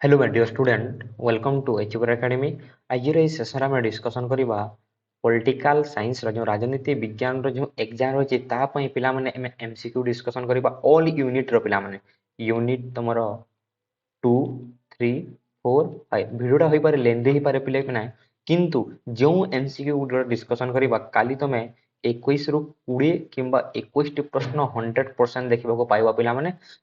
Hello my dear student, welcome to achiever academy. आज session आम discussion करवा political science जो राजनीति विज्ञान जो एग्जाम रही पे एमसीक्यू डिस्कसन करवा ऑल यूनिट पिला यूनिट तुम 2, 3, 4, 5 भिडियोटा हो पारे लेंदी हो पारे पिले ना किंतु जो एमसीक्यू डिस्कसन करवा काली तुम 21 रु 20 किंबा 21 प्रश्न 100% देखा पाइबा पिला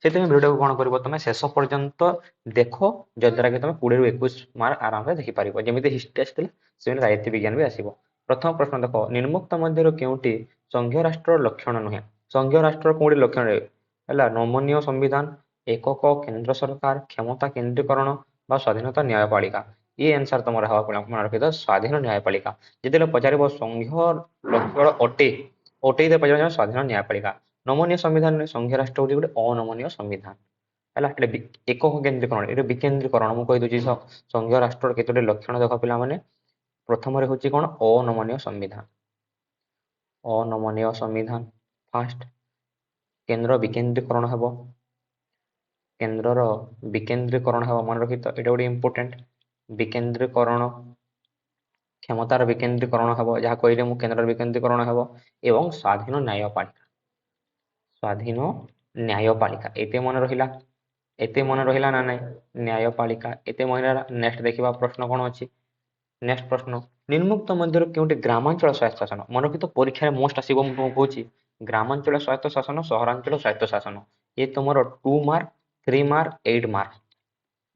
से भिडियो कौन कर तुम शेष पर्यंत देख जद्वारा कि तुम 20 रु 21 मार्क आराम से देखिपार जमी हिस्ट्री आसाला से राजनीति विज्ञान भी आसो। प्रथम प्रश्न देख, निम्नोक्त मध्य क्योंटी संघीय राष्ट्र लक्षण नुहे? संघीय राष्ट्र कौटी लक्षण है नमनीय संविधान, एकक केंद्र सरकार, क्षमता केन्द्रीकरण बा स्वाधीनता न्यायपालिका। ये आंसर तुम मन रखी स्वाधीन न्यायपालिका। जिते पचार संघीय लक्षण अटे अटे पचार स्वाधीन न्यायपालिका। नमनीय संविधान संघीय राष्ट्र हूँ गोटे अनमनीय संविधान है। एकक केन्द्रीकरण ये विकेन्द्रीकरण मुझे कहीदे संघीय राष्ट्र केतोटी लक्षण देख पे प्रथम हूँ कौन अनमनीय संविधान। अनमनीय संविधान फास्ट केन्द्र विकेन्द्रीकरण हम केन्द्रर विकेन्द्रीकरण हम मन रखी तो ये गोटे इम्पोर्टेंट विकेन्द्रीकरण क्षमतार विकेन्द्रीकरण हम जहाँ कहले मुझे केन्द्र विकेन्द्रीकरण हम एवं स्वाधीन न्यायपालिका। स्वाधीन न्यायपालिका एते मन रहिला एते मन रहिला ना नहीं न्यायपालिका एते मन रहिला। नेक्स्ट देखिबा प्रश्न कौन अच्छी। नेक्स्ट प्रश्न, निम्नोक्त मध्य क्योंटी ग्रामांचल स्वायत्त शासन? मन रखी तो परीक्षा मोस्ट आसो मुझे ग्रामांचल स्वायत्त शासन सहरांचल स्वायत्त शासन। ये तुम 2 मार्क 3 मार्क 8 मार्क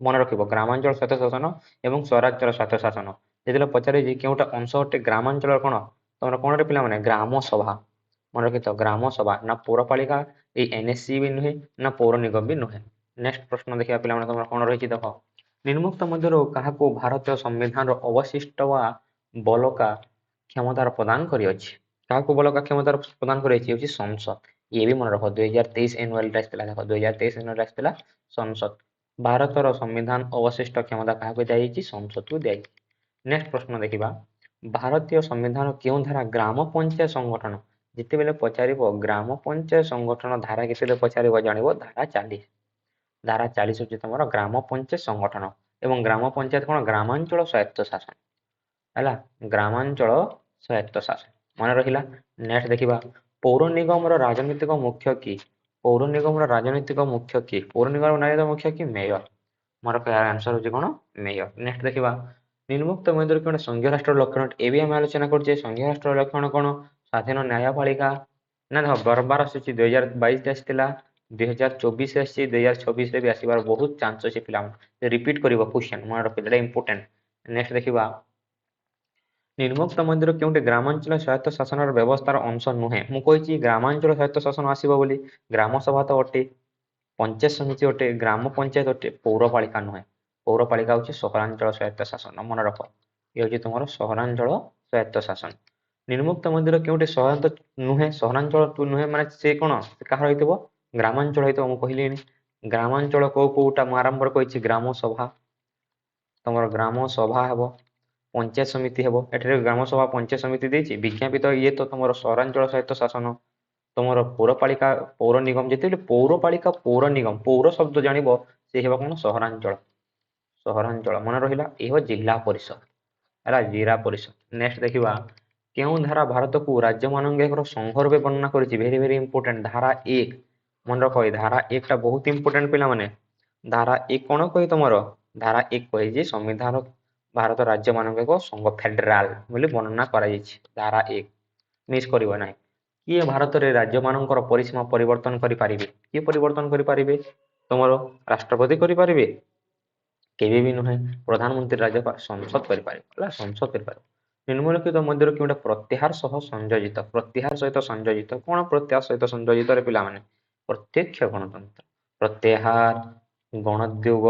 मन रख ग्रामांचल स्वायत्त शासन और सहरांचल स्वायत्त शासन। जो पचारे क्योंटा अंश अटे ग्रामांचल कौन तुम कौन पे ग्राम सभा मन रखी तो ग्राम सभा ना पौरपालिका ये एनएससी भी नुहे ना पौर निगम भी नुहे। नेक्स्ट प्रश्न देखा पे तुम कौन रही देख, निम्नोक्त मध्य क्या भारतीय संविधान अवशिष्ट व बलका क्षमतार प्रदान कर बलका क्षमतार प्रदान कर संसद। ये भी मन रख 2023 एनुअल देख 2023 एनुअल आसाला संसद। भारतर संविधान अवशिष्ट क्षमता क्या दिखाई संसद को दिखाई। नेक्स्ट प्रश्न देखा, भारतीय संविधान क्यों धारा ग्राम पंचायत संगठन जिते बेले पचार ग्राम पंचायत संगठन धारा के पचार जान धारा 40 धारा 40 हूँ तुम ग्राम पंचायत संगठन एवं ग्राम पंचायत कौन ग्रामांचल स्वायत्त शासन है। ग्रामांचल स्वायत्त शासन मन रहा। नेक्स्ट देखा, पौर निगम राजनीतिक मुख्य कि? पौर निगम राजनीतिक मुख्य कि? पौर निगम राजनीतिक मुख्य कि मेयर। मोर आंसर हूँ कौन मेयर। नेक्स्ट देखा, निम्नोक्त मध्य कौन संघीय राष्ट्र लक्षण? ए भी आम आलोचना कर संघीय राष्ट्र लक्षण कौन स्वाधीन न्यायपालिका ना देख बार बार आसूँ 2022 आसाला 2024 आसी 2026 भी आसबार बहुत चांस अच्छे पे रिपीट कर क्वेश्चन मन रखी इंपोर्टेंट। नेक्स्ट देखा, निम्नोक्त मध्य क्योंटे ग्रामांचल स्वायत्त शासन व्यवस्थार अंश नुहे? मुझे ग्रामांचल स्वायत्त शासन आसो बोली ग्राम सभा तो अटे पंचायत समिति अटे ग्राम पंचायत अटे पौरपालिका नुहे। पौरपालिका हूँ सहरांचल स्वायत्त शासन मन रख। ये हूँ तुम सहरांचल स्वायत्त शासन। निम्नोक्त मध्य क्योंटे सहरांचल नुहे? सहरांचल नुहे माने से कौन कह ग्रामांचल हो कहली ग्रामांचल कौटा मुझे आरंभ कही ग्राम सभा तुम ग्राम सभा हे पंचायत समिति हे एठे ग्राम सभा पंचायत समिति देती विज्ञापित ये तो तुम सहरांचल स्वायत्त शासन। तुम पौरपालिका पौर निगम जिते पौरपालिका पौर निगम पौर शब्द जान से कौन सहरांचल सहरांचल मन रहा। यह जिला परिषद है जिला परिषद। नेक्स्ट देखा, क्यों धारा भारत को राज्य मान संघ रूपे वर्णना कर भेरी भेरी इंपोर्टेंट धारा 1 मन रख। धारा 1 टा बहुत इंपोर्टेंट पे धारा 1 कौन कही तुम धारा 1 कही संविधान भारत राज्य मान एक संघ फेडराल बोली वर्णना कर धारा 1 मिस कर ना। किए भारत में राज्य मान परिसीमा परिवर्तन करें किए परिवर्तन करें तुम राष्ट्रपति करें केवे भी नुहे प्रधानमंत्री राज्यपाल संसद करें संसद कर। निम्नलिखित मध्य क्योंटा प्रत्याहार सह संयोजित? प्रत्याहार सहित संयोजित कौन प्रत्याहार सहित संयोजित पे प्रत्यक्ष गणतंत्र प्रत्याहार गणोद्योग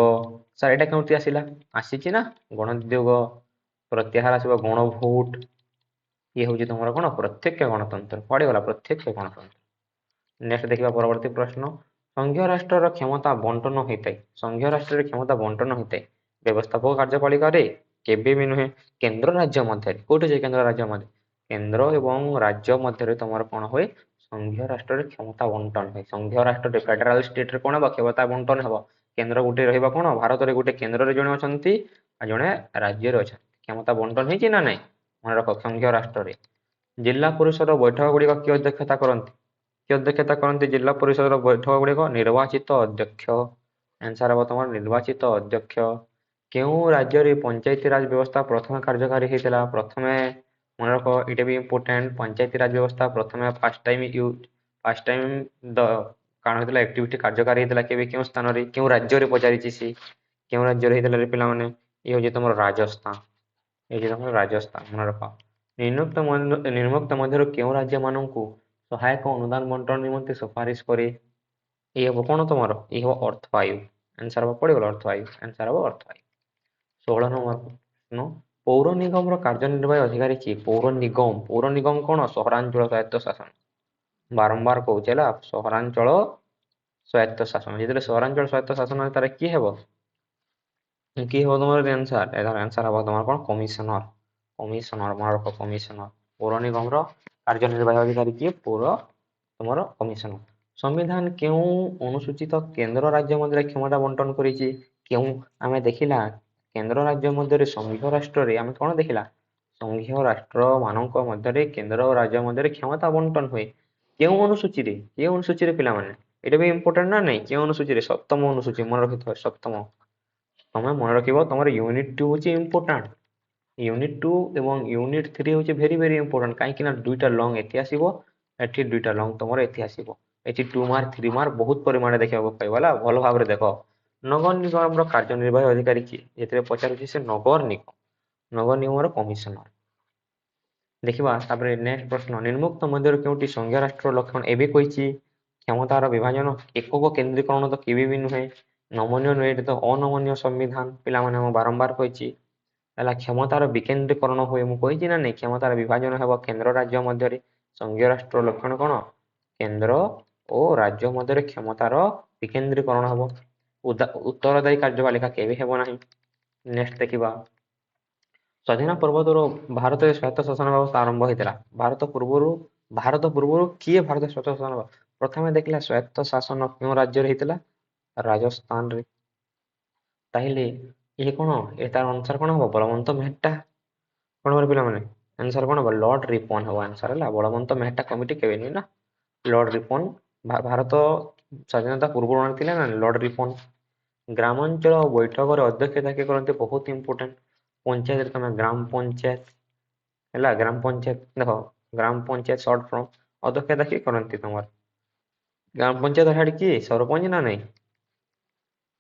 सर यहाँ क्यों आसला आसी ना गणोद्योग प्रत्याहार आसो गणभोट। ये हूँ तुम कौन प्रत्यक्ष गणतंत्र पड़गला प्रत्यक्ष गणतंत्र। नेक्स्ट देखा परवर्ती प्रश्न, संघीय राष्ट्र क्षमता बंटन होता है संघीय राष्ट्र क्षमता बंटन होता है व्यवस्थापक कार्यपालिका केवे भी नुहे केन्द्र राज्य मध्य कौटे केन्द्र राज्य मध्य केन्द्र एवं राज्य मध्य तुम कौन हुए संघीय राष्ट्र क्षमता बंटन हुए। संघीय राष्ट्र फेडराल स्टेट कौन हम क्षमता बंटन हम କେନ୍ଦ୍ର ଗୋଟେ ରହିବା କ'ଣ ଭାରତରେ ଗୋଟେ କେନ୍ଦ୍ରରେ ଜଣେ ଅଛନ୍ତି ଆଉ ଜଣେ ରାଜ୍ୟରେ ଅଛନ୍ତି। କ୍ଷମତା ବଣ୍ଟନ ହେଇଛି ନା ନାଇଁ ମନେ ରଖ ସଂଘୀୟ ରାଷ୍ଟ୍ରରେ। ଜିଲ୍ଲା ପରିଷଦ ବୈଠକ ଗୁଡ଼ିକ କିଏ ଅଧ୍ୟକ୍ଷତା କରନ୍ତି? କିଏ ଅଧ୍ୟକ୍ଷତା କରନ୍ତି ଜିଲ୍ଲା ପରିଷଦର ବୈଠକ ଗୁଡ଼ିକ? ନିର୍ବାଚିତ ଅଧ୍ୟକ୍ଷ। ଆନ୍ସର ହେବ ତମର ନିର୍ବାଚିତ ଅଧ୍ୟକ୍ଷ। କେଉଁ ରାଜ୍ୟରେ ପଞ୍ଚାୟती ରାଜ ବ୍ୟବସ୍ଥା ପ୍ରଥମେ କାର୍ଯ୍ୟକାରୀ ହେଇଥିଲା? ପ୍ରଥମେ ମନେ ରଖ ଏଇଟା ବି ଇମ୍ପୋର୍ଟାଣ୍ଟ। ପଞ୍ଚାୟती ରାଜ ବ୍ୟବସ୍ଥା ପ୍ରଥମେ ଫାର୍ଷ୍ଟ ଟାଇମ୍ କାରଣ ହେଇଥିଲା ଆକ୍ଟିଭିଟି କାର୍ଯ୍ୟକାରୀ ହେଇଥିଲା କେବେ କେଉଁ ସ୍ଥାନରେ କେଉଁ ରାଜ୍ୟରେ ପଚାରିଛି ସେ କେଉଁ ରାଜ୍ୟରେ ହେଇଥିଲା ରେ ପିଲାମାନେ? ଇଏ ହେଉଛି ତମର ରାଜସ୍ଥାନ। ଏ ହେଉଛି ତମର ରାଜସ୍ଥାନ ମନେ ରଖ। ନିମ୍ନୋକ୍ତ ମଧ୍ୟରୁ କେଉଁ ରାଜ୍ୟମାନଙ୍କୁ ସହାୟକ ଅନୁଦାନ ବଣ୍ଟନ ନିମନ୍ତେ ସୁପାରିଶ କରେ? ଇଏ ହେବ କ'ଣ ତମର? ଇଏ ହେବ ଅର୍ଥ ଆୟୋଗ। ଆନ୍ସର ହେବ ପଡ଼ିଗଲା ଅର୍ଥ ଆୟୋଗ। ଆନ୍ସର ହେବ ଅର୍ଥ ଆୟୋଗ। 16 ନମ୍ବର ପ୍ରଶ୍ନ, ପୌର ନିଗମର କାର୍ଯ୍ୟନିର୍ବାହୀ ଅଧିକାରୀ କିଏ? ପୌର ନିଗମ କ'ଣ? ସହରାଞ୍ଚଳ ସ୍ୱାୟତ୍ତ ଶାସନ। ବାରମ୍ବାର କହୁଛି ହେଲା, ସହରାଞ୍ଚଳ ସ୍ୱାୟତ୍ତ ଶାସନ। ଯେତେବେଳେ ସହରାଞ୍ଚଳ ସ୍ୱାୟତ୍ତ ଶାସନ ତାର କିଏ ହେବ? କିଏ ହେବ ତମର ଆନ୍ସର? ଏହାର ଆନ୍ସର ହେବ ତମର କ'ଣ? କମିଶନର। ମନେ ରଖ କମିଶନର। ପୌର ନିଗମର କାର୍ଯ୍ୟନିର୍ବାହୀ ଅଧିକାରୀ କିଏ? ତମର କମିଶନର। ସମ୍ବିଧାନ କେଉଁ ଅନୁସୂଚିତ କେନ୍ଦ୍ର ରାଜ୍ୟ ମଧ୍ୟରେ କ୍ଷମତା ବଣ୍ଟନ କରିଛି? ଆମେ ଦେଖିଲା କେନ୍ଦ୍ର ରାଜ୍ୟ ମଧ୍ୟରେ ସଂଘୀୟ ରାଷ୍ଟ୍ରରେ ଆମେ କ'ଣ ଦେଖିଲା? ସଂଘୀୟ ରାଷ୍ଟ୍ର ମାନଙ୍କ ମଧ୍ୟରେ କେନ୍ଦ୍ର ଓ ରାଜ୍ୟ ମଧ୍ୟରେ କ୍ଷମତା ବଣ୍ଟନ ହୁଏ। କେଉଁ ଅନୁସୂଚୀରେ ପିଲାମାନେ? ଏଇଟା ବି ଇମ୍ପୋର୍ଟାଣ୍ଟ ନା ନାଇଁ? କେଉଁ ଅନୁସୂଚୀରେ? 7ମ ଅନୁସୂଚୀ ମନେ ରଖିଥିବ 7ମ। ତମେ ମନେ ରଖିବ ତମର ୟୁନିଟ୍ 2 ହେଉଛି ଇମ୍ପୋର୍ଟାଣ୍ଟ। ୟୁନିଟ୍ 2 ଏବଂ ୟୁନିଟ୍ 3 ହେଉଛି ଭେରି ଭେରି ଇମ୍ପୋର୍ଟାଣ୍ଟ। କାହିଁକି ନା ଦୁଇଟା ଲଙ୍ଗ ଏଠି ଆସିବ, ଏଠି ଦୁଇଟା ଲଙ୍ଗ ତମର ଏଠି ଆସିବ। ଏଠି 2 ମାର୍କ 3 ମାର୍କ ବହୁତ ପରିମାଣରେ ଦେଖିବାକୁ ପାଇବ ହେଲା, ଭଲ ଭାବରେ ଦେଖ। ନଗର ନିଗମର କାର୍ଯ୍ୟନିର୍ବାହୀ ଅଧିକାରୀ କିଏ? ଏଥିରେ ପଚାରୁଛି ସେ ନଗର ନିଗମର କମିଶନର। ଦେଖିବା ତାପରେ ନେକ୍ସଟ ପ୍ରଶ୍ନ, ନିମ୍ନୋକ୍ତ ମଧ୍ୟରୁ କେଉଁଟି ସଂଘୀୟ ରାଷ୍ଟ୍ର ଲକ୍ଷଣ? ଏବେ କହିଛି କ୍ଷମତାର ବିଭାଜନ, ଏକକ କେନ୍ଦ୍ରୀକରଣ ତ କେବେ ବି ନୁହେଁ। ନମନୀୟ ନୁହେଁ, ଏଠି ତ ଅନମନୀୟ ସମ୍ବିଧାନ। ପିଲାମାନେ ମୁଁ ବାରମ୍ବାର କହିଛି ହେଲା, କ୍ଷମତାର ବିକେନ୍ଦ୍ରୀକରଣ ହୁଏ। ମୁଁ କହିଛି ନା ନାଇଁ? କ୍ଷମତାର ବିଭାଜନ ହେବ କେନ୍ଦ୍ର ରାଜ୍ୟ ମଧ୍ୟରେ। ସଂଘୀୟ ରାଷ୍ଟ୍ର ଲକ୍ଷଣ କ'ଣ? କେନ୍ଦ୍ର ଓ ରାଜ୍ୟ ମଧ୍ୟରେ କ୍ଷମତାର ବିକେନ୍ଦ୍ରୀକରଣ ହେବ। ଉତ୍ତରଦାୟୀ କାର୍ଯ୍ୟପାଳିକା କେବେ ହେବ ନାହିଁ। ନେକ୍ସଟ ଦେଖିବା, ସ୍ୱାଧୀନ ପୂର୍ବରୁ ଭାରତରେ ସ୍ୱାୟତ୍ତ ଶାସନ ବ୍ୟବସ୍ଥା ଆରମ୍ଭ ହେଇଥିଲା। ଭାରତ ପୂର୍ବରୁ କିଏ ଭାରତ ସ୍ୱାୟତ୍ତ ଶାସନ? ପ୍ରଥମେ ଦେଖିଲା ସ୍ୱାୟତ୍ତ ଶାସନ କେଉଁ ରାଜ୍ୟରେ ହେଇଥିଲା? ରାଜସ୍ଥାନରେ। ତାହେଲେ ଇଏ କ'ଣ? ତାର ଆନ୍ସର କ'ଣ ହେବ? ବଳବନ୍ତ ମେହେଟ୍ଟା। କ'ଣ ହେବ ପିଲାମାନେ? ଆନ୍ସର କ'ଣ ହେବ? ଲର୍ଡ ରିପନ ହେବ ଆନ୍ସର ହେଲା। ବଳବନ୍ତ ମେହେଟ୍ଟା କମିଟି କେବେ ନୁହେଁ ନା, ଲର୍ଡ ରିପନ। ଭାରତ ସ୍ୱାଧୀନତା ପୂର୍ବରୁ ଆଣିଥିଲେ ନା ଲର୍ଡ ରିପନ। ଗ୍ରାମାଞ୍ଚଳ ବୈଠକରେ ଅଧ୍ୟକ୍ଷତା କିଏ କରନ୍ତି? ବହୁତ ଇମ୍ପୋର୍ଟାଣ୍ଟ। ପଞ୍ଚାୟତରେ ତମେ ଗ୍ରାମ ପଞ୍ଚାୟତ ହେଲା, ଗ୍ରାମ ପଞ୍ଚାୟତ ଦେଖ, ଗ୍ରାମ ପଞ୍ଚାୟତ ସର୍ଟ ଫର୍ମ। ଅଧ୍ୟକ୍ଷତା କିଏ କରନ୍ତି ତମର? ଗ୍ରାମ ପଞ୍ଚାୟତ ହେଡ୍ କିଏ? ସରପଞ୍ଚ ନା ନାଇଁ?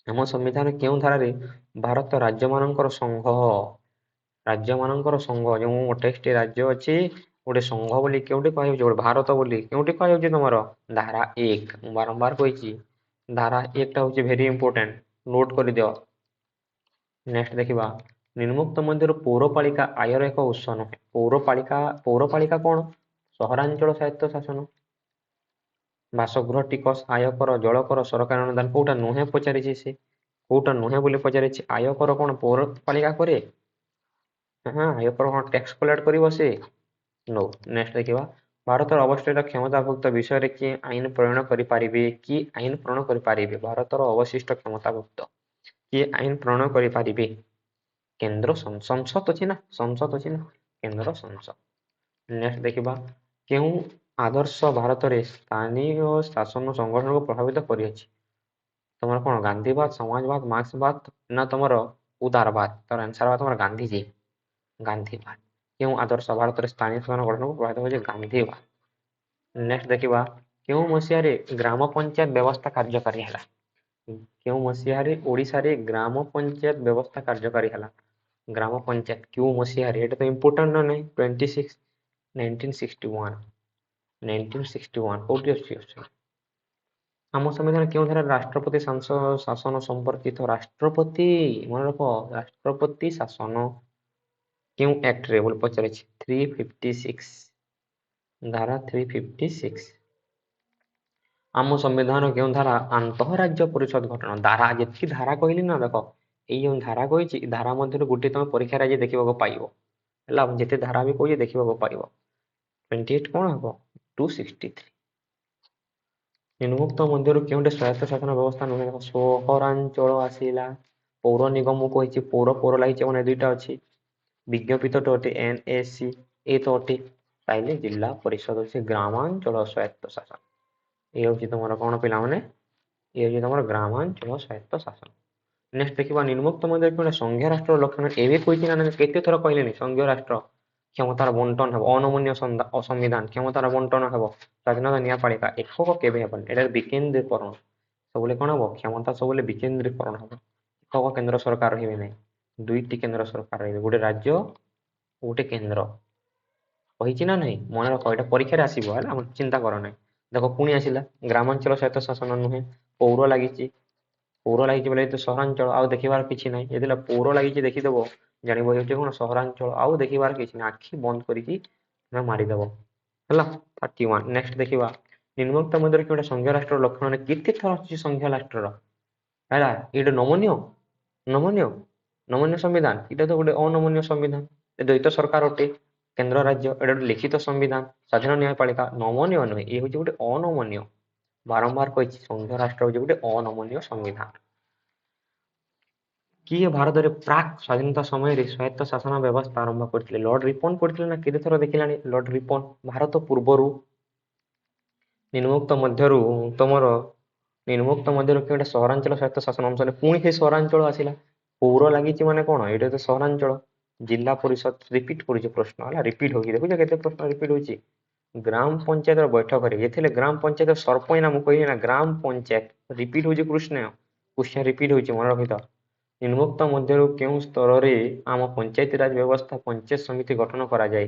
ଆମ ସମ୍ବିଧାନ କେଉଁ ଧାରାରେ ଭାରତ ରାଜ୍ୟମାନଙ୍କର ସଂଘ ଯେଉଁ 28ଟି ରାଜ୍ୟ ଅଛି ଗୋଟେ ସଂଘ ବୋଲି କେଉଁଠି କୁହାଯାଉଛି? ଗୋଟେ ଭାରତ ବୋଲି କେଉଁଠି କୁହାଯାଉଛି ତମର? ଧାରା 1। ମୁଁ ବାରମ୍ବାର କହିଛି ଧାରା 1ଟା ହେଉଛି ଭେରି ଇମ୍ପୋର୍ଟାଣ୍ଟ, ନୋଟ୍ କରିଦିଅ। ନେକ୍ସଟ ଦେଖିବା, ନିମ୍ନୋକ୍ତ ମଧ୍ୟରୁ ପୌରପାଳିକା ଆୟର ଏକ ଉତ୍ସ ନୁହେଁ। ପୌରପାଳିକା କ'ଣ? ସହରାଞ୍ଚଳ ସ୍ୱାୟତ୍ତ ଶାସନ। ବାସଗୃହ ଟିକସ, ଆୟକର, ଜଳକର, ସରକାରୀ ଅନୁଦାନ କୋଉଟା ନୁହେଁ ପଚାରିଛି ସେ। କୋଉଟା ନୁହେଁ ବୋଲି ପଚାରିଛି? ଆୟକର କ'ଣ ପୌରପାଳିକା କରେ? ଆୟକର କ'ଣ ଟ୍ୟାକ୍ସ କଲେକ୍ଟ କରିବ ସେ? नो। ନେକ୍ସଟ ଦେଖିବା, ଭାରତର ଅବଶିଷ୍ଟ କ୍ଷମତାଭୁକ୍ତ ବିଷୟରେ କିଏ ଆଇନ ପ୍ରଣୟନ କରିପାରିବେ? ଭାରତର ଅବଶିଷ୍ଟ କ୍ଷମତାଭୁକ୍ତ କିଏ ଆଇନ ପ୍ରଣୟନ କରିପାରିବେ? କେନ୍ଦ୍ର ସଂସଦ ଅଛି ନା, କେନ୍ଦ୍ର ସଂସଦ। ନେକ୍ସଟ ଦେଖିବା, କେଉଁ ଆଦର୍ଶ ଭାରତରେ ସ୍ଥାନୀୟ ଶାସନ ସଂଗଠନକୁ ପ୍ରଭାବିତ କରିଅଛି? ତମର କ'ଣ ଗାନ୍ଧୀବାଦ, ସମାଜବାଦ, ମାର୍କ୍ସବାଦ ନା ତମର ଉଦାରବାଦ? ତାର ଆନ୍ସର ହେବ ତମର ଗାନ୍ଧୀବାଦ। କେଉଁ ଆଦର୍ଶ ଭାରତରେ ସ୍ଥାନୀୟ ଶାସନ ଗଠନକୁ ପ୍ରଭାବିତ କରିଛି? ଗାନ୍ଧୀବାଦ। ନେକ୍ସଟ ଦେଖିବା, କେଉଁ ମସିହାରେ ଗ୍ରାମ ପଞ୍ଚାୟତ ବ୍ୟବସ୍ଥା କାର୍ଯ୍ୟକାରୀ ହେଲା? କେଉଁ ମସିହାରେ ଓଡ଼ିଶାରେ ଗ୍ରାମ ପଞ୍ଚାୟତ ବ୍ୟବସ୍ଥା କାର୍ଯ୍ୟକାରୀ ହେଲା? ଗ୍ରାମ ପଞ୍ଚାୟତ କେଉଁ ମସିହାରେ? ଏଇଟା ତ ଇମ୍ପୋର୍ଟାଣ୍ଟ ନା ନାହିଁ? 1961 କୋଉଠି ଅଛି? ଆମ ସମ୍ବିଧାନ କେଉଁ ଧାରାରେ ରାଷ୍ଟ୍ରପତି ଶାସନ ସମ୍ପର୍କିତ? ରାଷ୍ଟ୍ରପତି ମନେ ରଖ, ରାଷ୍ଟ୍ରପତି ଶାସନ କେଉଁ ଆକ୍ଟରେ ବୋଲି ପଚାରିଛି? 356, ଧାରା 356। ଆମ ସମ୍ବିଧାନ କେଉଁ ଧାରା? ଆନ୍ତଃରାଜ୍ୟ ପରିଷଦ ଗଠନ। ଧାରା ଯେତିକି ଧାରା କହିଲି ନା, ଦେଖ ଏଇ ଯେଉଁ ଧାରା କହିଛି ଧାରା ମଧ୍ୟରୁ ଗୋଟିଏ ତମେ ପରୀକ୍ଷାରେ ଆଜି ଦେଖିବାକୁ ପାଇବ ହେଲା। ଯେତେ ଧାରା ବି କହୁଛି ଦେଖିବାକୁ ପାଇବ। 28 କ'ଣ ହେବ? 263। ନିମ୍ନୋକ୍ତ ମଧ୍ୟରୁ କେଉଁଠି ସ୍ୱାୟତ୍ତ ଶାସନ ବ୍ୟବସ୍ଥା ନୁହେଁ? ଦେଖ, ସହରାଞ୍ଚଳ ଆସିଲା, ପୌର ନିଗମ କହିଛି, ପୌର ଲାଗିଛି, ମାନେ ଦୁଇଟା ଅଛି, ବିଜ୍ଞପିତ ତ ଅଟେ NAC, ଏ ତ ଅଟେ, ତାଇଲେ ଜିଲ୍ଲା ପରିଷଦ ଅଛି ଗ୍ରାମାଞ୍ଚଳ ସ୍ୱାୟତ୍ତ ଶାସନ। ଏ ହଉଛି ତମର କଣ ପିଲାମାନେ? ଏ ହଉଛି ତମର ଗ୍ରାମାଞ୍ଚଳ ସ୍ୱାୟତ୍ତ ଶାସନ। ନେକ୍ସଟ ଦେଖିବା, ନିମ୍ନୋକ୍ତ ମଧ୍ୟରେ କେଉଁଟା ସଂଘୀୟ ରାଷ୍ଟ୍ର ଲକ୍ଷଣ? ଏବେ କହିଛି ନା, କେତେ ଥର କହିଲେନି ସଂଘୀୟ ରାଷ୍ଟ୍ର କ୍ଷମତାର ବଣ୍ଟନ ହେବ, ଅନମନ୍ୟ ସମ୍ବିଧାନ, କ୍ଷମତାର ବଣ୍ଟନ ହେବ, ସ୍ୱାଧୀନତା ନ୍ୟାୟପାଳିକା, ଏକକ କେବେ ହେବନି, ଏଟାର ବିକେନ୍ଦ୍ରୀକରଣ। ସବୁବେଳେ କଣ ହବ? କ୍ଷମତା ସବୁବେଳେ ବିକେନ୍ଦ୍ରୀକରଣ ହବ, ଏକକ କେନ୍ଦ୍ର ସରକାର ରହିବେ ନାହିଁ, ଦୁଇଟି କେନ୍ଦ୍ର ସରକାର ରହିବେ, ଗୋଟେ ରାଜ୍ୟ ଗୋଟେ କେନ୍ଦ୍ର। କହିଛି ନା ନାହିଁ? ମନେ ରଖ, ଏଇଟା ପରୀକ୍ଷାରେ ଆସିବ ହେଲା, ଚିନ୍ତା କର ନାହିଁ। ଦେଖ ପୁଣି ଆସିଲା, ଗ୍ରାମାଞ୍ଚଳ ସ୍ୱାୟତ୍ତ ଶାସନ ନୁହେଁ, ପୌର ଲାଗିଛି, ପୌର ଲାଗିଛି ବୋଲେ ତ ସହରାଞ୍ଚଳ ଆଉ ଦେଖିବାର କିଛି ନାହିଁ। ଯେତେବେଳେ ପୌର ଲାଗିଛି ଦେଖିଦେବ, ଜାଣିବ ହେଉଛି କଣ ସହରାଞ୍ଚଳ, ଆଉ ଦେଖିବାର କିଛି ନାହିଁ, ଆଖି ବନ୍ଦ କରିକି ତମେ ମାରିଦେବ ହେଲା। 31 ନେକ୍ସଟ ଦେଖିବା, ନିମ୍ନୋକ୍ତ ମଧ୍ୟରେ କେଉଁଟା ସଂଘୀୟ ରାଷ୍ଟ୍ରର ଲକ୍ଷଣ? ମାନେ କେତେ ଥର ଆସୁଛି ସଂଘୀୟ ରାଷ୍ଟ୍ରର ହେଲା? ଏଇଟା ନମନୀୟ, ନମନୀୟ, ନମନୀୟ ସମ୍ବିଧାନ, ଏଇଟା ତ ଗୋଟେ ଅନମନୀୟ ସମ୍ବିଧାନ, ଏ ଦ୍ୱୈତ ସରକାର ଅଟେ, କେନ୍ଦ୍ର ରାଜ୍ୟ, ଏଇଟା ଗୋଟେ ଲିଖିତ ସମ୍ବିଧାନ, ସ୍ୱାଧୀନ ନ୍ୟାୟପାଳିକା, ନମନୀୟ ନୁହେଁ, ଏ ହଉଛି ଗୋଟେ ଅନମନୀୟ। ବାରମ୍ବାର କହିଛି, ସଂଘୀୟ ରାଷ୍ଟ୍ର ହଉଛି ଗୋଟେ ଅନମନୀୟ ସମ୍ବିଧାନ। କିଏ ଭାରତରେ ପ୍ରାକ୍ ସ୍ୱାଧୀନତା ସମୟରେ ସ୍ୱାୟତ୍ତ ଶାସନ ବ୍ୟବସ୍ଥା ଆରମ୍ଭ କରିଥିଲେ? ଲର୍ଡ ରିପନ କରିଥିଲେ ନା? କେତେ ଥର ଦେଖିଲାଣି ଲର୍ଡ ରିପନ। ଭାରତ ପୂର୍ବରୁ ନିମ୍ନୋକ୍ତ ମଧ୍ୟରୁ ତମର ନିମ୍ନୋକ୍ତ ମଧ୍ୟରୁ କେଉଁଟା ସହରାଞ୍ଚଳ ସ୍ୱାୟତ୍ତ ଶାସନ ଅଂଶ? ପୁଣି ସେ ସହରାଞ୍ଚଳ ଆସିଲା, ପୌର ଲାଗିଛି ମାନେ କଣ? ଏଇଟା ତ ସହରାଞ୍ଚଳ। ଜିଲ୍ଲା ପରିଷଦ, ରିପିଟ କରୁଛି ପ୍ରଶ୍ନ ହେଲା, ରିପିଟ ହଉଛି, ଦେଖୁଛ କେତେ ପ୍ରଶ୍ନ ରିପିଟ ହଉଛି। ଗ୍ରାମ ପଞ୍ଚାୟତର ବୈଠକରେ, ଏଥିଲେ ଗ୍ରାମ ପଞ୍ଚାୟତ ସରପଞ୍ଚ ନା, ମୁଁ କହିଲି ନା ଗ୍ରାମ ପଞ୍ଚାୟତ, ରିପିଟ ହଉଛି କ୍ୱେଶ୍ଚନ ରିପିଟ ହଉଛି, ମନେ ରଖିଥାଅ। ନିମ୍ନୋକ୍ତ ମଧ୍ୟରୁ କେଉଁ ସ୍ତରରେ ଆମ ପଞ୍ଚାୟତିରାଜ ବ୍ୟବସ୍ଥା ପଞ୍ଚାୟତ ସମିତି ଗଠନ କରାଯାଏ?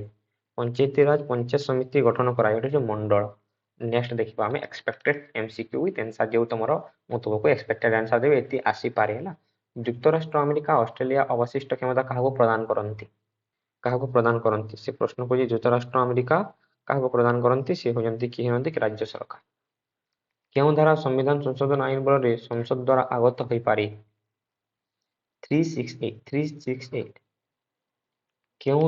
ପଞ୍ଚାୟତିରାଜ ପଞ୍ଚାୟତ ସମିତି ଗଠନ କରାଯାଏ, ଏଇଟା ହେଉଛି ମଣ୍ଡଳ। ନେକ୍ସଟ ଦେଖିବା ଆମେ ଏକ୍ସପେକ୍ଟେଡ MCQ ୱିଥ୍ ଆନ୍ସର, ଯେଉଁ ତମର ମୁଁ ତୁମକୁ ଏକ୍ସପେକ୍ଟେଡ ଆନ୍ସର ଦେବି, ଏତି ଆସିପାରେ ହେଲା। ଯୁକ୍ତରାଷ୍ଟ୍ର ଆମେରିକା ଅଷ୍ଟ୍ରେଲିଆ ଅବଶିଷ୍ଟ କ୍ଷମତା କାହାକୁ ପ୍ରଦାନ କରନ୍ତି? କାହାକୁ ପ୍ରଦାନ କରନ୍ତି? ସେ ପ୍ରଶ୍ନ କରୁଛି, ଯୁକ୍ତରାଷ୍ଟ୍ର ଆମେରିକା କାହାକୁ ପ୍ରଦାନ କରନ୍ତି? ସେ ହେଉଛନ୍ତି କିଏ? ହୁଅନ୍ତି କି ରାଜ୍ୟ ସରକାର। କେଉଁ ଧାରା ସଂବିଧାନ ସଂଶୋଧନ ଆଇନ ବଳରେ ସଂସଦ ଦ୍ୱାରା ଆଗତ ହୋଇପାରେ? 368 କେଉଁ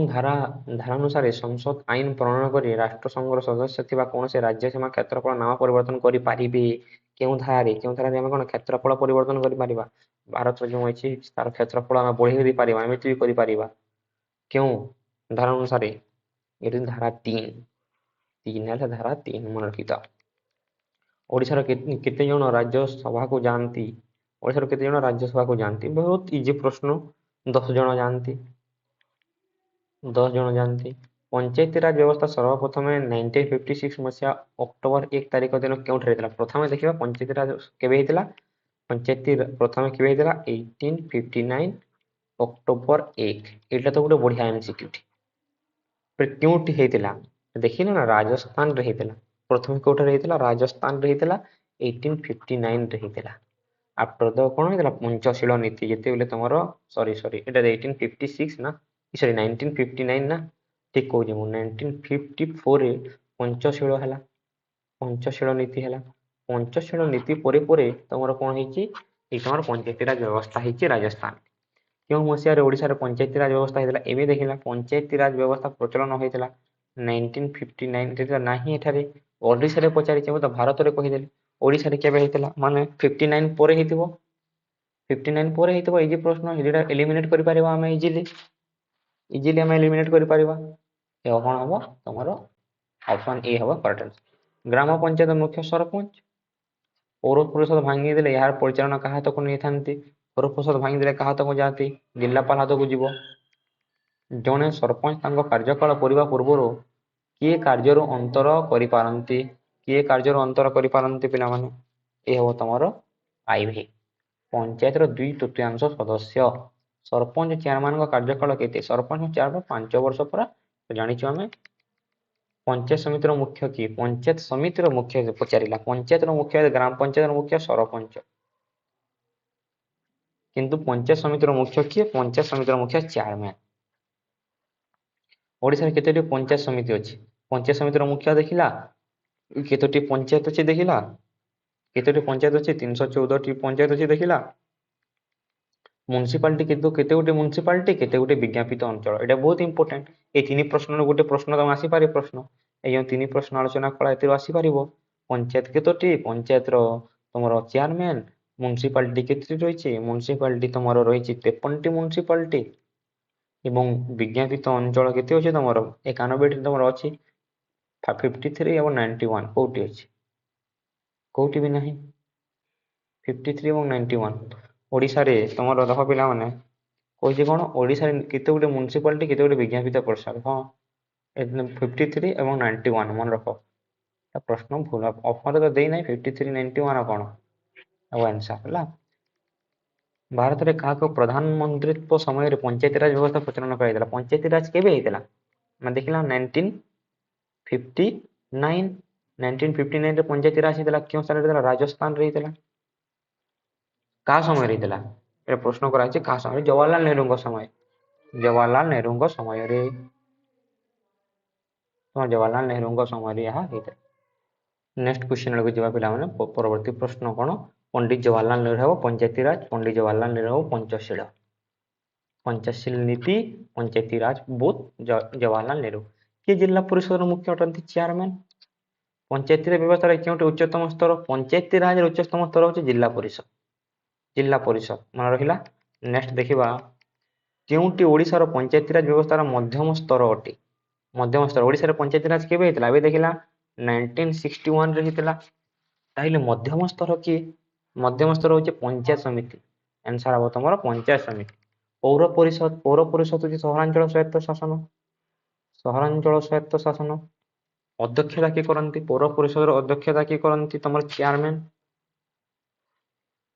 ଧାରାନୁସାରେ ସଂସଦ ଆଇନ ପ୍ରଣୟନ କରି ରାଷ୍ଟ୍ରସଂଘର ସଦସ୍ୟ ଥିବା କୌଣସି ରାଜ୍ୟ ସୀମା କ୍ଷେତ୍ରଫଳ ନାମ ପରିବର୍ତ୍ତନ କରିପାରିବେ? କେଉଁ ଧାରାରେ ଆମେ କଣ କ୍ଷେତ୍ରଫଳ ପରିବର୍ତ୍ତନ କରିପାରିବା? ଭାରତର ଯେଉଁ ଅଛି ତାର କ୍ଷେତ୍ରଫଳ ଆମେ ବଢେଇ ଦେଇପାରିବା, ଏମିତି ବି କରିପାରିବା। କେଉଁ ଧାରା ଅନୁସାରେ? ଏଠି ଧାରା 3 ହେଲା, ଧାରା 3 ମନେ ରଖିଥାଅ। ଓଡ଼ିଶାର କେତେ ଜଣ ରାଜ୍ୟସଭାକୁ ଯାଆନ୍ତି? ଓଡ଼ିଶାର କେତେ ଜଣ ରାଜ୍ୟସଭାକୁ ଯାଆନ୍ତି? ବହୁତ ଇଜି ପ୍ରଶ୍ନ, 10 ଜଣ ଯାଆନ୍ତି, 10 ଜଣ ଯାଆନ୍ତି। ପଞ୍ଚାୟତିରାଜ ବ୍ୟବସ୍ଥା ସର୍ବପ୍ରଥମେ 1956 ମସିହା ଅକ୍ଟୋବର 1 ତାରିଖ ଦିନ କେଉଁଠାରେ ହେଇଥିଲା? ପ୍ରଥମେ ଦେଖିବା ପଞ୍ଚାୟତିରାଜ କେବେ ହେଇଥିଲା? ପ୍ରଥମେ କେବେ ହେଇଥିଲା? 1859 ଅକ୍ଟୋବର 1। ଏଇଟା ତ ଗୋଟେ ବଢିଆ MCQ ଟି। କେଉଁଠି ହେଇଥିଲା? ଦେଖିଲେ ନା, ରାଜସ୍ଥାନରେ ହେଇଥିଲା। ପ୍ରଥମେ କୋଉଠାରେ ହେଇଥିଲା? ରାଜସ୍ଥାନରେ ହେଇଥିଲା, 1859 ରେ ହେଇଥିଲା। ଆଫ୍ଟର ଦ କଣ ହେଇଥିଲା? ପଞ୍ଚଶୀଳ ନୀତି, ଯେତେବେଳେ ତମର ସରି ଏଇଟା 1856 ନା, ସରି 1959 ନା, ଠିକ କହୁଛି ମୁଁ, 1954ରେ ପଞ୍ଚଶୀଳ ହେଲା, ପଞ୍ଚଶୀଳ ନୀତି ହେଲା। ପଞ୍ଚଶୀଳ ନୀତି ପରେ ପରେ ତମର କଣ ହେଇଛି? ଏଇ ତମର ପଞ୍ଚାୟତିରାଜ ବ୍ୟବସ୍ଥା ହେଇଛି ରାଜସ୍ଥାନ। କେଉଁ ମସିହାରେ ଓଡ଼ିଶାରେ ପଞ୍ଚାୟତିରାଜ ବ୍ୟବସ୍ଥା ହେଇଥିଲା? ଏବେ ଦେଖିଲା, ପଞ୍ଚାୟତିରାଜ ବ୍ୟବସ୍ଥା ପ୍ରଚଳନ ହୋଇଥିଲା 1959 ନାହିଁ ଏଠାରେ। ଓଡ଼ିଶାରେ ପଚାରିଛି, ମୁଁ ତ ଭାରତରେ କହିଦେଲି। ଓଡ଼ିଶାରେ କେବେ ହେଇଥିଲା? ମାନେ 59 ପରେ ହେଇଥିବ, 59 ପରେ ହେଇଥିବ। ଇଜି ପ୍ରଶ୍ନ, ଏଇଟା ଏଲିମିନେଟ କରିପାରିବା ଆମେ ଇଜିଲି ଆମେ ଏଲିମିନେଟ କରିପାରିବା। ଏ କଣ ହବ? ତମର ଅପସନ ଏ ହବ କରେକ୍ଟ। ଗ୍ରାମ ପଞ୍ଚାୟତ ମୁଖ୍ୟ ସରପଞ୍ଚ। ପୌର ପରିଷଦ ଭାଙ୍ଗିଦେଲେ ଏହାର ପରିଚାଳନା କାହା ହାତକୁ ନେଇଥାନ୍ତି? ପୌର ପରିଷଦ ଭାଙ୍ଗିଦେଲେ କାହା ହାତକୁ ଯାଆନ୍ତି? ଜିଲ୍ଲାପାଳ ହାତକୁ ଯିବ। ଜଣେ ସରପଞ୍ଚ ତାଙ୍କ କାର୍ଯ୍ୟକାଳ କରିବା ପୂର୍ବରୁ କିଏ କାର୍ଯ୍ୟରୁ ଅନ୍ତର କରିପାରନ୍ତି? କିଏ କାର୍ଯ୍ୟରୁ ଅନ୍ତର କରିପାରନ୍ତି ପିଲାମାନେ? ଏ ହବ ତମର ଆଇଭି, ପଞ୍ଚାୟତର 2/3 ସଦସ୍ୟ। ସରପଞ୍ଚ ଚେୟାରମାନଙ୍କ କାର୍ଯ୍ୟକାଳ କେତେ? ସରପଞ୍ଚ ଚେୟାରମ୍ୟାନ 5 ବର୍ଷ ପରା, ଜାଣିଛୁ ଆମେ। ପଞ୍ଚାୟତ ସମିତିର ମୁଖ୍ୟ କିଏ? ପଞ୍ଚାୟତ ସମିତିର ମୁଖ୍ୟ ପଚାରିଲା। ପଞ୍ଚାୟତର ମୁଖ୍ୟ, ଗ୍ରାମ ପଞ୍ଚାୟତର ମୁଖ୍ୟ ସରପଞ୍ଚ, କିନ୍ତୁ ପଞ୍ଚାୟତ ସମିତିର ମୁଖ୍ୟ କିଏ? ପଞ୍ଚାୟତ ସମିତିର ମୁଖ୍ୟ ଚେୟାରମ୍ୟାନ। ଓଡ଼ିଶାରେ କେତୋଟି ପଞ୍ଚାୟତ ସମିତି ଅଛି? ପଞ୍ଚାୟତ ସମିତିର ମୁଖ୍ୟ ଦେଖିଲା। କେତୋଟି ପଞ୍ଚାୟତ ଅଛି ଦେଖିଲା। କେତୋଟି ପଞ୍ଚାୟତ ଅଛି? 314ଟି ପଞ୍ଚାୟତ ଅଛି ଦେଖିଲା। ମ୍ୟୁନିସିପାଲିଟି କେତେ ଗୋଟେ ମ୍ୟୁନିସିପାଲିଟି, କେତେ ଗୋଟେ ବିଜ୍ଞାପିତ ଅଞ୍ଚଳ? ଏଇଟା ବହୁତ ଇମ୍ପୋର୍ଟାଣ୍ଟ। ଏଇ 3 ପ୍ରଶ୍ନର ଗୋଟେ ପ୍ରଶ୍ନ ତମ ଆସିପାରେ ପ୍ରଶ୍ନ। ଏଇ ଯେଉଁ 3 ପ୍ରଶ୍ନ ଆଲୋଚନା କଲା, ଏଥିରୁ ଆସିପାରିବ। পঞ্চায়েত কেতোটি, পঞ্চায়েতর তোমার চেয়ারম্যান, म्युनिसिपालिटी কেতোটি রয়েছে, म्युनिसिपालिटी তোমার রয়েছে 53টি म्युनिसिपालिटी এবং বিজ্ঞাপিত অঞ্চଳ କେତେ ଅଛି ତମର 91ଟି ତମର ଅଛି। 53 ଏବଂ 91 କୋଉଠି ଅଛି? କୋଉଠି ବି ନାହିଁ। 53 ଏବଂ 91 ଓଡ଼ିଶାରେ ତମର ଦେଖ ପିଲାମାନେ କହୁଛି କଣ ଓଡ଼ିଶାରେ କେତେ ଗୋଟେ म्युनिसिपालिटी କେତେ ଗୋଟେ ବିଜ୍ଞାପିତ ପରିଷଦ। ହଁ 53 ଏବଂ 91 ମନେ ରଖ। ପ୍ରଶ୍ନ ଭୁଲ ଅଫରରେ ତ ଦେଇନାହିଁ 53 91 କଣ ଆଉ ଆନ୍ସର ହେଲା। ଭାରତରେ କାହାକୁ ପ୍ରଧାନମନ୍ତ୍ରୀତ୍ୱ ସମୟରେ ପଞ୍ଚାୟତିରାଜ ବ୍ୟବସ୍ଥା ପ୍ରଚଳନ କରାଯାଇଥିଲା? ପଞ୍ଚାୟତିରାଜ କେବେ ହେଇଥିଲା? ଆମେ ଦେଖିଲା 1959 1959ରେ ପଞ୍ଚାୟତିରାଜ ହେଇଥିଲା। କେଉଁ ସ୍ଥାନରେ ହେଇଥିଲା? ରାଜସ୍ଥାନରେ ହେଇଥିଲା। କାହା ସମୟରେ ହେଇଥିଲା? ଏ ପ୍ରଶ୍ନ କରାଯାଇଛି କାହା ସମୟରେ? ଜବାହରଲାଲ ନେହେରୁଙ୍କ ସମୟ। ଜବାହରଲାଲ ନେହେରୁଙ୍କ ସମୟରେ ଜବାହରଲାଲ ନେହେରୁଙ୍କ ସମୟରେ ଏହା ହେଇଥିଲା। ନେକ୍ସଟ କ୍ୱେଶ୍ଚନ ଆଡ଼କୁ ଯିବା ପିଲାମାନେ। ପରବର୍ତ୍ତୀ ପ୍ରଶ୍ନ କଣ? ପଣ୍ଡିତ ଜବାହରଲାଲ ନେହେରୁ ହେବ ପଞ୍ଚାୟତିରାଜ, ପଣ୍ଡିତ ଜବାହରଲାଲ ନେହେରୁ ହେବ ପଞ୍ଚଶୀଳ। ପଞ୍ଚଶୀଳ ନୀତି, ପଞ୍ଚାୟତିରାଜ ବୋଥ ଜବାହରଲାଲ ନେହେରୁ। କିଏ ଜିଲ୍ଲା ପରିଷଦର ମୁଖ୍ୟ ଅଟନ୍ତି? ଚେୟାରମ୍ୟାନ। ପଞ୍ଚାୟତି ବ୍ୟବସ୍ଥାରେ କେଉଁଠି ଉଚ୍ଚତମ ସ୍ତର? ପଞ୍ଚାୟତିରାଜର ଉଚ୍ଚତମ ସ୍ତର ହେଉଛି ଜିଲ୍ଲା ପରିଷଦ। ଜିଲ୍ଲା ପରିଷଦ ମନେ ରଖିଲା। ନେକ୍ସଟ ଦେଖିବା କେଉଁଟି ଓଡ଼ିଶାର ପଞ୍ଚାୟତିରାଜ ବ୍ୟବସ୍ଥାର ମଧ୍ୟମ ସ୍ତର ଅଟେ? ମଧ୍ୟମ ସ୍ତର ଓଡ଼ିଶାରେ ପଞ୍ଚାୟତିରାଜ କେବେ ହେଇଥିଲା? ଏବେ ଦେଖିଲା 1961ରେ ହେଇଥିଲା। ତାହେଲେ ମଧ୍ୟମ ସ୍ତର କିଏ? ମଧ୍ୟମ ସ୍ତର ହେଉଛି ପଞ୍ଚାୟତ ସମିତି। ଆନ୍ସର ହେବ ତମର ପଞ୍ଚାୟତ ସମିତି। ପୌର ପରିଷଦ, ପୌର ପରିଷଦ ହେଉଛି ସହରାଞ୍ଚଳ ସ୍ୱାୟତ୍ତ ଶାସନ। ସହରାଞ୍ଚଳ ସ୍ୱାୟତ୍ତ ଶାସନ। ଅଧ୍ୟକ୍ଷତା କିଏ କରନ୍ତି? ପୌର ପରିଷଦର ଅଧ୍ୟକ୍ଷତା କିଏ କରନ୍ତି? ତମର ଚେୟାରମ୍ୟାନ।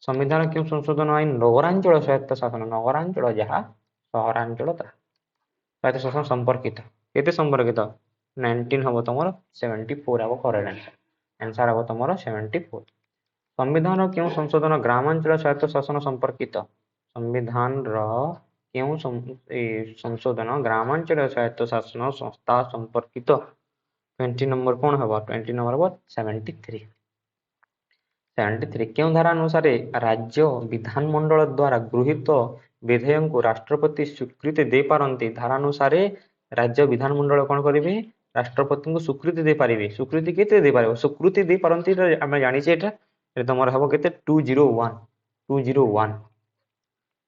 संविधान क्यों संशोधन आईन? नगरांचल स्वायत्त शासन। नगरांचल जहाँ सहरांचल स्वायत्त शासन संपर्कित केते संपर्कित 19 हम तुम 74 हम करेक्ट आंसर। आंसर हम तुम 74। संविधान क्यों संशोधन ग्रामांचल स्वायत्त शासन संपर्कित? संविधान क्यों संशोधन ग्रामांचल स्वायत्त शासन संस्था संपर्कित? 20 नंबर कौन हम? 20 नंबर हम 73। 73 क्यों धारा अनुसार राज्य विधानमंडल द्वारा गृहीत विधेयक को राष्ट्रपति स्वीकृति दे पारंती? धारा अनुसार राज्य विधानमंडल कौन करेंगे? राष्ट्रपति को स्वीकृति दे पारे। स्वीकृति केते दे पारे? स्वीकृति दे पारंती आम जानी एटा तुम हम के 201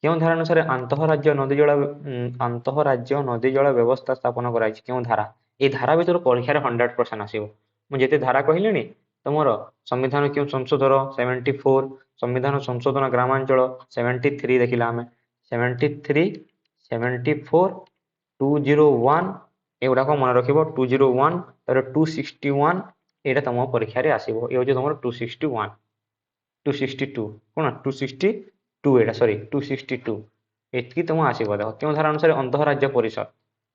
क्यों धारा अनुसार अंतरराज्य नदी जल व्यवस्था स्थापन कराई? क्यों धारा? ये धारा भर परीक्षार 100% आसो। मुझे धारा कहली तुम संविधान क्यों संशोधन 74, संविधान संशोधन ग्रामांचल 73 देखिला आम 73, 74, 201 एगुड़ाक मन रख 201 261 यहाँ तुम परीक्षा आसो। ये हूँ तुम 261 262 कौन 262 एटा सॉरी 262 एति तुम आसो। देख क्यों धारा अनुसार अंतरराज्य परिषद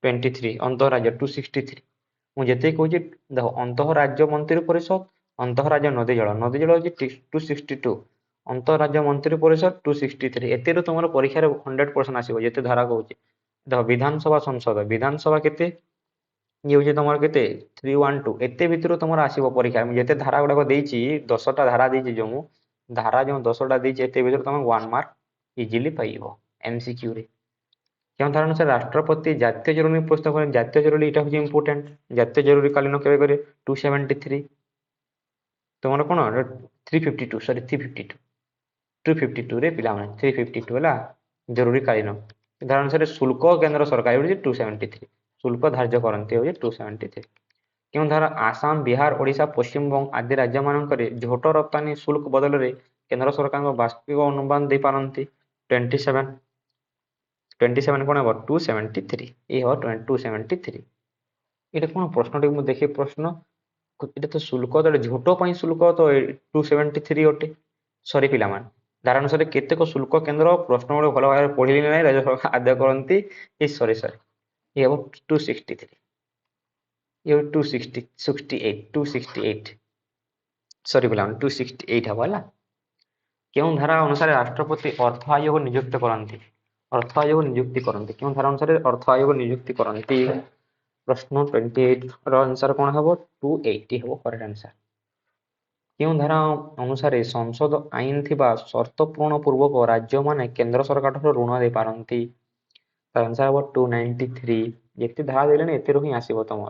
23 अंतरराज्य 263 मुझे कहूँ देख अंतरराज्य मंत्री परिषद अंतरराज्य नदी जल हूँ 262 अंतरराज्य मंत्री परिषद 263 एतिर तुम परीक्षा 100% आसो। जिते धारा कहूँ देख विधानसभा संसद विधानसभा केते ये हूँ तुम के 312 एत भितर तुम आसो परीक्षा जिते धारा गुड़ाक 10टा धारा देती जो धारा जो 10टा देती एत भर तुम 1 मार्क इजिली पाइब एमसीक्यू रे। क्यों धारा अनुसार राष्ट्रपति जातीय जरूरी पुस्तक जातीय जरूरी यहाँ हूँ इम्पोर्टाट जातीय जरूरीकालीन के 273 तुम कौन 352 सॉरी 352 252 रे पिला 352 है जरूरीकालीन। धारा अनुसार शुल्क केंद्र सरकार 273 शुल्क धार्य करते 273। क्यों धारा आसाम बिहार ओडिशा पश्चिम बंग आदि राज्य मानक झोट रप्तानी शुल्क बदल में केंद्र सरकार वास्तविक अनुमान दे पारती? 27 कौन हम 273 ये हम 273। ये कौन प्रश्न मुझे देखे प्रश्न ये तो शुल्क झोट शुल्क तो 273 अटे सॉरी पिला धारा अनुसार केतेक शुल्क केन्द्र प्रश्न गुड़ भल भाव पढ़ी ना राज्य सरकार आदाय करती सॉरी सॉरी ये हम 263 ये 268 सॉरी पिला 268 हम है। क्यों धारा अनुसार राष्ट्रपति अर्थ आयोग नियुक्त करती? अर्थ आयोग नियुक्ति करती क्यों धारा अनुसार अर्थ आयोग नियुक्ति करती? प्रश्न 28 आंसर कौन हम 280 हम करेक्ट आंसर। क्यों धारा अनुसार संसद आईन थिबा शर्त पूर्ण पूर्वक राज्य माने केंद्र सरकार ऋण दे पारंती? आंसर हम 293 ये धारा देले एतिर ही आसीबो तुम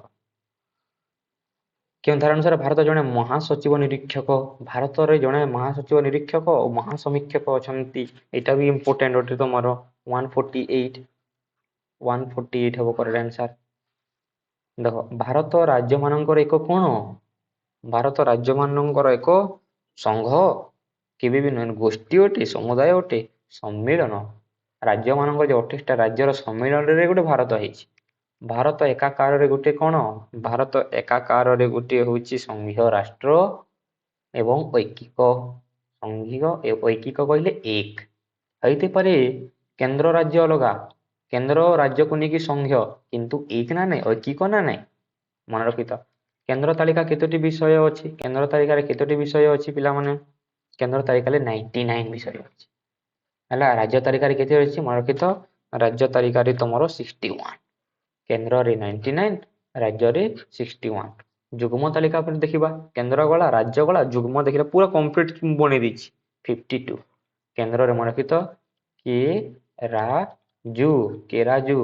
କେଉଁ ଧାରା ଅନୁସାରେ ଭାରତ ଜଣେ ମହାସଚିବ ନିରୀକ୍ଷକ, ଭାରତରେ ଜଣେ ମହାସଚିବ ନିରୀକ୍ଷକ ଓ ମହାସମୀକ୍ଷକ ଅଛନ୍ତି। ଏଇଟା ବି ଇମ୍ପୋର୍ଟାଣ୍ଟ ଅଟେ ତମର 148 ହବ କରେକ୍ଟ ଆନ୍ସର। ଦେଖ ଭାରତ ରାଜ୍ୟମାନଙ୍କର ଏକ କଣ, ଭାରତ ରାଜ୍ୟମାନଙ୍କର ଏକ ସଂଘ କେବେ ବି ନୁହେଁ, ଗୋଷ୍ଠୀ ଅଟେ, ସମୁଦାୟ ଅଟେ, ସମ୍ମିଳନ। ରାଜ୍ୟମାନଙ୍କର ଯେ 28ଟା ରାଜ୍ୟର ସମ୍ମିଳନରେ ଗୋଟେ ଭାରତ ହେଇଛି। ଭାରତ ଏକାକାରରେ ଗୋଟେ କଣ, ଭାରତ ଏକାକାରରେ ଗୋଟିଏ ହଉଛି ସଂଘୀୟ ରାଷ୍ଟ୍ର ଏବଂ ଐକିକ। ସଂଘୀୟ ଐକିକ କହିଲେ ଏକ ହେଇଥାଇପାରେ, କେନ୍ଦ୍ର ରାଜ୍ୟ ଅଲଗା, କେନ୍ଦ୍ର ରାଜ୍ୟକୁ ନେଇକି ସଂଘୀୟ, କିନ୍ତୁ ଏକ ନା ନାଇଁ, ଐକିକ ନା ନାଇଁ, ମନେ ରଖିଥ। କେନ୍ଦ୍ର ତାଲିକା କେତୋଟି ବିଷୟ ଅଛି, କେନ୍ଦ୍ର ତାଲିକାରେ କେତୋଟି ବିଷୟ ଅଛି ପିଲାମାନେ, କେନ୍ଦ୍ର ତାଲିକାରେ 99 ବିଷୟ ଅଛି ହେଲା। ରାଜ୍ୟ ତାଲିକାରେ କେତେ ଅଛି ମନେ ରଖିଥ, ରାଜ୍ୟ ତାଲିକାରେ ତମର 61, କେନ୍ଦ୍ରରେ 99, ରାଜ୍ୟରେ 61। ଯୁଗ୍ମ ତାଲିକା ଉପରେ ଦେଖିବା, କେନ୍ଦ୍ର ଗଲା, ରାଜ୍ୟ ଗଲା, ଯୁଗ୍ମ ଦେଖିଲା ପୁରା କମ୍ପ୍ଲିଟ ବନେଇ ଦେଇଛି 52। କେନ୍ଦ୍ରରେ ମନେ ରଖିଥ କେରାଜୁ, କେରାଜୁ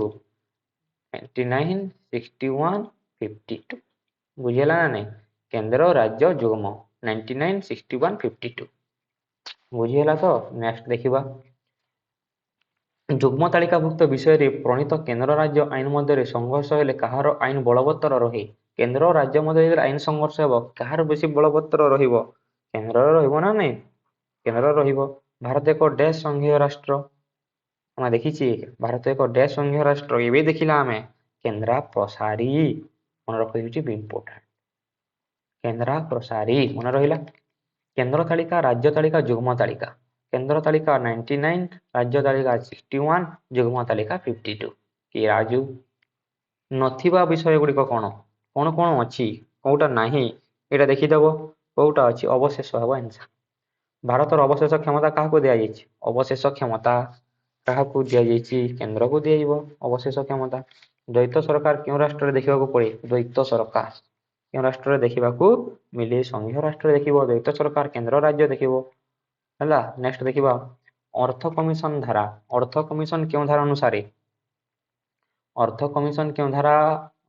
99, 61, 52 ବୁଝିହେଲା ନା ନାଇଁ। କେନ୍ଦ୍ର ରାଜ୍ୟ ଯୁଗ୍ମ 99, 61, 52 ବୁଝିହେଲା ତ। ନେକ୍ସଟ ଦେଖିବା, ଯୁଗ୍ମ ତାଲିକାଭୁକ୍ତ ବିଷୟରେ ପ୍ରଣୀତ କେନ୍ଦ୍ର ରାଜ୍ୟ ଆଇନ ମଧ୍ୟରେ ସଂଘର୍ଷ ହେଲେ କାହାର ଆଇନ ବଳବତ୍ତର ରହେ। କେନ୍ଦ୍ର ଓ ରାଜ୍ୟ ମଧ୍ୟରେ ଆଇନ ସଂଘର୍ଷ ହେବ, କାହାର ବେଶୀ ବଳବତ୍ତର ରହିବ, କେନ୍ଦ୍ରର ରହିବ ନା ନାଇଁ, କେନ୍ଦ୍ର ରହିବ। ଭାରତ ଏକ ଡ୍ୟାଶ ସଂଘୀୟ ରାଷ୍ଟ୍ର, ଆମେ ଦେଖିଛେ ଭାରତ ଏକ ଡ୍ୟାଶ ସଂଘୀୟ ରାଷ୍ଟ୍ର, ଏବେ ଦେଖିଲା ଆମେ କେନ୍ଦ୍ରା ପ୍ରସାରୀ, ମନେ ରଖିଛି ଇମ୍ପୋର୍ଟାଣ୍ଟ, କେନ୍ଦ୍ରା ପ୍ରସାରୀ ମନେ ରହିଲା। କେନ୍ଦ୍ର ତାଲିକା, ରାଜ୍ୟ ତାଲିକା, ଯୁଗ୍ମ ତାଲିକା, କେନ୍ଦ୍ର ତାଲିକା 99, ରାଜ୍ୟ ତାଲିକା 61, ଯୁଗ୍ମ ତାଲିକା 52। କି ରାଜୁ ନଥିବା ବିଷୟ ଗୁଡିକ କଣ, କଣ କଣ ଅଛି, କୋଉଟା ନାହିଁ ଏଇଟା ଦେଖିଦବ, କୋଉଟା ଅଛି ଅବଶେଷ ହେବ ଆନ୍ସର। ଭାରତର ଅବଶେଷ କ୍ଷମତା କାହାକୁ ଦିଆଯାଇଛି, ଅବଶେଷ କ୍ଷମତା କାହାକୁ ଦିଆଯାଇଛି, କେନ୍ଦ୍ରକୁ ଦିଆଯିବ ଅବଶେଷ କ୍ଷମତା। ଦ୍ୱୈତ ସରକାର କେଉଁ ରାଷ୍ଟ୍ରରେ ଦେଖିବାକୁ ପଡେ, ଦ୍ୱୈତ ସରକାର କେଉଁ ରାଷ୍ଟ୍ରରେ ଦେଖିବାକୁ ମିଳେ, ସଂଘୀୟ ରାଷ୍ଟ୍ରରେ ଦେଖିବ ଦ୍ୱୈତ ସରକାର, କେନ୍ଦ୍ର ରାଜ୍ୟ ଦେଖିବ ହେଲା। ନେକ୍ସଟ ଦେଖିବା, ଅର୍ଥ କମିଶନ ଧାରା, ଅର୍ଥ କମିଶନ କେଉଁ ଧାରା ଅନୁସାରେ, ଅର୍ଥ କମିଶନ କେଉଁ ଧାରା,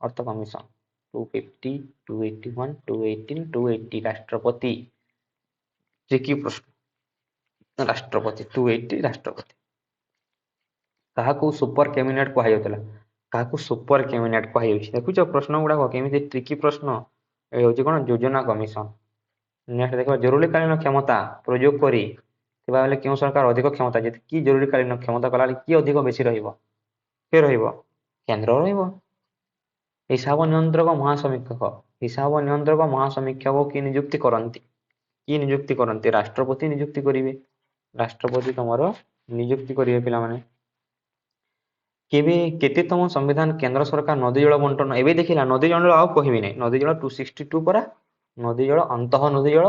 ଅର୍ଥ କମିଶନ 250, 281, 218, 280। ରାଷ୍ଟ୍ରପତି କି ପ୍ରଶ୍ନ, ରାଷ୍ଟ୍ରପତି 280, ରାଷ୍ଟ୍ରପତି। କାହାକୁ ସୁପର କ୍ୟାବିନେଟ କୁହାଯାଉଥିଲା, କାହାକୁ ସୁପର କ୍ୟାବିନେଟ କୁହାଯାଉଛି, ଦେଖୁଛ ପ୍ରଶ୍ନ ଗୁଡାକ କେମିତି ଟ୍ରିକି ପ୍ରଶ୍ନ। ଏ ହଉଛି କଣ, ଯୋଜନା କମିଶନ। ନେକ୍ସଟ ଦେଖିବା, ଜରୁରୀକାଳୀନ କ୍ଷମତା ପ୍ରୟୋଗ କରି ଥିବା ବେଳେ କେଉଁ ସରକାର ଅଧିକ କ୍ଷମତା, ଯଦି କି ଜରୁରୀକାଳୀନ କ୍ଷମତା କଲା କିଏ ଅଧିକ ବେଶୀ ରହିବ, କିଏ ରହିବ, କେନ୍ଦ୍ର ରହିବ। ହିସାବ ନିୟନ୍ତ୍ରକ ମହାସମୀକ୍ଷକ, ହିସାବ ନିୟନ୍ତ୍ରକ ମହାସମୀକ୍ଷକ କିଏ ନିଯୁକ୍ତି କରନ୍ତି, କିଏ ନିଯୁକ୍ତି କରନ୍ତି, ରାଷ୍ଟ୍ରପତି ନିଯୁକ୍ତି କରିବେ, ରାଷ୍ଟ୍ରପତି ତମର ନିଯୁକ୍ତି କରିବେ ପିଲାମାନେ। କେବେ କେତେତମ ସମ୍ବିଧାନ କେନ୍ଦ୍ର ସରକାର ନଦୀ ଜଳ ବଣ୍ଟନ, ଏବେ ଦେଖିଲା ନଦୀ ଜଳ ଆଉ କହିବି ନାହିଁ, ନଦୀ ଜଳ 262 ପରା, ନଦୀ ଜଳ ଅନ୍ତଃ ନଦୀ ଜଳ,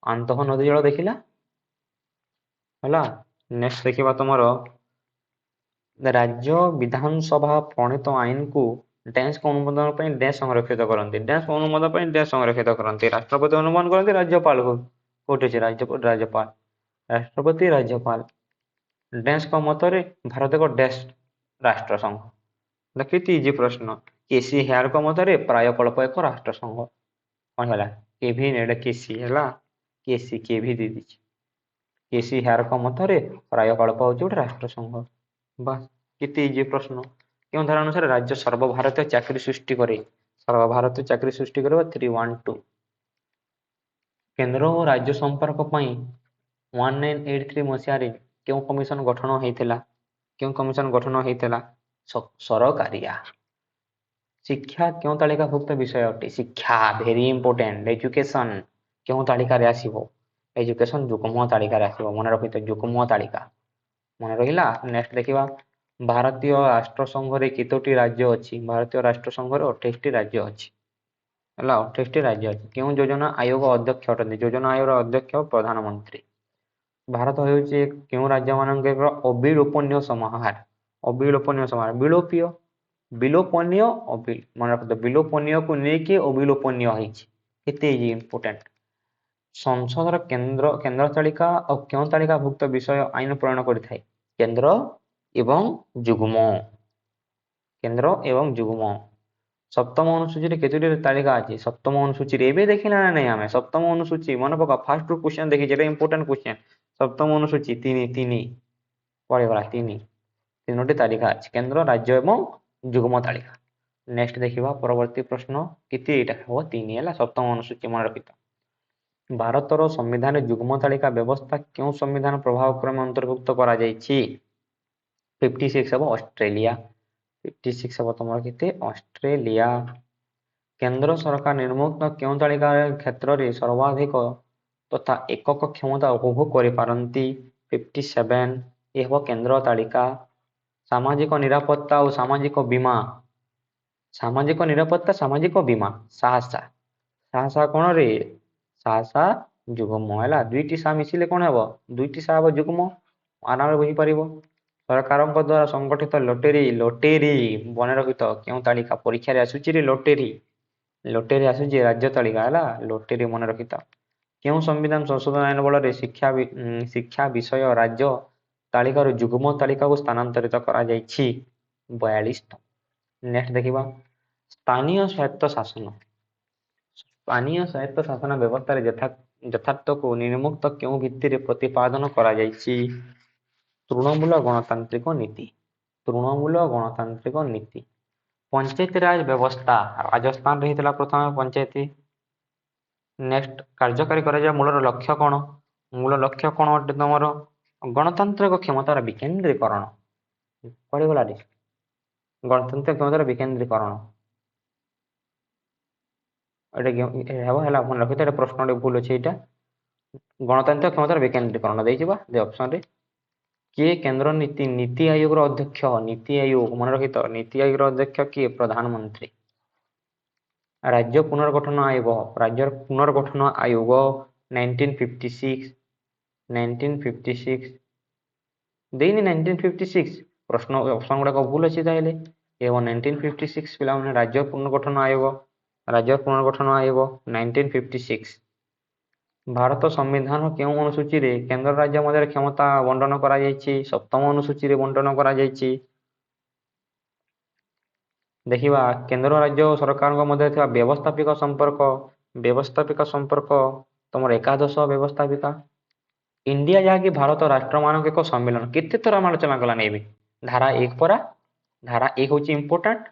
ଅନ୍ତଃ ନଦୀ ଜଳ ଦେଖିଲା ହେଲା। ନେକ୍ସଟ ଦେଖିବା ତମର, ରାଜ୍ୟ ବିଧାନସଭା ପ୍ରଣୀତ ଆଇନକୁ ଡ୍ୟାନ୍ସକୁ ଅନୁମୋଦନ ପାଇଁ ଡ୍ୟାନ୍ସ ସଂରକ୍ଷିତ କରନ୍ତି, ଡ୍ୟାନ୍ସ ଅନୁମୋଦନ ପାଇଁ ଡ୍ୟାନ୍ସ ସଂରକ୍ଷିତ କରନ୍ତି, ରାଷ୍ଟ୍ରପତି ଅନୁମୋଦନ କରନ୍ତି, ରାଜ୍ୟପାଳକୁ, କୋଉଠି ଅଛି ରାଜ୍ୟପାଳ, ରାଷ୍ଟ୍ରପତି, ରାଜ୍ୟପାଳ। ଡ୍ୟାନ୍ସଙ୍କ ମତରେ ଭାରତ ଏକ ଡ୍ୟାନ୍ସ ରାଷ୍ଟ୍ର ସଂଘ, କେତେ ଇଜି ପ୍ରଶ୍ନ। କେସି ହେୟାରଙ୍କ ମତରେ ପ୍ରାୟକଳ୍ପ ଏକ ରାଷ୍ଟ୍ର ସଂଘ, କଣ ହେଲା କେଭି, ଏଇଟା କେସି ହେଲା, କେସି କେଭି ଦେଇଦେଇଛି। କେସି ହେୟାରଙ୍କ ମତରେ ପ୍ରାୟକଳ୍ପ ହଉଛି ଗୋଟେ ରାଷ୍ଟ୍ର ସଂଘ, ବାସ୍ କେତେ ଇଜି ପ୍ରଶ୍ନ। କେଉଁ ଧାରା ଅନୁସାରେ ରାଜ୍ୟ ସର୍ବଭାରତୀୟ ଚାକିରି ସୃଷ୍ଟି କରେ, ସର୍ବଭାରତୀୟ ଚାକିରି ସୃଷ୍ଟି କରିବ 312। କେନ୍ଦ୍ର ଓ ରାଜ୍ୟ ସମ୍ପର୍କ ପାଇଁ 1983 ମସିହାରେ କେଉଁ କମିଶନ ଗଠନ ହେଇଥିଲା, କେଉଁ କମିଶନ ଗଠନ ହେଇଥିଲା, ସରକାରିଆ। ଶିକ୍ଷା କେଉଁ ତାଲିକାଭୁକ୍ତ ବିଷୟ ଅଟେ, ଶିକ୍ଷା ଭେରି ଇମ୍ପୋର୍ଟାଣ୍ଟ, ଏଜୁକେସନ କେଉଁ ତାଲିକାରେ ଆସିବ, ଏଜୁକେସନ ଯୁଗ୍ମ ତାଲିକାରେ ଆସିବ, ମନେ ରଖିଥ ଯୁଗ୍ମ ତାଲିକା, ମନେ ରହିଲା। ନେକ୍ସଟ ଦେଖିବା, ଭାରତୀୟ ରାଷ୍ଟ୍ର ସଂଘରେ କେତୋଟି ରାଜ୍ୟ ଅଛି, ଭାରତୀୟ ରାଷ୍ଟ୍ର ସଂଘରେ 28ଟି ରାଜ୍ୟ ଅଛି ହେଲା, 28ଟି ରାଜ୍ୟ ଅଛି। କେଉଁ ଯୋଜନା ଆୟୋଗ ଅଧ୍ୟକ୍ଷ ଅଟନ୍ତି, ଯୋଜନା ଆୟୋଗର ଅଧ୍ୟକ୍ଷ ପ୍ରଧାନମନ୍ତ୍ରୀ। ଭାରତ ହେଉଛି କେଉଁ ରାଜ୍ୟ ମାନଙ୍କର ଅବିଲୋପନୀୟ ସମାହାର, ଅବିଲୋପନୀୟ ସମାହାର, ବିଲୋପୀୟ, ବିଲୋପନୀୟ, ମନେ ରଖନ୍ତୁ ବିଲୋପନୀୟକୁ ନେଇକି ଅବିଲୋପନୀୟ ହେଇଛି, କେତେ ଇମ୍ପୋର୍ଟାଣ୍ଟ। ସଂସଦର କେନ୍ଦ୍ର ତାଲିକା ଆଉ କେଉଁ ତାଲିକାଭୁକ୍ତ ବିଷୟ ଆଇନ ପ୍ରଣୟନ କରିଥାଏ, କେନ୍ଦ୍ର ଏବଂ ଯୁଗ୍ମ, କେନ୍ଦ୍ର ଏବଂ ଯୁଗ୍ମ। ସପ୍ତମ ଅନୁସୂଚୀରେ କେତୋଟି ତାଲିକା ଅଛି? ସପ୍ତମ ଅନୁସୂଚୀରେ ଏବେ ଦେଖିଲା ନା ନାଇଁ ଆମେ ସପ୍ତମ ଅନୁସୂଚୀ ମନେ ପକା ଫାର୍ଷ୍ଟ ରୁ କ୍ୱେଶ୍ଚନ ଦେଖିଛେ, ଏଟା ଇମ୍ପୋର୍ଟାଣ୍ଟ କ୍ୱେଶ୍ଚନ। ସପ୍ତମ ଅନୁସୂଚୀ ତିନି ପଳେଇଗଲା, ତିନୋଟି ତାଲିକା ଅଛି, କେନ୍ଦ୍ର, ରାଜ୍ୟ ଏବଂ ଯୁଗ୍ମ ତାଲିକା। ନେକ୍ସଟ ଦେଖିବା ପରବର୍ତ୍ତୀ ପ୍ରଶ୍ନ, କେତେ ଏଇଟା ହବ 3 ହେଲା, ସପ୍ତମ ଅନୁସୂଚୀ ମନେ ରଖିଥାଅ। ଭାରତର ସମ୍ବିଧାନରେ ଯୁଗ୍ମ ତାଲିକା ବ୍ୟବସ୍ଥା କେଉଁ ସମ୍ବିଧାନ ପ୍ରଭାବ କ୍ରମେ ଅନ୍ତର୍ଭୁକ୍ତ କରାଯାଇଛି? 56 ହେବ ଅଷ୍ଟ୍ରେଲିଆ, 56 ହେବ ତମର କେତେ? ଅଷ୍ଟ୍ରେଲିଆ। କେନ୍ଦ୍ର ସରକାର ନିର୍ମୁକ୍ତ କେଉଁ ତାଲିକା କ୍ଷେତ୍ରରେ ସର୍ବାଧିକ ତଥା ଏକକ କ୍ଷମତା ଉପଭୋଗ କରିପାରନ୍ତି? 57 ଏ ହେବ କେନ୍ଦ୍ର ତାଲିକା। ସାମାଜିକ ନିରାପତ୍ତା ଓ ସାମାଜିକ ବୀମା, ସାମାଜିକ ନିରାପତ୍ତା ସାମାଜିକ ବୀମା ସାହସା, ସାହସା କଣ ରେ? ସାହସା ଯୁଗ୍ମ ହେଲା, ଦୁଇଟି ସା ମିଶିଲେ କଣ ହେବ? ଦୁଇଟି ସା ହେବ ଯୁଗ୍ମ, ଆରାମରେ ବୁଝିପାରିବ। ସରକାରଙ୍କ ଦ୍ୱାରା ସଂଗଠିତ ଲୋଟେରୀ ମନେ ରଖିଥାଅ କେଉଁ ତାଲିକା ପରୀକ୍ଷାରେ ଆସୁଛି ରେ? ଲୋଟେରୀ ଆସୁଛି ରାଜ୍ୟ ତାଲିକା ହେଲା, ଲୋଟେରୀ ମନେ ରଖିଥାଅ। କେଉଁ ସମ୍ବିଧାନ ସଂଶୋଧନ ଆଇନ ବଳରେ ଶିକ୍ଷା ବିଷୟ ରାଜ୍ୟ ତାଲିକାରୁ ଯୁଗ୍ମ ତାଲିକାକୁ ସ୍ଥାନାନ୍ତରିତ କରାଯାଇଛି? 42। ନେକ୍ସଟ ଦେଖିବା ସ୍ଥାନୀୟ ସ୍ୱାୟତ୍ତ ଶାସନ। ସ୍ଥାନୀୟ ସ୍ୱାୟତ୍ତ ଶାସନ ବ୍ୟବସ୍ଥାରେ ଯଥାର୍ଥକୁ ନିର୍ମୁକ୍ତ କେଉଁ ଭିତ୍ତିରେ ପ୍ରତିପାଦନ କରାଯାଇଛି? ତୃଣମୂଳ ଗଣତାନ୍ତ୍ରିକ ନୀତି, ତୃଣମୂଳ ଗଣତାନ୍ତ୍ରିକ ନୀତି। ପଞ୍ଚାୟତି ରାଜ ବ୍ୟବସ୍ଥା ରାଜସ୍ଥାନରେ ହେଇଥିଲା ପ୍ରଥମେ ପଞ୍ଚାୟତି। ନେକ୍ସଟ କାର୍ଯ୍ୟକାରୀ କରାଯିବା ମୂଳର ଲକ୍ଷ୍ୟ କଣ? ମୂଳ ଲକ୍ଷ୍ୟ କଣ ଅଟେ ତମର? ଗଣତାନ୍ତ୍ରିକ କ୍ଷମତାର ବିକେନ୍ଦ୍ରୀକରଣ। ପଢିଗଲା ରେ ଗଣତାନ୍ତ୍ରିକ କ୍ଷମତାର ବିକେନ୍ଦ୍ରୀକରଣ। ଏଇଟା ହେବ ହେଲା, ମନେ ରଖିଥା, ଏଇଟା ପ୍ରଶ୍ନଟେ ଭୁଲ ଅଛି। ଏଇଟା ଗଣତାନ୍ତ୍ରିକ କ୍ଷମତାର ବିକେନ୍ଦ୍ରୀକରଣ ଦେଇଯିବା ଦେ ଅପସନରେ। କିଏ କେନ୍ଦ୍ର ନୀତି ଆୟୋଗର ଅଧ୍ୟକ୍ଷ? ନୀତି ଆୟୋଗ ମନେ ରଖିଥାଅ, ନୀତି ଆୟୋଗର ଅଧ୍ୟକ୍ଷ କିଏ? ପ୍ରଧାନମନ୍ତ୍ରୀ। ରାଜ୍ୟ ପୁନର୍ଗଠନ ଆୟୋଗ, ରାଜ୍ୟର ପୁନର୍ଗଠନ ଆୟୋଗ 1956 ଦେଇନି 1956 ପ୍ରଶ୍ନ ଅପସନ ଗୁଡାକ ଭୁଲ ଅଛି, ତାହେଲେ ଏ 1956 ପିଲାମାନେ ରାଜ୍ୟ ପୁନର୍ଗଠନ ଆୟୋଗ, ରାଜ୍ୟ ପୁନର୍ଗଠନ ଆୟୋଗ 1956। ଭାରତ ସମ୍ବିଧାନ କେଉଁ ଅନୁସୂଚୀରେ କେନ୍ଦ୍ର ରାଜ୍ୟ ମଧ୍ୟରେ କ୍ଷମତା ବଣ୍ଟନ କରାଯାଇଛି? ସପ୍ତମ ଅନୁସୂଚୀରେ ବଣ୍ଟନ କରାଯାଇଛି। ଦେଖିବା କେନ୍ଦ୍ର ରାଜ୍ୟ ଓ ସରକାରଙ୍କ ମଧ୍ୟରେ ଥିବା ବ୍ୟବସ୍ଥାପିକା ସମ୍ପର୍କ ତମର ଏକାଦଶ ବ୍ୟବସ୍ଥାପିକା। ଇଣ୍ଡିଆ ଯାହାକି ଭାରତ ରାଷ୍ଟ୍ରମାନଙ୍କ ଏକ ସମ୍ମିଳନ, କେତେ ଥର ଆମେ ଆଲୋଚନା କଲା ନେବେ? ଧାରା 1 ପରା, ଧାରା 1 ହଉଛି ଇମ୍ପୋର୍ଟାଣ୍ଟ,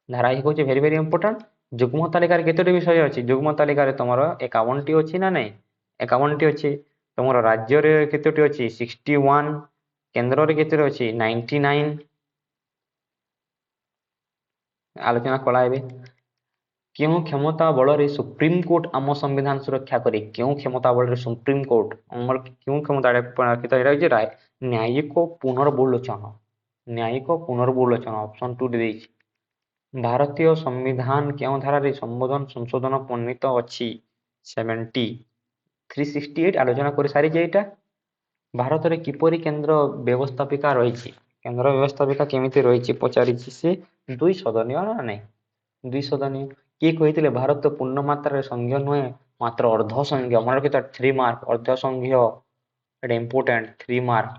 ଧାରା 1 ହଉଛି ଭେରି ଭେରି ଇମ୍ପୋର୍ଟାଣ୍ଟ। ଯୁଗ୍ମ ତାଲିକାରେ କେତୋଟି ବିଷୟ ଅଛି? ଯୁଗ୍ମ ତାଲିକାରେ ତମର 51ଟି ଅଛି ନା ନାଇଁ? 51ଟି ଅଛି। ତମର ରାଜ୍ୟରେ କେତୋଟି ଅଛି? 61। କେନ୍ଦ୍ରରେ କେତୋଟି ଅଛି? 99। ଆଲୋଚନା କଲା ଏବେ। କେଉଁ କ୍ଷମତା ବଳରେ ସୁପ୍ରିମକୋର୍ଟ ଆମ ସମ୍ବିଧାନ ସୁରକ୍ଷା କରେ? କେଉଁ କ୍ଷମତା ବଳରେ ସୁପ୍ରିମକୋର୍ଟ ଆମର କେଉଁ କ୍ଷମତା? ଏଇଟା ହଉଛି ନ୍ୟାୟିକ ପୁନର୍ବିଲୋଚନ ଅପସନ 2 ଦେଇଛି। ଭାରତୀୟ ସମ୍ବିଧାନ କେଉଁ ଧାରାରେ ସଂଶୋଧନ ବର୍ଣ୍ଣିତ ଅଛି? 70। 368 ଆଲୋଚନା କରି ସାରିଛି ଏଇଟା। ଭାରତରେ କିପରି କେନ୍ଦ୍ର ବ୍ୟବସ୍ଥାପିକା ରହିଛି? କେନ୍ଦ୍ର ବ୍ୟବସ୍ଥାପିକା କେମିତି ରହିଛି ପଚାରିଛି ସେ? 2 ସଦନୀୟ ନା ନାଇଁ? 2 ସଦନୀୟ। କିଏ କହିଥିଲେ ଭାରତ ପୂର୍ଣ୍ଣ ମାତ୍ରାରେ ସଂଘୀୟ ନୁହେଁ, ମାତ୍ର ଅର୍ଦ୍ଧ ସଂଘୀୟ? ମନେ ରଖିଥା 3 ମାର୍କ, ଅର୍ଦ୍ଧ ସଂଘୀୟ, ଏଟା ଇମ୍ପୋର୍ଟାଣ୍ଟ। 3 ମାର୍କ,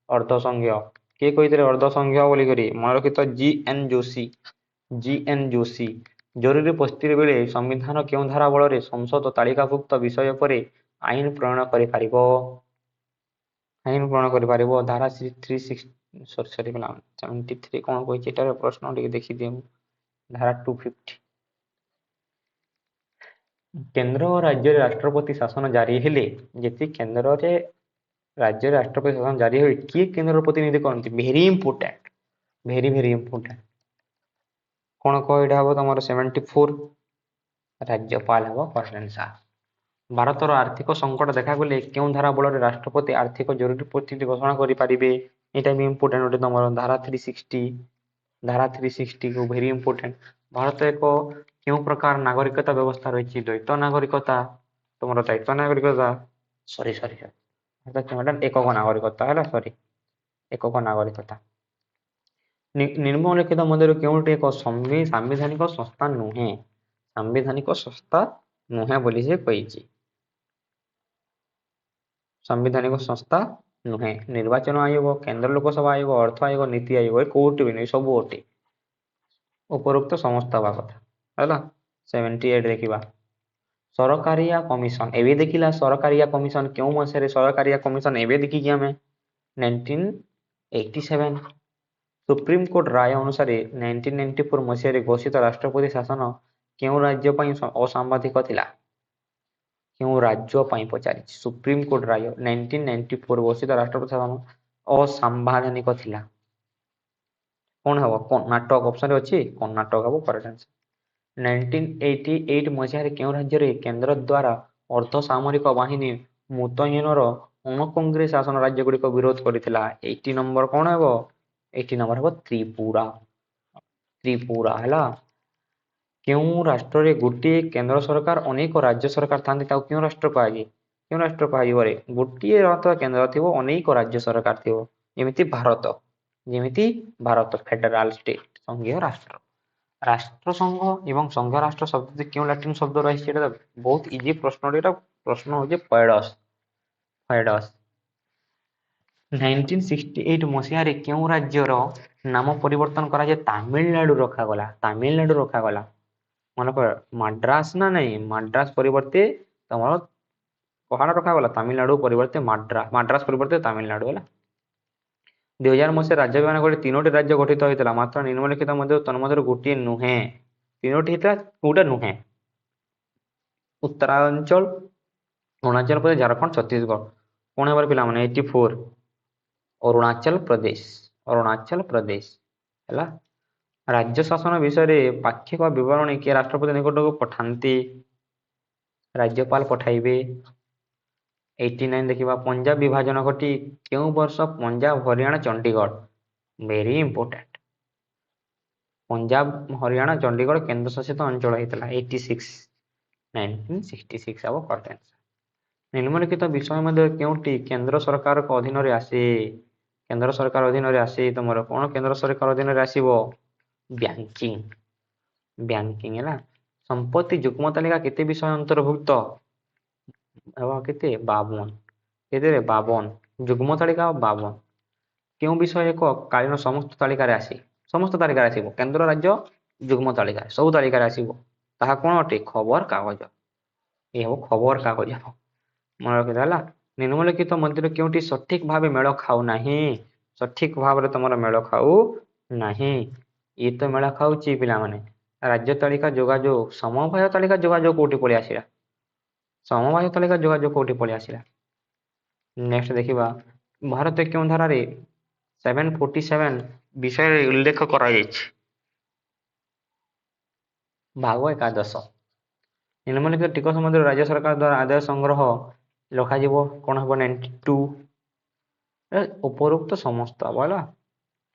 ଅର୍ଦ୍ଧ ସଂଘୀୟ। କିଏ କହିଥିଲେ ଅର୍ଦ୍ଧ ସଂଘୀୟ ବୋଲିକରି? ମନେ ରଖିଥା GN ଜରୁରୀ ପରିସ୍ଥିତି ବେଳେ ସମ୍ବିଧାନ କେଉଁ ଧାରା ବଳରେ ସଂସଦ ତାଲିକାଭୁକ୍ତ ବିଷୟ ଉପରେ ଆଇନ ପ୍ରଣୟନ କରିପାରିବ? ଧାରା 73 କଣ କହିଛି ଏଟାର ପ୍ରଶ୍ନ ଟିକେ ଦେଖିଦିଅ। ଧାରା 250। କେନ୍ଦ୍ର ଓ ରାଜ୍ୟରେ ରାଷ୍ଟ୍ରପତି ଶାସନ ଜାରି ହେଲେ, ଯେତେ କେନ୍ଦ୍ରରେ ରାଜ୍ୟରେ ରାଷ୍ଟ୍ରପତି ଶାସନ ଜାରି ହୁଏ, କିଏ କେନ୍ଦ୍ରର ପ୍ରତିନିଧି କରନ୍ତି? Very important, very very important. କଣ କହ ଏଇଟା ହବ ତମର 74। ରାଜ୍ୟପାଳ ହେବ ପ୍ରଶଂସା। ଭାରତର ଆର୍ଥିକ ସଙ୍କଟ ଦେଖାଗଲେ କେଉଁ ଧାରା ବଳରେ ରାଷ୍ଟ୍ରପତି ଆର୍ଥିକ ଜରୁରୀ ପରିସ୍ଥିତି ଘୋଷଣା କରିପାରିବେ? ଏଇଟା ବି ଇମ୍ପୋର୍ଟାଣ୍ଟ ଗୋଟେ ତମର ଧାରା 360। ଧାରା 360 କୁ ଭେରି ଇମ୍ପୋର୍ଟାଣ୍ଟ। ଭାରତ ଏକ କେଉଁ ପ୍ରକାର ନାଗରିକତା ବ୍ୟବସ୍ଥା ରହିଛି? ଦ୍ୱୈତ ନାଗରିକତା। ତମର ଦ୍ୱୈତ ନାଗରିକତା ଏକକ ନାଗରିକତା ହେଲା, ଏକକ ନାଗରିକତା। ନିମ୍ନଲିଖିତ ମଧ୍ୟରୁ କେଉଁଟି ଏକ ସାମ୍ବିଧାନିକ ସଂସ୍ଥା ନୁହେଁ? ସାମ୍ବିଧାନିକ ସଂସ୍ଥା ନୁହେଁ ବୋଲି ସେ କହିଛି। ସାମ୍ବିଧାନିକ ସଂସ୍ଥା ନୁହେଁ। ନିର୍ବାଚନ ଆୟୋଗ, କେନ୍ଦ୍ର ଲୋକସଭା ଆୟୋଗ, ଅର୍ଥ ଆୟୋଗ, ନୀତି ଆୟୋଗ, କୋଉଠି ବି ନାହିଁ, ସବୁ ଅଟେ। ଉପରୋକ୍ତ ସମସ୍ତ ହେବା କଥା ହେଲା। 78 ଦେଖିବା ସରକାରିଆ କମିଶନ। ଏବେ ଦେଖିଲା ସରକାରିଆ କମିଶନ କେଉଁ ମସିହାରେ ସରକାରିଆ କମିଶନ ଏବେ ଦେଖିକି ଆମେ 1987। ସୁପ୍ରିମକୋର୍ଟ ରାୟ ଅନୁସାରେ 1994 ମସିହାରେ ଘୋଷିତ ରାଷ୍ଟ୍ରପତି ଶାସନ କେଉଁ ରାଜ୍ୟ ପାଇଁ ଅସାମ୍ବାଦିକ ଥିଲା? କେଉଁ ରାଜ୍ୟ ପାଇଁ ପଚାରିଛି। ସୁପ୍ରିମକୋର୍ଟ ରାୟ 1994 ଘୋଷିତ ରାଷ୍ଟ୍ରପତି ଶାସନ ଅସାମ୍ବିଧାନିକ ଥିଲା। କଣ ହବ? କର୍ଣ୍ଣାଟକ ଅପସନରେ ଅଛି, କର୍ଣ୍ଣାଟକ ହବ କରେକ୍ଟ ଆନ୍ସର। 1988 ମସିହାରେ କେଉଁ ରାଜ୍ୟରେ କେନ୍ଦ୍ର ଦ୍ୱାରା ଅର୍ଦ୍ଧସାମରିକ ବାହିନୀ ମୁତୟନର ଅଣ-କଂଗ୍ରେସ ଶାସନ ରାଜ୍ୟଗୁଡ଼ିକ ବିରୋଧ କରିଥିଲା? 80 ନମ୍ବର କଣ ହେବ? 80 ନମ୍ବର ହେବ ତ୍ରିପୁରା। ତ୍ରିପୁରା ହେଲା। କେଉଁ ରାଷ୍ଟ୍ରରେ ଗୋଟିଏ କେନ୍ଦ୍ର ସରକାର ଅନେକ ରାଜ୍ୟ ସରକାର ଥାନ୍ତି ତାକୁ କେଉଁ ରାଷ୍ଟ୍ର କୁହାଯାଏ? କେଉଁ ରାଷ୍ଟ୍ର କୁହାଯିବ ରେ? ଗୋଟିଏ କେନ୍ଦ୍ର ଥିବ, ଅନେକ ରାଜ୍ୟ ସରକାର ଥିବ, ଯେମିତି ଭାରତ। ଯେମିତି ଭାରତ ଫେଡେରାଲ ଷ୍ଟେଟ, ସଂଘୀୟ ରାଷ୍ଟ୍ର। ରାଷ୍ଟ୍ରସଂଘ ଏବଂ ସଂଘ ରାଷ୍ଟ୍ର ଶବ୍ଦ କେଉଁ ଲାଟିନ ଶବ୍ଦ ରହିଛି? ଏଟା ବହୁତ ଇଜି ପ୍ରଶ୍ନଟି। ଏଟା ପ୍ରଶ୍ନ ହଉଛି ଫଏଡସ୍। ଫଏଡସ୍। 1968 ମସିହାରେ କେଉଁ ରାଜ୍ୟର ନାମ ପରିବର୍ତ୍ତନ କରାଯାଇ ତାମିଲନାଡୁ ରଖାଗଲା? ତାମିଲନାଡୁ ରଖାଗଲା। ମନେକର ମାଡ୍ରାସ ନା ନାଇଁ, ମାଡ୍ରାସ ପରିବର୍ତ୍ତେ ତମର କହାଣ ରଖାଗଲା ତାମିଲନାଡୁ ପରିବର୍ତ୍ତେ ମାଡ୍ରାସ ପରିବର୍ତ୍ତେ ତାମିଲନାଡୁ ହେଲା। 2000 ମସିହା ରାଜ୍ୟ ବିଭାଜନ କରି 3ଟି ରାଜ୍ୟ ଗଠିତ ହୋଇଥିଲା, ମାତ୍ର ନିମ୍ନଲିଖିତ ମଧ୍ୟରୁ ତନ୍ମଧ୍ୟରୁ ଗୋଟିଏ ନୁହେଁ। 3ଟି ହେଇଥିଲା, କୋଉଟା ନୁହେଁ? ଉତ୍ତରାଞ୍ଚଳ, ଅରୁଣାଚଳ ପ୍ରଦେଶ, ଝାରଖଣ୍ଡ, ଛତିଶଗଡ଼। କଣ ହେବାର ପିଲାମାନେ? 84 ଅରୁଣାଚଳ ପ୍ରଦେଶ। ଅରୁଣାଚଳ ପ୍ରଦେଶ ହେଲା। ରାଜ୍ୟ ଶାସନ ବିଷୟରେ ପାକ୍ଷିକ ବିବରଣୀ କିଏ ରାଷ୍ଟ୍ରପତି ନିକଟକୁ ପଠାନ୍ତି? ରାଜ୍ୟପାଳ ପଠାଇବେ। 89 ଦେଖିବା ପଞ୍ଜାବ ବିଭାଜନ ଘଟି କେଉଁ ବର୍ଷ ପଞ୍ଜାବ, ହରିୟାଣା, ଚଣ୍ଡିଗଡ଼? Very important. ପଞ୍ଜାବ, ହରିୟାଣା, ଚଣ୍ଡିଗଡ଼ କେନ୍ଦ୍ରଶାସିତ ଅଞ୍ଚଳ ହେଇଥିଲା 1966 ହେବ କରେକ୍ଟ ଆନ୍ସର। ନିମ୍ନଲିଖିତ ବିଷୟ ମଧ୍ୟରେ କେଉଁଟି କେନ୍ଦ୍ର ସରକାରଙ୍କ ଅଧୀନରେ ଆସେ? କେନ୍ଦ୍ର ସରକାର ଅଧୀନରେ ଆସେ ତମର କଣ କେନ୍ଦ୍ର ସରକାର ଅଧୀନରେ ଆସିବ? ବ୍ୟାଙ୍କିଙ୍ଗ। ବ୍ୟାଙ୍କିଙ୍ଗ ହେଲା। ସମ୍ପତ୍ତି ଯୁଗ୍ମ ତାଲିକା କେତେ ବିଷୟ ଅନ୍ତର୍ଭୁକ୍ତ? କେତେ? 52। କେତେରେ? 52। ଯୁଗ୍ମ ତାଲିକା 52। କେଉଁ ବିଷୟ ଏକ କାଳୀନ ସମସ୍ତ ତାଲିକାରେ ଆସେ? ସମସ୍ତ ତାଲିକାରେ ଆସିବ। କେନ୍ଦ୍ର ରାଜ୍ୟ ଯୁଗ୍ମ ତାଲିକାରେ ସବୁ ତାଲିକାରେ ଆସିବ। ତାହା କଣ ଅଟେ? ଖବର କାଗଜ। ଏ ହବ ଖବର କାଗଜ। ମନେ ରଖିଥା ହେଲା। ନିମ୍ନଲିଖିତ ମଧ୍ୟରୁ କେଉଁଟି ସଠିକ ଭାବେ ମେଳ ଖାଉ ନାହିଁ? ସଠିକ ଭାବରେ ତମର ମେଳ ଖାଉ ନାହିଁ। ଇଏ ତ ମେଳ ଖାଉଛି ପିଲାମାନେ। ରାଜ୍ୟ ତାଲିକା ଯୋଗାଯୋଗ, ସମବାୟ ତାଲିକା ଯୋଗାଯୋଗ କୋଉଠି ପଳେଇ ଆସିଲା? ସମବାୟ ତାଲିକା ଯୋଗାଯୋଗ କୋଉଠି ପଳେଇ ଆସିଲା? ନେକ୍ସଟ ଦେଖିବା ଭାରତ କେଉଁ ଧାରାରେ 747 ବିଷୟରେ ଉଲ୍ଲେଖ କରାଯାଇଛି? ଭାଗ ଏକାଦଶ। ନିମ୍ନଲିଖିତ ଟିକସ ମଧ୍ୟରୁ ରାଜ୍ୟ ସରକାର ଦ୍ୱାରା ଆଦାୟ ସଂଗ୍ରହ ରଖାଯିବ କଣ ହେବ? 92। ଉପରୋକ୍ତ ସମସ୍ତ ହେଲା।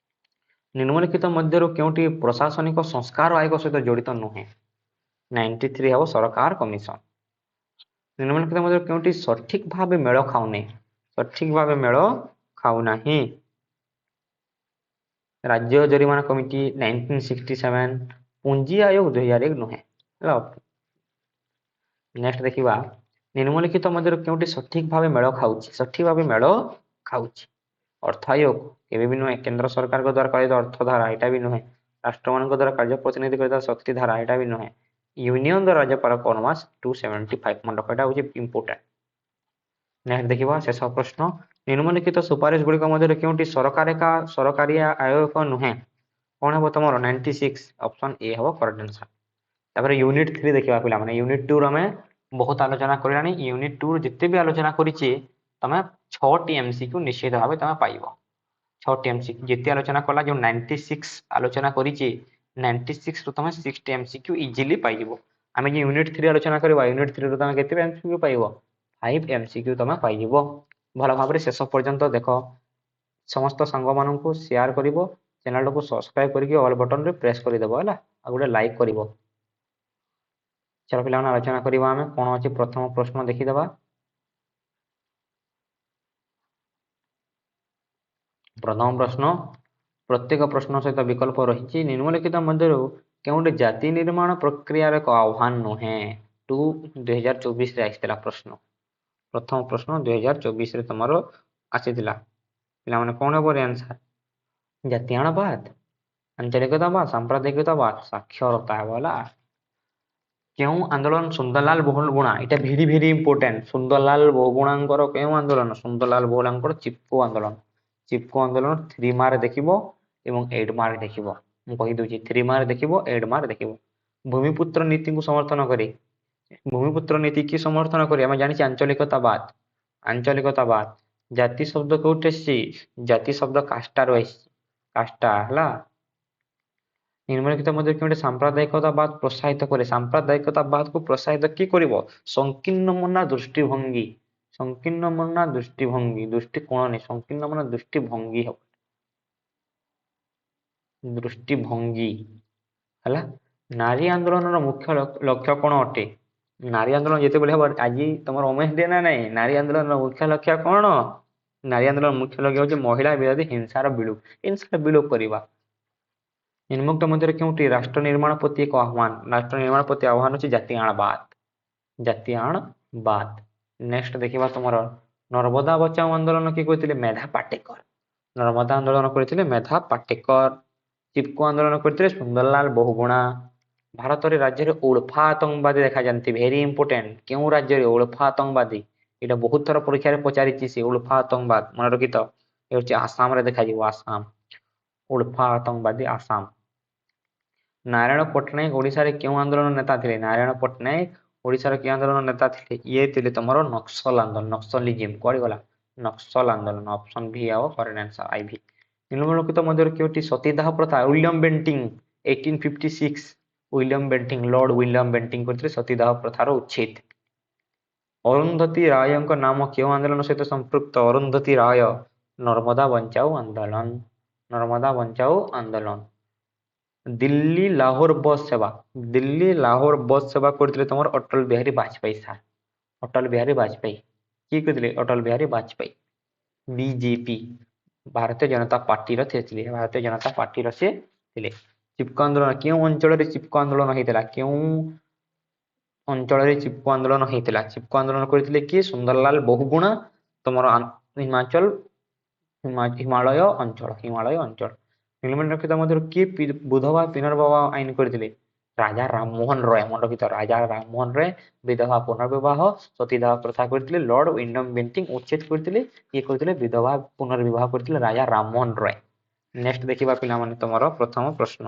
ନିମ୍ନଲିଖିତ ମଧ୍ୟରୁ କେଉଁଟି ପ୍ରଶାସନିକ ସଂସ୍କାର ଆୟୋଗ ସହିତ ଜଡ଼ିତ ନୁହେଁ? 93 ହେବ ସରକାର କମିଶନ। ନିମ୍ନଲିଖିତ ମଧ୍ୟରୁ କେଉଁଟି ସଠିକ ଭାବେ ମେଳ ଖାଉନାହିଁ? ସଠିକ ଭାବେ ମେଳ ଖାଉନାହିଁ। ରାଜ୍ୟ ଜରିମାନା କମିଟି 1967, ପୁଞ୍ଜି ଆୟୋଗ 2001 ନୁହେଁ ହେଲା। ନେକ୍ସଟ ଦେଖିବା ନିମ୍ନଲିଖିତ ମଧ୍ୟରୁ କେଉଁଟି ସଠିକ ଭାବେ ମେଳ ଖାଉଛି? ସଠିକ ଭାବେ ମେଳ ଖାଉଛି। ଅର୍ଥ ଆୟୋଗ କେବେ ବି ନୁହେଁ। କେନ୍ଦ୍ର ସରକାରଙ୍କ ଦ୍ୱାରା କରାଯାଇଥିବା ଅର୍ଥ ଧାରା ଏଇଟା ବି ନୁହେଁ। ରାଷ୍ଟ୍ରମାନଙ୍କ ଦ୍ୱାରା କାର୍ଯ୍ୟ ପ୍ରତିନିଧି କରିଥିବା ଶକ୍ତି ଧାରା ଏଇଟା ବି ନୁହେଁ। ୟୁନିୟନ ଦ୍ୱାରା ରାଜ୍ୟପାଳ ଫର୍ମାସ 275 ମଣ୍ଡକ ଏଇଟା ହଉଛି ଇମ୍ପୋର୍ଟାଣ୍ଟ। ନେକ୍ସଟ ଦେଖିବା ଶେଷ ପ୍ରଶ୍ନ ନିମ୍ନଲିଖିତ ସୁପାରିଶ ଗୁଡ଼ିକ ମଧ୍ୟରେ କେଉଁଟି ସରକାରିଆ ଆୟୋଗ ନୁହେଁ? କଣ ହେବ ତମର? 96 ଅପସନ ଏ ହେବ କରେକ୍ଟ ଆନ୍ସର। ତାପରେ ୟୁନିଟ 3 ଦେଖିବା ପିଲାମାନେ। ୟୁନିଟ 2 ଆମେ ବହୁତ ଆଲୋଚନା କରିଲାଣି। ୟୁନିଟ 2 ଯେତେ ବି ଆଲୋଚନା କରିଛେ ତମେ 6ଟି MCQ ନିଶ୍ଚିତ ଭାବେ ତମେ ପାଇବ। 6ଟି MCQ ଯେତେ ଆଲୋଚନା କଲା ଯୋଉ 96 ଆଲୋଚନା କରିଛେ 96 ରୁ ତମେ 6ଟି MCQ ଇଜିଲି ପାଇଯିବ। ଆମେ ଯେ ୟୁନିଟ 3 ଆଲୋଚନା କରିବା ୟୁନିଟ 3 ରୁ ତମେ କେତେ MCQ ପାଇବ? 5 MCQ ତମେ ପାଇଯିବ। ଭଲ ଭାବରେ ଶେଷ ପର୍ଯ୍ୟନ୍ତ ଦେଖ। ସମସ୍ତ ସାଙ୍ଗମାନଙ୍କୁ ସେୟାର କରିବ। ଚ୍ୟାନେଲଟାକୁ ସବସ୍କ୍ରାଇବ କରିକି ଅଲ୍ ବଟନରେ ପ୍ରେସ୍ କରିଦେବ ହେଲା। ଆଉ ଗୋଟେ ଲାଇକ୍ କରିବ। ଚାଲ ପିଲାମାନେ ଆଲୋଚନା କରିବା ଆମେ କଣ ଅଛି। ପ୍ରଥମ ପ୍ରଶ୍ନ ଦେଖିଦେବା। ପ୍ରଥମ ପ୍ରଶ୍ନ ପ୍ରତ୍ୟେକ ପ୍ରଶ୍ନ ସହିତ ବିକଳ୍ପ ରହିଛି। ନିମ୍ନଲିଖିତ ମଧ୍ୟରୁ କେଉଁଟି ଜାତି ନିର୍ମାଣ ପ୍ରକ୍ରିୟାର ଏକ ଆହ୍ୱାନ ନୁହେଁ? 2024 ରେ ଆସିଥିଲା ପ୍ରଶ୍ନ। ପ୍ରଥମ ପ୍ରଶ୍ନ 2024 ରେ ତମର ଆସିଥିଲା। ପିଲାମାନେ କଣ ହେବ ଆନ୍ସର? ଜାତୀୟତାବାଦ, ଆଞ୍ଚଳିକତାବାଦ, ସାମ୍ପ୍ରଦାୟିକତାବାଦ, ସାକ୍ଷରତା ବୋଲା କେଉଁ ଆନ୍ଦୋଳନ ସୁନ୍ଦରଲାଲ ବହୁଗୁଣା, ଏଇଟା ଭେରି ଭେରି ଇମ୍ପୋର୍ଟାଣ୍ଟ। ସୁନ୍ଦରଲାଲ ବହୁଗୁଣାଙ୍କର କେଉଁ ଆନ୍ଦୋଳନ? ସୁନ୍ଦରଲାଲ ବହୁଗୁଣାଙ୍କର ଚିପକୋ ଆନ୍ଦୋଳନ। ଚିପକୋ ଆନ୍ଦୋଳନ 3 ମାର୍କ ଦେଖିବ ଏବଂ 8 ମାର୍କ ଦେଖିବ। ମୁଁ କହିଦେଉଛି 3 ମାର୍କ ଦେଖିବ, 8 ମାର୍କ ଦେଖିବ। ଭୂମିପୁତ୍ର ନୀତିକୁ ସମର୍ଥନ କରି, ଭୂମିପୁତ୍ର ନୀତି କି ସମର୍ଥନ କରି ଆମେ ଜାଣିଛେ ଆଞ୍ଚଳିକତାବାଦ। ଆଞ୍ଚଳିକତାବାଦ, ଜାତି ଶବ୍ଦ କୋଉଠି ଆସିଛି? ଜାତି ଶବ୍ଦ କାଷ୍ଟାରୁ ଆସିଛି, କାଷ୍ଟା ହେଲା। ନିମ୍ନଲିଖିତ ମଧ୍ୟରୁ କେଉଁଠି ସାମ୍ପ୍ରଦାୟିକତାବାଦ ପ୍ରୋତ୍ସାହିତ କରେ? ସାମ୍ପ୍ରଦାୟିକତାବାଦକୁ ପ୍ରୋତ୍ସାହିତ କିଏ କରିବ? ସଂକୀର୍ଣ୍ଣ ମନା ଦୃଷ୍ଟିଭଙ୍ଗୀ। ସଂକୀର୍ଣ୍ଣ ମନା ଦୃଷ୍ଟିଭଙ୍ଗୀ, ଦୃଷ୍ଟିକୋଣ ନାହିଁ, ସଂକୀର୍ଣ୍ଣ ମନା ଦୃଷ୍ଟିଭଙ୍ଗୀ ହବ, ଦୃଷ୍ଟିଭଙ୍ଗୀ ହେଲା। ନାରୀ ଆନ୍ଦୋଳନର ମୁଖ୍ୟ ଲକ୍ଷ୍ୟ କଣ ଅଟେ? ନାରୀ ଆନ୍ଦୋଳନ ଯେତେବେଳେ ହବ, ଆଜି ତମର ଓମେନ୍ସ ଡେ ନା ନାଇଁ? ନାରୀ ଆନ୍ଦୋଳନର ମୁଖ୍ୟ ଲକ୍ଷ୍ୟ କଣ? ନାରୀ ଆନ୍ଦୋଳନ ମୁଖ୍ୟ ଲକ୍ଷ୍ୟ ହଉଛି ମହିଳା ବିରୋଧୀ ହିଂସାର ବିଲୋପ, ହିଂସାର ବିଲୋପ କରିବା। ନିମ୍ନୋକ୍ତ ମଧ୍ୟରେ କେଉଁଟି ରାଷ୍ଟ୍ର ନିର୍ମାଣ ପ୍ରତି ଏକ ଆହ୍ୱାନ? ରାଷ୍ଟ୍ର ନିର୍ମାଣ ପ୍ରତି ଆହ୍ୱାନ ହେଉଛି ଜାତିଆଣବାଦ, ଜାତିଆଣବାଦ। ନେକ୍ସଟ ଦେଖିବା ତମର ନର୍ମଦା ବଚାଓ ଆନ୍ଦୋଳନ କିଏ କରିଥିଲେ? ମେଧା ପାଟେକର। ନର୍ମଦା ଆନ୍ଦୋଳନ କରିଥିଲେ ମେଧା ପାଟେକର। ଚିପକୋ ଆନ୍ଦୋଳନ କରିଥିଲେ ସୁନ୍ଦରଲାଲ ବହୁଗୁଣା। ଭାରତରେ ରାଜ୍ୟରେ ଉଲଫା ଆତଙ୍କବାଦୀ ଦେଖାଯାନ୍ତି, ଭେରି ଇମ୍ପୋର୍ଟାଣ୍ଟ। କେଉଁ ରାଜ୍ୟରେ ଉଲଫା ଆତଙ୍କବାଦୀ? ଏଇଟା ବହୁତ ଥର ପରୀକ୍ଷାରେ ପଚାରିଛି ସେ ଉଲଫା ଆତଙ୍କବାଦ, ମନେ ରଖିଥ। ଏ ହଉଛି ଆସାମରେ ଦେଖାଯିବ, ଆସାମ। ଉଲଫା ଆତଙ୍କବାଦୀ ଆସାମ। ନାରାୟଣ ପଟ୍ଟନାୟକ ଓଡ଼ିଶାରେ କେଉଁ ଆନ୍ଦୋଳନ ନେତା ଥିଲେ? ନାରାୟଣ ପଟ୍ଟନାୟକ ଓଡ଼ିଶାର କି ଆନ୍ଦୋଳନ ନେତା ଥିଲେ? ଇଏ ଥିଲେ ତମର ନକ୍ସଲ ଆନ୍ଦୋଳନ, ନକ୍ସଲିଜିମ। କୁଆଡେ ଗଲା? ନକ୍ସଲ ଆନ୍ଦୋଳନ। ଅପସନ ଭି ଆଉ କରେକ୍ଟ ଆନ୍ସର ଆଇଭି। ନିମ୍ନଲିଖିତ ମଧ୍ୟରୁ କେଉଁଟି ସତୀଦାହ ପ୍ରଥା? William Banting 1856। William Banting, Lord William Banting କରିଥିଲେ ସତୀଦାହ ପ୍ରଥାର ଉଚ୍ଛେଦ। ଅରୁନ୍ଧତୀ ରାୟଙ୍କ ନାମ କେଉଁ ଆନ୍ଦୋଳନ ସହିତ ସମ୍ପୃକ୍ତ? ଅରୁନ୍ଧତୀ ରାୟ ନର୍ମଦା ବଞ୍ଚାଓ ଆନ୍ଦୋଳନ, ନର୍ମଦା ବଞ୍ଚାଓ ଆନ୍ଦୋଳନ। ଦିଲ୍ଲୀ ଲାହୋର ବସ୍ ସେବା, ଦିଲ୍ଲୀ ଲାହୋର ବସ୍ ସେବା କରିଥିଲେ ତମର ଅଟଳ ବିହାରୀ ବାଜପେୟୀ ସାର୍। ଅଟଳ ବିହାରୀ ବାଜପେୟୀ କିଏ କରିଥିଲେ? ଅଟଳ ବିହାରୀ ବାଜପେୟୀ। ବିଜେପି ଭାରତୀୟ ଜନତା ପାର୍ଟିର ଥିଲେ, ଭାରତୀୟ ଜନତା ପାର୍ଟିର ସେ ଥିଲେ। ଚିପକୋ ଆନ୍ଦୋଳନ କେଉଁ ଅଞ୍ଚଳରେ ଚିପକୋ ଆନ୍ଦୋଳନ ହେଇଥିଲା? କେଉଁ ଅଞ୍ଚଳରେ ଚିପକୋ ଆନ୍ଦୋଳନ ହେଇଥିଲା? ଚିପକୋ ଆନ୍ଦୋଳନ କରିଥିଲେ କିଏ? ସୁନ୍ଦରଲାଲ ବହୁଗୁଣା, ତମର ହିମାଚଳ, ହିମାଳୟ ଅଞ୍ଚଳ, ହିମାଳୟ ଅଞ୍ଚଳ। ନିମ୍ନଲିଖିତ ମଧ୍ୟରୁ କିଏ ବିଧବା ପୁନର୍ବିବାହ ଆଇନ କରିଥିଲେ? ରାଜା ରାମମୋହନ ରୟ, ମନେ ରଖିଥ। ରାଜା ରାମମୋହନ ରୟ ବିଧବା ପୁନର୍ବିବାହ, ସତୀଦାହ ପ୍ରଥା କରିଥିଲେ। ଲର୍ଡ ୱିଲିୟମ ବେଣ୍ଟିଂ ଉଚ୍ଛେଦ କରିଥିଲେ। କିଏ କରିଥିଲେ? ବିଧବା ପୁନର୍ବିବାହ କରିଥିଲେ ରାଜା ରାମମୋହନ ରୟ। ନେକ୍ସଟ ଦେଖିବା ପିଲାମାନେ ତମର ପ୍ରଥମ ପ୍ରଶ୍ନ।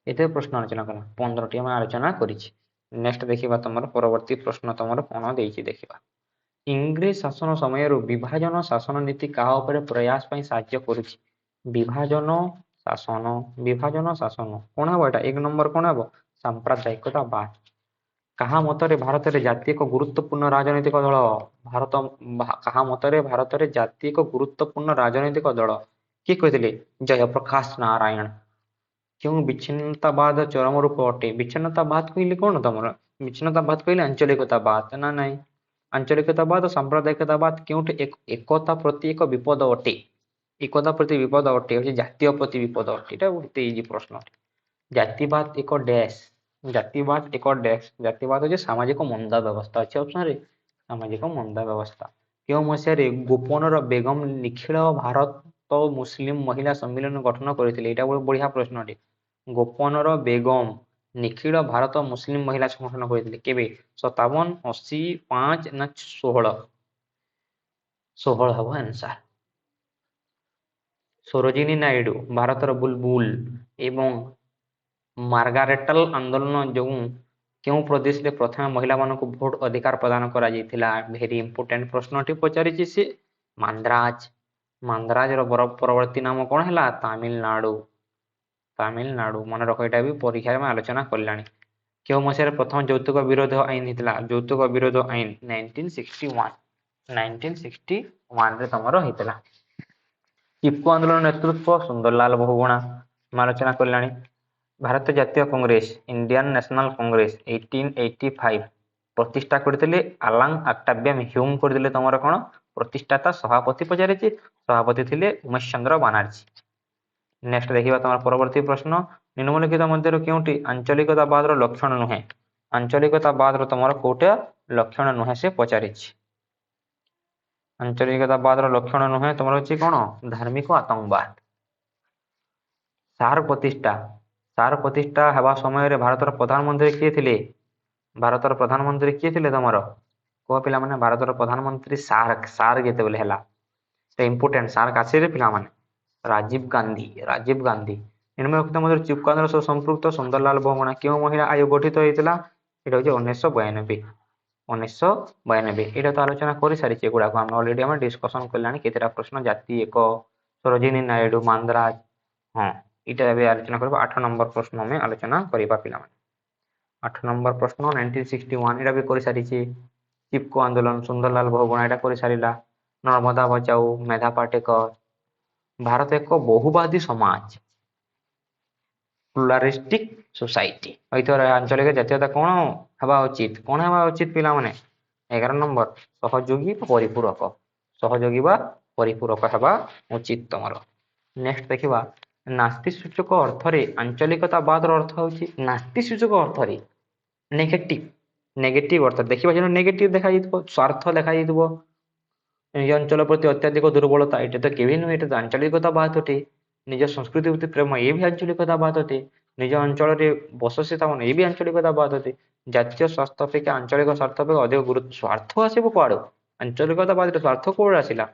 ଏତେ ପ୍ରଶ୍ନ ଆଲୋଚନା କଲା, 15ଟି ଆମେ ଆଲୋଚନା କରିଛି। ନେକ୍ସଟ ଦେଖିବା ତମର ପରବର୍ତ୍ତୀ ପ୍ରଶ୍ନ ତମର କଣ ଦେଇଛି ଦେଖିବା। ଇଂରେଜ ଶାସନ ସମୟରୁ ବିଭାଜନ ଶାସନ ନୀତି କାହା ଉପରେ ପ୍ରୟାସ ପାଇଁ ସାହାଯ୍ୟ କରୁଛି? ବିଭାଜନ ଶାସନ, ବିଭାଜନ ଶାସନ କଣ ହବ? ଏଟା 1 ନମ୍ବର କଣ ହବ? ସାମ୍ପ୍ରଦାୟିକତାବାଦ। କାହା ମତରେ ଭାରତରେ ଜାତି ଏକ ଗୁରୁତ୍ୱପୂର୍ଣ୍ଣ ରାଜନୈତିକ ଦଳ? କାହା ମତରେ ଭାରତରେ ଜାତି ଏକ ଗୁରୁତ୍ୱପୂର୍ଣ୍ଣ ରାଜନୈତିକ ଦଳ? କିଏ କହିଥିଲେ? ଜୟପ୍ରକାଶ ନାରାୟଣ। କେଉଁ ବିଚ୍ଛିନ୍ନତାବାଦ ଚରମ ରୂପ ଅଟେ? ବିଚ୍ଛିନ୍ନତାବାଦ କହିଲେ କଣ ତମର? ବିଚ୍ଛିନ୍ନତାବାଦ କହିଲେ ଆଞ୍ଚଳିକତାବାଦ ନା ନାଇଁ? ଆଞ୍ଚଳିକତାବାଦ ଓ ସାମ୍ପ୍ରଦାୟିକତାବାଦ କେଉଁଠି ଏକତା ପ୍ରତି ଏକ ବିପଦ ଅଟେ? ଏକତା ପ୍ରତି ବିପଦ ଅଟେ ହଉଛି ଜାତୀୟ ପ୍ରତି ବିପଦ ଅଟେ। ଏଇଟା ଗୋଟେ ଇଜି ପ୍ରଶ୍ନ। ଜାତିବାଦ ଏକ ଡ୍ୟାଶ, ଜାତିବାଦ ଏକ ଡ୍ୟାଶ। ଜାତିବାଦ ହଉଛି ସାମାଜିକ ମନ୍ଦା ବ୍ୟବସ୍ଥା, ଅଛି ଅପସନରେ ସାମାଜିକ ମନ୍ଦା ବ୍ୟବସ୍ଥା। କେଉଁ ମସିହାରେ ଗୋପନର ବେଗମ ନିଖିଳ ଭାରତ ମୁସଲିମ ମହିଳା ସମ୍ମିଳନୀ ଗଠନ କରିଥିଲେ? ଏଇଟା ଗୋଟେ ବଢିଆ ପ୍ରଶ୍ନଟେ। ଗୋପନର ବେଗମ ନିଖିଳ ଭାରତ ମୁସଲିମ ମହିଳା ସଂଗଠନ କରିଥିଲେ କେବେ? 57, 80, 5 ନା 16? 16 ହବ ଆନ୍ସର। ସରୋଜିନୀ ନାଇଡୁ ଭାରତର ବୁଲବୁଲ ଏବଂ ମାର୍ଗାରେଟଲ ଆନ୍ଦୋଳନ ଯୋଗୁଁ କେଉଁ ପ୍ରଦେଶରେ ପ୍ରଥମେ ମହିଳାମାନଙ୍କୁ ଭୋଟ ଅଧିକାର ପ୍ରଦାନ କରାଯାଇଥିଲା? ଭେରି ଇମ୍ପୋର୍ଟାଣ୍ଟ ପ୍ରଶ୍ନଟି ପଚାରିଛି ସେ। ମାନ୍ଦ୍ରାଜ। ମାନ୍ଦ୍ରାଜର ପରବର୍ତ୍ତୀ ନାମ କଣ ହେଲା? ତାମିଲନାଡୁ। ତାମିଲନାଡୁ ମନେ ରଖ, ଏଇଟା ବି ପରୀକ୍ଷାରେ ଆମେ ଆଲୋଚନା କଲାଣି। କେଉଁ ମସିହାରେ ପ୍ରଥମ ଯୌତୁକ ବିରୋଧ ଆଇନ ହେଇଥିଲା? ଯୌତୁକ ବିରୋଧ ଆଇନ 1961, 1961ରେ ତମର ହେଇଥିଲା। ଚିପକୋ ଆନ୍ଦୋଳନ ନେତୃତ୍ୱ ସୁନ୍ଦରଲାଲ ବହୁଗୁଣା, ଆମେ ଆଲୋଚନା କଲାଣି। ଭାରତୀୟ ଜାତୀୟ କଂଗ୍ରେସ, ଇଣ୍ଡିଆନ ନ୍ୟାସନାଲ କଂଗ୍ରେସ 1885 ପ୍ରତିଷ୍ଠା କରିଥିଲେ ଆଲାଙ୍ଗ ଅକ୍ଟାଭିୟମ ହ୍ୟୁମ କରିଥିଲେ ତମର କଣ? ପ୍ରତିଷ୍ଠାତା। ସଭାପତି ପଚାରିଛି, ସଭାପତି ଥିଲେ ଉମେଶ ଚନ୍ଦ୍ର ବାନାର୍ଜୀ। ନେକ୍ସଟ ଦେଖିବା ତମର ପରବର୍ତ୍ତୀ ପ୍ରଶ୍ନ। ନିମ୍ନଲିଖିତ ମଧ୍ୟରୁ କେଉଁଟି ଆଞ୍ଚଳିକତାବାଦର ଲକ୍ଷଣ ନୁହେଁ? ଆଞ୍ଚଳିକତାବାଦର ତମର କୋଉଟା ଲକ୍ଷଣ ନୁହେଁ ସେ ପଚାରିଛି? ଆଞ୍ଚଳିକତାବାଦର ଲକ୍ଷଣ ନୁହେଁ ତମର ଅଛି କ'ଣ ଧାର୍ମିକ ଆତଙ୍କବାଦ। ସାର ପ୍ରତିଷ୍ଠା ହେବା ସମୟରେ ଭାରତର ପ୍ରଧାନମନ୍ତ୍ରୀ କିଏ ଥିଲେ? ଭାରତର ପ୍ରଧାନମନ୍ତ୍ରୀ କିଏ ଥିଲେ ତମର? କୁହ ପିଲାମାନେ, ଭାରତର ପ୍ରଧାନମନ୍ତ୍ରୀ ସାର୍କ ଯେତେବେଳେ ହେଲା, ସେ ଇମ୍ପୋର୍ଟାଣ୍ଟ ସାର୍କ ଆସିଲେ ପିଲାମାନେ, ରାଜୀବ ଗାନ୍ଧୀ। ନିମ୍ନଲିଖିତ ମଧ୍ୟରୁ ଚିପକୋ ସହ ସମ୍ପୃକ୍ତ ସୁନ୍ଦରଲାଲ ବହୁଗୁଣା କେଉଁ ମହିଳା ଆୟୋଗ ଗଠିତ ହେଇଥିଲା? ଏଇଟା ହଉଛି 1992। ଏଇଟା ତ ଆଲୋଚନା କରିସାରିଛି, ଏଗୁଡାକ ଆମେ ଅଲରେଡି ଡିସ୍କସନ କଲାଣି। କେତେଟା ପ୍ରଶ୍ନ ଜାତି 1, ସରୋଜିନୀ ନାଇଡୁ, ମାନ୍ଦ୍ରାଜ, ହଁ ଏଇଟା ଏବେ ଆଲୋଚନା କରିବା। 8 ନମ୍ବର ପ୍ରଶ୍ନ ଆମେ ଆଲୋଚନା କରିବା ପିଲାମାନେ। 8 ନମ୍ବର ପ୍ରଶ୍ନ 1961 ଏଇଟା ବି କରିସାରିଛି। ଚିପକୋ ଆନ୍ଦୋଳନ, ସୁନ୍ଦରଲାଲ ବହୁଗୁଣା ଏଇଟା କରିସାରିଲା। ନର୍ମଦା ବଚାଓ, ମେଧା ପାଟେକର। ଭାରତ ଏକ ବହୁବାଦୀ ସମାଜ, ପ୍ଲୁରାଲିଷ୍ଟିକ ସୋସାଇଟି। ଏଇଥର ଆଞ୍ଚଳିକ ଜାତୀୟତା କ'ଣ ହେବା ଉଚିତ? କ'ଣ ହେବା ଉଚିତ ପିଲାମାନେ? 11 ନମ୍ବର ସହଯୋଗୀ ବା ପରିପୂରକ ହେବା ଉଚିତ ତମର। ନେକ୍ସଟ ଦେଖିବା, ନାସ୍ତିସୂଚକ ଅର୍ଥରେ ଆଞ୍ଚଳିକତାବାଦର ଅର୍ଥ ହେଉଛି ନାସ୍ତିସୂଚକ ଅର୍ଥରେ ନେଗେଟିଭ ଅର୍ଥ। ଦେଖିବା ଯେନ ନେଗେଟିଭ ଦେଖାଯାଇଥିବ, ସ୍ୱାର୍ଥ ଦେଖାଯାଇଥିବ, ନିଜ ଅଞ୍ଚଳ ପ୍ରତି ଅତ୍ୟଧିକ ଦୁର୍ବଳତା, ଏଇଟା ତ କେବେ ନୁହେଁ, ଏଇଟା ତ ଆଞ୍ଚଳିକତାବାଦ ଅଟେ। ନିଜ ସଂସ୍କୃତି ପ୍ରତି ପ୍ରେମ, ଏ ବି ଆଞ୍ଚଳିକତାବାଦ ଅଟେ। ନିଜ ଅଞ୍ଚଳରେ ବସସ୍ଥିତ ମାନ, ଏ ବି ଆଞ୍ଚଳିକତାବାଦ ଅଟେ। ଜାତୀୟ ସ୍ୱାର୍ଥ ଅପେକ୍ଷା ଆଞ୍ଚଳିକ ସ୍ୱାର୍ଥ ଅପେକ୍ଷା ଅଧିକ ଗୁରୁତ୍ୱ। ସ୍ୱାର୍ଥ ଆସିବ କୁଆଡୁ? ଆଞ୍ଚଳିକତାବାଦରେ ସ୍ୱାର୍ଥ କୁଆଡୁ ଆସିଲା?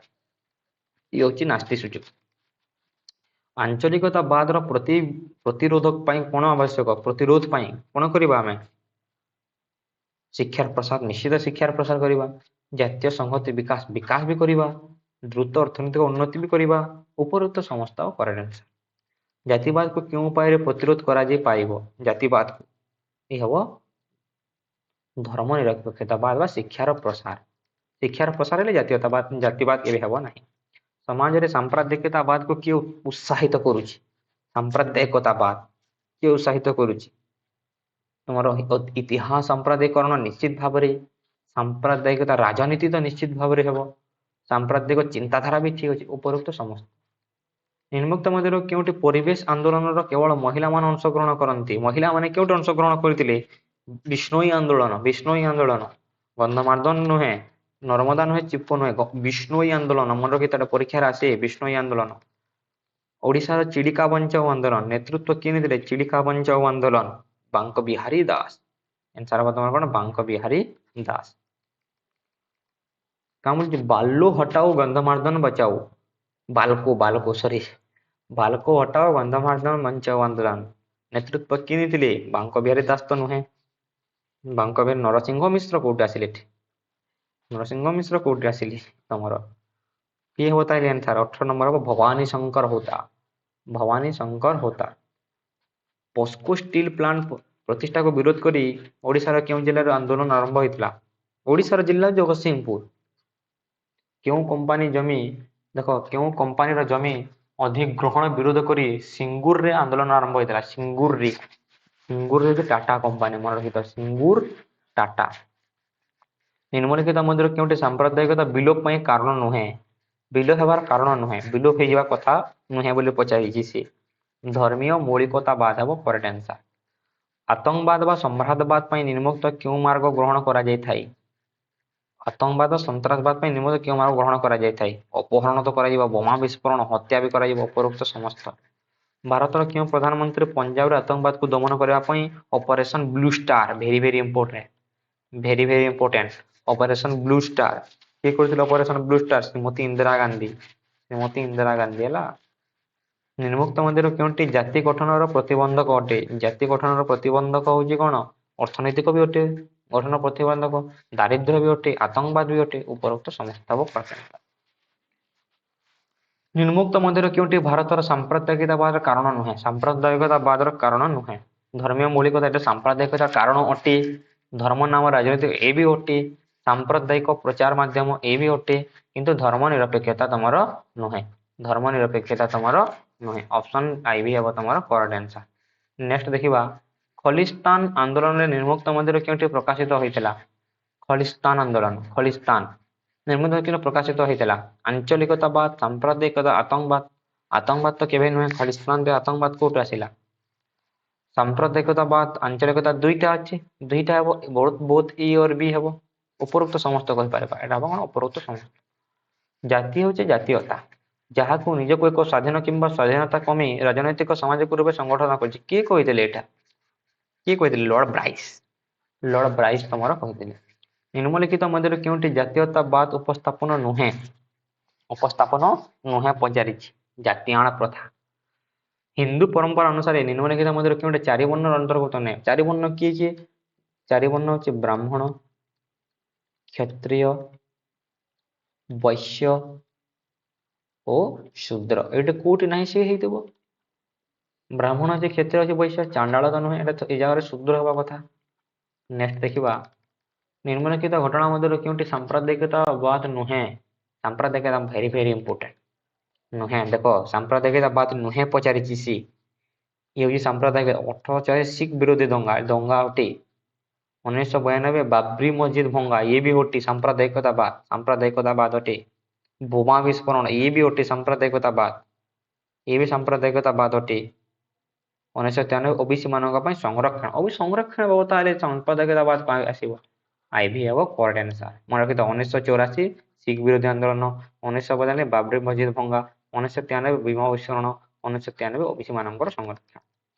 ଇଏ ହଉଛି ନାସ୍ତିସୂଚକ। ଆଞ୍ଚଳିକତାବାଦର ପ୍ରତିରୋଧ ପାଇଁ କ'ଣ ଆବଶ୍ୟକ? ପ୍ରତିରୋଧ ପାଇଁ କ'ଣ କରିବା ଆମେ? ଶିକ୍ଷାର ପ୍ରସାର, ନିଶ୍ଚିତ ଶିକ୍ଷାର ପ୍ରସାର କରିବା। ଜାତୀୟ ସଂହତି ବିକାଶ ବି କରିବା। ଦ୍ରୁତ ଅର୍ଥନୈତିକ ଉନ୍ନତି ବି କରିବା। ଉପରୋକ୍ତ ସମସ୍ତ କରେଣ୍ଟ। ଜାତିବାଦକୁ କେଉଁ ଉପାୟରେ ପ୍ରତିରୋଧ କରାଯାଇ ପାରିବ? ଜାତିବାଦକୁ ଏ ହବ ଧର୍ମ ନିରପେକ୍ଷତାବାଦ ବା ଶିକ୍ଷାର ପ୍ରସାର। ଶିକ୍ଷାର ପ୍ରସାର ହେଲେ ଜାତିବାଦ କେବେ ହେବ ନାହିଁ। ସମାଜରେ ସାମ୍ପ୍ରଦାୟିକତାବାଦକୁ କିଏ ଉତ୍ସାହିତ କରୁଛି? ସାମ୍ପ୍ରଦାୟିକତାବାଦ କିଏ ଉତ୍ସାହିତ କରୁଛି? ତୁମର ଇତିହାସ ସାମ୍ପ୍ରଦାୟିକରଣ ନିଶ୍ଚିତ ଭାବରେ, ସାମ୍ପ୍ରଦାୟିକତା ରାଜନୀତି ତ ନିଶ୍ଚିତ ଭାବରେ ହେବ, ସାମ୍ପ୍ରଦାୟିକ ଚିନ୍ତାଧାରା ବି ଠିକ ଅଛି। ଉପରୋକ୍ତ ସମସ୍ତ। ନିମ୍ନୋକ୍ତ ମଧ୍ୟରୁ କେଉଁଠି ପରିବେଶ ଆନ୍ଦୋଳନର କେବଳ ମହିଳାମାନେ ଅଂଶଗ୍ରହଣ କରନ୍ତି? ମହିଳାମାନେ କେଉଁଠି ଅଂଶଗ୍ରହଣ କରିଥିଲେ? ବିଷ୍ଣୋଇ ଆନ୍ଦୋଳନ। ଗନ୍ଧମାର୍ଦ୍ଦନ ନୁହେଁ, ନର୍ମଦା ନୁହେଁ, ଚିପକୋ ନୁହେଁ, ବିଷ୍ଣୋଇ ଆନ୍ଦୋଳନ। ମନେ ରଖିଥାଅ, ପରୀକ୍ଷାରେ ଆସେ ବିଷ୍ଣୋଇ ଆନ୍ଦୋଳନ। ଓଡ଼ିଶାର ଚିଲିକା ବଞ୍ଚାଅ ଆନ୍ଦୋଳନ ନେତୃତ୍ୱ କିଏ ନେଇଥିଲେ? ଚିଲିକା ବଞ୍ଚାଅ ଆନ୍ଦୋଳନ ବାଙ୍କ ବିହାରୀ ଦାସ। ଆନ୍ସର ହେବ ତମର କ'ଣ? ବାଙ୍କ ବିହାରୀ ଦାସ। କାମ ବୋଲଛି ବାଲୁ ହଟାओ ଗନ୍ଧମାର୍ଦ୍ଦନ ବଚାओ। ବାଲକୋ ହଟାओ ଗନ୍ଧମାର୍ଦ୍ଦନ ବଞ୍ଚାओ ଆନ୍ଦୋଳନ ନେତୃତ୍ୱ କିଏ ନେଇଥିଲେ? ବାଙ୍କ ବିହାରୀ ଦାସ ତ ନୁହେଁ, ବାଙ୍କ ବିହାରୀ ନରସିଂହ ମିଶ୍ର କୋଉଠି ଆସିଲେ? ନରସିଂହ ମିଶ୍ର କୋଉଠି ଆସିଲେ ତମର? କିଏ ହବ ତାହେଲେ ଆନ୍ସର? 18 ନମ୍ବର ହବ Bhabani Shankar Hota. POSCO steel plant ପ୍ରତିଷ୍ଠାକୁ ବିରୋଧ କରି ଓଡ଼ିଶାର କେଉଁ ଜିଲ୍ଲାରେ ଆନ୍ଦୋଳନ ଆରମ୍ଭ ହୋଇଥିଲା? ଓଡ଼ିଶାର ଜିଲ୍ଲା ଜଗତସିଂହପୁର। କେଉଁ କମ୍ପାନୀର ଜମି ଅଧିଗ୍ରହଣ ବିରୋଧ କରି ସିଙ୍ଗୁରରେ ଆନ୍ଦୋଳନ ଆରମ୍ଭ ହୋଇଥିଲା? ସିଙ୍ଗୁରରେ ଟାଟା କମ୍ପାନୀ। ମନେ ରଖିଥାଅ, ସିଙ୍ଗୁର ଟାଟା। ନିମ୍ନଲିଖିତ ମଧ୍ୟରୁ କେଉଁଟି ସାମ୍ପ୍ରଦାୟିକତା ବିଲୋପ ପାଇଁ କାରଣ ନୁହେଁ? ବିଲୋପ ହେବାର କାରଣ ନୁହେଁ, ବିଲୋପ ହେଇଯିବା କଥା ନୁହେଁ ବୋଲି ପଚାରିଛି ସେ। ଧର୍ମୀୟ ମୌଳିକତାବାଦ ହେବ କରେକ୍ଟ ଆନ୍ସର। ଆତଙ୍କବାଦ ବା ସନ୍ତ୍ରାସବାଦ ପାଇଁ ନିମ୍ନୋକ୍ତ କେଉଁ ମାର୍ଗ ଗ୍ରହଣ କରାଯାଇଥାଏ? ଆତଙ୍କବାଦ ସନ୍ତ୍ରାସବାଦ ପାଇଁ ନିମ୍ନୋକ୍ତ କେଉଁ ମାର୍ଗ ଗ୍ରହଣ କରାଯାଇଥାଏ? ଅପହରଣ ତ କରାଯିବ, ବୋମା ବିସ୍ଫୋରଣ, ହତ୍ୟା ବି କରାଯିବ। ଉପରୋକ୍ତ ସମସ୍ତ। ଭାରତର କେଉଁ ପ୍ରଧାନମନ୍ତ୍ରୀ ପଞ୍ଜାବରେ ଆତଙ୍କବାଦକୁ ଦମନ କରିବା ପାଇଁ operation blue star, very important operation blue star, କିଏ କରିଥିଲେ operation blue star? Shrimati Indira Gandhi ହେଲା। ନିମ୍ନୋକ୍ତ ମଧ୍ୟରୁ କେଉଁଟି ଜାତି ଗଠନର ପ୍ରତିବନ୍ଧକ ଅଟେ? ଜାତି ଗଠନର ପ୍ରତିବନ୍ଧକ ହଉଛି କ'ଣ? ଅର୍ଥନୈତିକ ବି ଅଟେ, ଗଠନ ପ୍ରତିବନ୍ଧକ, ଦାରିଦ୍ର୍ୟ ବି ଅଟେ, ଆତଙ୍କବାଦ ବି ଅଟେ। ଉପରୋକ୍ତ ସମସ୍ତ ହେବ କରେକ୍ଟ। ନିମ୍ନୋକ୍ତ ମଧ୍ୟରୁ କେଉଁଟି ଭାରତର ସାମ୍ପ୍ରଦାୟିକତାବାଦର କାରଣ ନୁହେଁ? ସାମ୍ପ୍ରଦାୟିକତାବାଦର କାରଣ ନୁହେଁ। ଧର୍ମୀୟ ମୌଳିକତା ଏଟା ସାମ୍ପ୍ରଦାୟିକତା କାରଣ ଅଟେ। ଧର୍ମ ନାମ ରାଜନୀତି ଏ ବି ଅଟେ। ସାମ୍ପ୍ରଦାୟିକ ପ୍ରଚାର ମାଧ୍ୟମ ଏ ବି ଅଟେ। କିନ୍ତୁ ଧର୍ମ ନିରପେକ୍ଷତା ତମର ନୁହେଁ। ଅପସନ ଆଇ ବି ହେବ ତମର କରେକ୍ଟ ଆନ୍ସର। ନେକ୍ସଟ ଦେଖିବା, ଖଲିସ୍ତାନ ଆନ୍ଦୋଳନରେ ନିମ୍ନୋକ୍ତ ମଧ୍ୟରୁ କେଉଁଟି ପ୍ରକାଶିତ ହୋଇଥିଲା? ଖଲିସ୍ତାନ ନିମ୍ନଲିଖିତ ପ୍ରକାଶିତ ହୋଇଥିଲା? ଆଞ୍ଚଳିକତାବାଦ, ସାମ୍ପ୍ରଦାୟିକତା, ଆତଙ୍କବାଦ ତ କେବେ ନୁହେଁ। ଖଲିସ୍ତାନରେ ଆତଙ୍କବାଦ କୋଉଠୁ ଆସିଲା? ସାମ୍ପ୍ରଦାୟିକତାବାଦ, ଆଞ୍ଚଳିକତା ଦୁଇଟା ଅଛି, ଦୁଇଟା ହେବ, ବୋଥ ଏ ଅର ବି ହେବ। ଉପରୋକ୍ତ ସମସ୍ତ କହିପାରିବା, ଏଟା ହେବ କ'ଣ? ଉପରୋକ୍ତ ସମସ୍ତ। ଜାତି ହେଉଛି ଜାତୀୟତା, ଯାହାକୁ ନିଜକୁ ଏକ ସ୍ୱାଧୀନ କିମ୍ବା ସ୍ୱାଧୀନତା କମି ରାଜନୈତିକ ସାମାଜିକ ରୂପେ ସଂଗଠନ କରିଛି। କିଏ କହିଥିଲେ ଏଇଟା? କିଏ କହିଥିଲେ? Lord Bryce. ଲର୍ଡ ବ୍ରାଇସ୍ ତମର କହିଥିଲେ। ନିମ୍ନଲିଖିତ ମଧ୍ୟରୁ କେଉଁଟି ଜାତୀୟତାବାଦ ଉପସ୍ଥାପନ ନୁହେଁ? ଉପସ୍ଥାପନ ନୁହେଁ ପଚାରିଛି। ଜାତିଆଣ ପ୍ରଥା। ହିନ୍ଦୁ ପରମ୍ପରା ଅନୁସାରେ ନିମ୍ନଲିଖିତ ମଧ୍ୟରୁ କେଉଁଟି ଚାରି ବର୍ଣ୍ଣର ଅନ୍ତର୍ଭୁକ୍ତ ନୁହେଁ? ଚାରି ବର୍ଣ୍ଣ କିଏ କିଏ? ଚାରି ବର୍ଣ୍ଣ ହେଉଛି ବ୍ରାହ୍ମଣ, କ୍ଷତ୍ରିୟ, ବୈଶ୍ୟ ଓ ଶୂଦ୍ର। ଏଇଟା କୋଉଠି ନାହିଁ ସେ ହେଇଥିବ। ବ୍ରାହ୍ମଣ ଅଛି, କ୍ଷତ୍ରିୟ ଅଛି, ବୈଶ୍ୟ। ଚାଣ୍ଡାଳ ତ ନୁହେଁ, ଏଟା ଏ ଜାଗାରେ ଶୂଦ୍ର ହେବା କଥା। ନେକ୍ସଟ ଦେଖିବା, ନିମ୍ନଲିଖିତ ଘଟଣା ମଧ୍ୟରୁ କେଉଁଟି ସାମ୍ପ୍ରଦାୟିକତାବାଦ ନୁହେଁ? ସାମ୍ପ୍ରଦାୟିକତା ଭେରି ଭେରି ଇମ୍ପୋର୍ଟାଣ୍ଟ। ନୁହେଁ, ଦେଖ ସାମ୍ପ୍ରଦାୟିକତାବାଦ ନୁହେଁ ପଚାରିଛି ସି। ଇଏ ହେଉଛି ସାମ୍ପ୍ରଦାୟିକ। 1840 ଶିଖ ବିରୋଧୀ ଦଙ୍ଗା, ଦଙ୍ଗା ଅଟେ। 1992 ବାବରି ମସଜିଦ ଭଙ୍ଗା, ଇଏ ବି ଅଟେ ସାମ୍ପ୍ରଦାୟିକତାବାଦ, ସାମ୍ପ୍ରଦାୟିକତାବାଦ ଅଟେ। ବୋମା ବିସ୍ଫୋରଣ, ଇଏ ବି ଅଟେ ସାମ୍ପ୍ରଦାୟିକତାବାଦ, ଇଏ ବି ସାମ୍ପ୍ରଦାୟିକତାବାଦ ଅଟେ। 1993 ଓବିସି ମାନଙ୍କ ପାଇଁ ସଂରକ୍ଷଣ, ସଂରକ୍ଷଣ ବ୍ୟବସ୍ଥା ହେଲେ ସାମ୍ପ୍ରଦାୟିକତାବାଦ ଆସିବ। ଆଇଭି ହେବ କରେକ୍ଟ ଆନ୍ସର। ମନେ ରଖିଥାଅ, 1984 ଶିଖ ବିରୋଧୀ ଆନ୍ଦୋଳନ, 1992 ବାବରି ମସଜିଦ ଭଙ୍ଗା, 1993 ବୋମା ବିସ୍ଫୋରଣ, 1993 ଓବିସି ମାନଙ୍କର ସଂରକ୍ଷଣ।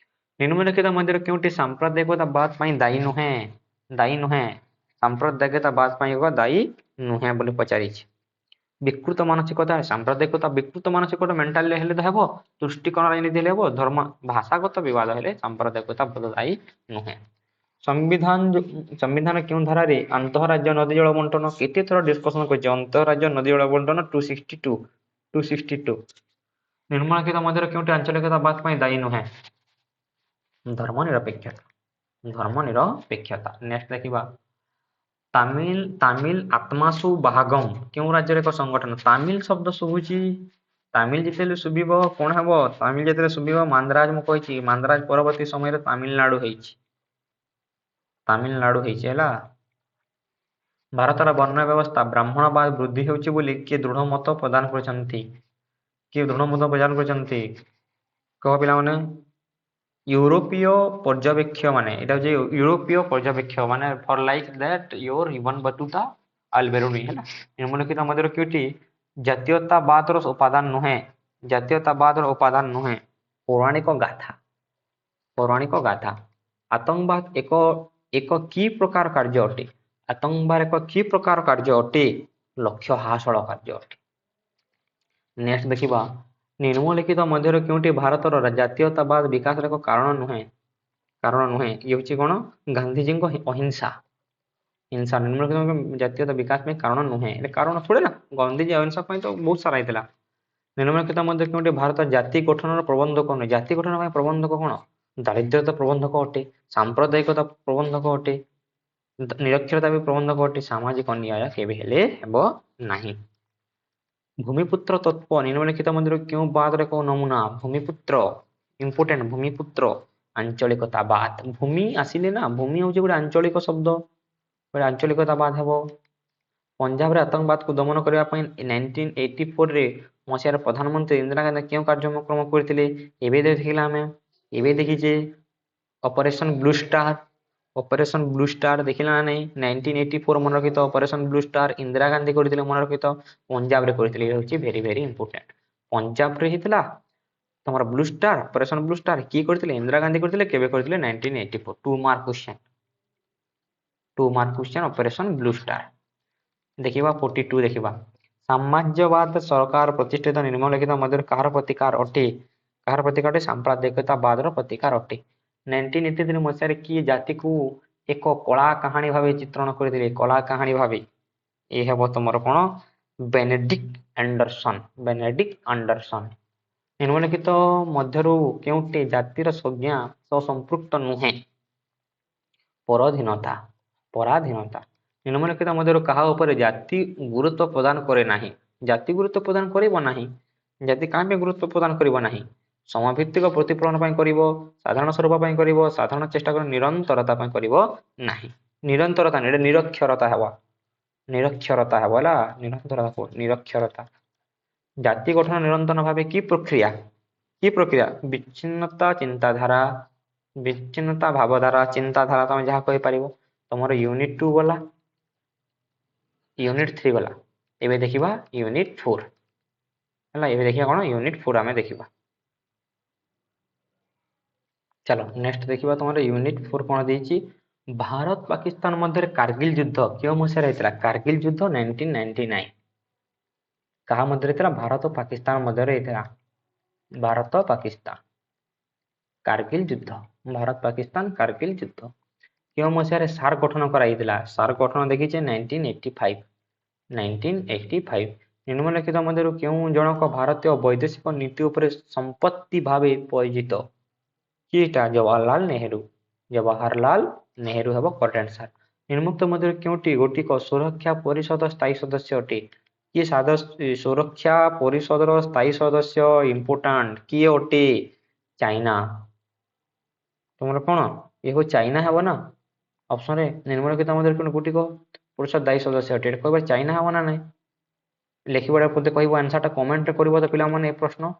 ନିମ୍ନଲିଖିତ ମଧ୍ୟରୁ କେଉଁଟି ସାମ୍ପ୍ରଦାୟିକତାବାଦ ପାଇଁ ଦାୟୀ ନୁହେଁ? ଦାୟୀ ନୁହେଁ, ସାମ୍ପ୍ରଦାୟିକତାବାଦ ପାଇଁ ଦାୟୀ ନୁହେଁ ବୋଲି ପଚାରିଛି। ବିକୃତ ମାନସିକତା, ସାମ୍ପ୍ରଦାୟିକତା ବିକୃତ ମାନସିକତା ମେଣ୍ଟାଲ ହେଲେ ତ ହେବ, ତୁଷ୍ଟିକରଣ ରାଜନୀତି ହେଲେ ହେବ, ଧର୍ମ ଭାଷାଗତ ବିବାଦ ହେଲେ ସାମ୍ପ୍ରଦାୟିକତା ଦାୟୀ ନୁହେଁ। ସମ୍ବିଧାନ କେଉଁ ଧାରାରେ ଆନ୍ତଃରାଜ୍ୟ ନଦୀ ଜଳ ବଣ୍ଟନ? କେତେ ଥର ଡିସ୍କସନ କରିଛି ଅନ୍ତଃରାଜ୍ୟ ନଦୀ ଜଳ ବଣ୍ଟନ? 262। ନିମ୍ନଲିଖିତ ମଧ୍ୟରୁ କେଉଁଟି ଆଞ୍ଚଳିକତାବାଦ ପାଇଁ ଦାୟୀ ନୁହେଁ? ଧର୍ମ ନିରପେକ୍ଷତା, ଧର୍ମ ନିରପେକ୍ଷତା। ନେକ୍ସଟ ଦେଖିବା, ତାମିଲ ଆତ୍ମାସୁ ବାହାଗମ କେଉଁ ରାଜ୍ୟର ଏକ ସଂଗଠନ? ତାମିଲ ଶବ୍ଦ ଶୁଭୁଛି, ତାମିଲ ଯେତେବେଳେ ଶୁଭିବ କଣ ହେବ? ତାମିଲ ଯେତେବେଳେ ଶୁଭିବ ମାନ୍ଦ୍ରାଜ, ମୁଁ କହିଛି ମାନ୍ଦ୍ରାଜ ପରବର୍ତ୍ତୀ ସମୟରେ ତାମିଲନାଡୁ ହେଇଛି, ତାମିଲନାଡୁ ହେଇଛି ହେଲା। ଭାରତର ବର୍ଣ୍ଣ ବ୍ୟବସ୍ଥା ବ୍ରାହ୍ମଣବାଦ ବୃଦ୍ଧି ହେଉଛି ବୋଲି କିଏ ଦୃଢ ମତ ପ୍ରଦାନ କରିଛନ୍ତି? କିଏ ଦୃଢ ମତ ପ୍ରଦାନ କରିଛନ୍ତି? କହ ପିଲାମାନେ। ୟୁରୋପୀୟ ପର୍ଯ୍ୟବେକ୍ଷକ ମାନେ, ଏଟା ହଉଛି ୟୁରୋପୀୟ ପର୍ଯ୍ୟବେକ୍ଷକ ମାନେ, ଫର ଲାଇକ ଦ୍ୟାଟ ୟୋର ଇଭନ ବଟୁତା ଆଲବେରୁନି ହେଲା। ନିମ୍ନଲିଖିତ ମଧ୍ୟରୁ କେଉଁଟି ଜାତୀୟତାବାଦର ଉପାଦାନ ନୁହେଁ? ଜାତୀୟତାବାଦର ଉପାଦାନ ନୁହେଁ। ପୌରାଣିକ ଗାଥା, ପୌରାଣିକ ଗାଥା। ଆତଙ୍କବାଦ ଏକ କି ପ୍ରକାର କାର୍ଯ୍ୟ ଅଟେ? ଆତଙ୍କବାଦ ଏକ କି ପ୍ରକାର କାର୍ଯ୍ୟ ଅଟେ? ଲକ୍ଷ୍ୟ ହାସଲ କାର୍ଯ୍ୟ ଅଟେ। ନେକ୍ସଟ ଦେଖିବା, ନିମ୍ନଲିଖିତ ମଧ୍ୟରୁ କେଉଁଟି ଭାରତର ଜାତୀୟତାବାଦ ବିକାଶର ଏକ କାରଣ ନୁହେଁ? କାରଣ ନୁହେଁ, ଇଏ ହେଉଛି କଣ? ଗାନ୍ଧିଜୀଙ୍କ ଅହିଂସା। ହିଂସା ନିମ୍ନଲିଖିତ ଜାତୀୟତା ବିକାଶ ପାଇଁ କାରଣ ନୁହେଁ। ଏଟା କାରଣ ଥୋଡେ ନା, ଗାନ୍ଧିଜୀ ଅହିଂସା ପାଇଁ ତ ବହୁତ ସାରା ହେଇଥିଲା। ନିମ୍ନଲିଖିତ ମଧ୍ୟରେ କେଉଁଟି ଭାରତ ଜାତି ଗଠନର ପ୍ରବନ୍ଧକ ନୁହେଁ? ଜାତି ଗଠନ ପାଇଁ ପ୍ରବନ୍ଧକ କଣ? ଦାରିଦ୍ର୍ୟତା ପ୍ରବନ୍ଧକ ଅଟେ, ସାମ୍ପ୍ରଦାୟିକତା ପ୍ରବନ୍ଧକ ଅଟେ, ନିରକ୍ଷରତା ବି ପ୍ରବନ୍ଧକ ଅଟେ, ସାମାଜିକ ନ୍ୟାୟ କେବେ ହେଲେ ହେବ ନାହିଁ। ଭୂମିପୁତ୍ର ତତ୍ତ୍ୱ ନିମ୍ନଲିଖିତ ମଧ୍ୟରୁ କେଉଁ ବାଦର ଏକ ନମୁନା? ଭୂମିପୁତ୍ର ଇମ୍ପୋର୍ଟାଣ୍ଟ, ଭୂମିପୁତ୍ର ଆଞ୍ଚଳିକତାବାଦ। ଭୂମି ଆସିଲେ ନା, ଭୂମି ହଉଛି ଗୋଟେ ଆଞ୍ଚଳିକ ଶବ୍ଦ, ଗୋଟେ ଆଞ୍ଚଳିକତାବାଦ ହେବ। ପଞ୍ଜାବରେ ଆତଙ୍କବାଦକୁ ଦମନ କରିବା ପାଇଁ 1984 ମସିହାରେ ପ୍ରଧାନମନ୍ତ୍ରୀ ଇନ୍ଦିରା ଗାନ୍ଧୀ କେଉଁ କାର୍ଯ୍ୟକ୍ରମ କରିଥିଲେ? ଏବେ ଦେଖିଲା ଆମେ, ଏବେ ଦେଖିଛେ operation blue star. Operation blue star ଦେଖିଲା ନା ନାଇଁ? 1984 ମନେ ରଖିଥ, operation blue star Indira Gandhi କରିଥିଲେ, ମନେ ରଖିଥ। ପଞ୍ଜାବରେ କରିଥିଲେ, ଏ ହଉଛି ଭେରି ଭେରି ଇମ୍ପୋର୍ଟାଣ୍ଟ। ପଞ୍ଜାବରେ ହେଇଥିଲା ତମର blue star, operation blue star. କିଏ କରିଥିଲେ? ଇନ୍ଦିରା ଗାନ୍ଧୀ କରିଥିଲେ। କେବେ କରିଥିଲେ? 1984। 2 mark question, 2 mark question operation blue star. ଦେଖିବା 42 ଦେଖିବା, ସାମ୍ରାଜ୍ୟବାଦ ସରକାର ପ୍ରତିଷ୍ଠିତ ନିମ୍ନଲିଖିତ ମଧ୍ୟରୁ କାହାର ପ୍ରତିକାର ଅଟେ? କାହାର ପ୍ରତିକାର ଅଟେ? ସାମ୍ପ୍ରଦାୟିକତାବାଦର ପ୍ରତିକାର ଅଟେ। 1983 ମସିହାରେ କିଏ ଜାତିକୁ ଏକ କଳା କାହାଣୀ ଭାବେ ଚିତ୍ରଣ କରିଥିଲେ? କଳା କାହାଣୀ ଭାବେ। ଏ ହେବ ତମର କଣ? Benedict Anderson, Benedict Anderson. ନିମ୍ନଲିଖିତ ମଧ୍ୟରୁ କେଉଁଟି ଜାତିର ସଂଜ୍ଞା ସହ ସମ୍ପୃକ୍ତ ନୁହେଁ? ପରାଧୀନତା, ପରାଧୀନତା। ନିମ୍ନଲିଖିତ ମଧ୍ୟରୁ କାହା ଉପରେ ଜାତି ଗୁରୁତ୍ୱ ପ୍ରଦାନ କରେ ନାହିଁ? ଜାତି ଗୁରୁତ୍ୱ ପ୍ରଦାନ କରିବ ନାହିଁ। ଜାତି କାହା ପାଇଁ ଗୁରୁତ୍ୱ ପ୍ରଦାନ କରିବ ନାହିଁ? ସମଭିତ୍ତିକ ପ୍ରତିଫଳନ ପାଇଁ କରିବ, ସାଧାରଣ ସ୍ୱରୂପ ପାଇଁ କରିବ, ସାଧାରଣ ଚେଷ୍ଟା କରି ନିରନ୍ତରତା ପାଇଁ କରିବ ନାହିଁ। ନିରନ୍ତରତା ନାହିଁ, ଏଟା ନିରକ୍ଷରତା ହେବ, ନିରକ୍ଷରତା ହେବ ହେଲା। ନିରନ୍ତରତା, ନିରକ୍ଷରତା। ଜାତି ଗଠନ ନିରନ୍ତର ଭାବେ କି ପ୍ରକ୍ରିୟା? କି ପ୍ରକ୍ରିୟା? ବିଚ୍ଛିନ୍ନତା ଚିନ୍ତାଧାରା, ବିଚ୍ଛିନ୍ନତା ଭାବଧାରା, ଚିନ୍ତାଧାରା, ତମେ ଯାହା କହିପାରିବ। ତମର ୟୁନିଟ 2 ଗଲା, ୟୁନିଟ 3 ଗଲା। एबे देखिबा यूनिट 4 हला एबे देखिबा कोन यूनिट 4 आमे देखिबा। चलो नेक्स्ट देखिबा तमर यूनिट 4 कोन देछि भारत पाकिस्तान मध्य कारगिल युद्ध क्यों मसिया रहितला कारगिल युद्ध 1999 कहा मध्य रहितला भारत और पाकिस्तान मध्य रहितला भारत पाकिस्तान कारगिल युद्ध भारत पाकिस्तान कारगिल युद्ध क्यों मसिया रे सार गठन कराइतला सार गठन देखिछे 1985 1985 निम्नलिखित मध्यरु केउं जनक भारतीय वैदेशिक नीति उपरे संपत्ति भावे परिचित किटा जवाहरलाल नेहरू हेबो करेक्ट आंसर निम्नलिखित मध्यरु केउंटी गोटिक सुरक्षा परिषद स्थायी सदस्य अटे कि सुरक्षा परिषदर स्थायी सदस्य इंपोर्टेंट किए अटे चाइना तुमर कोन ये हो चाइना हेबो ना ऑप्शन रे निम्नलिखित मध्यरु कोन गोटिक परिषद दायी सदस्य अटे कहबा चाइना हेबो ना नै लेखिबडा पते कहबो आंसर टा कमेंट रे करबो त पिला माने ए प्रश्न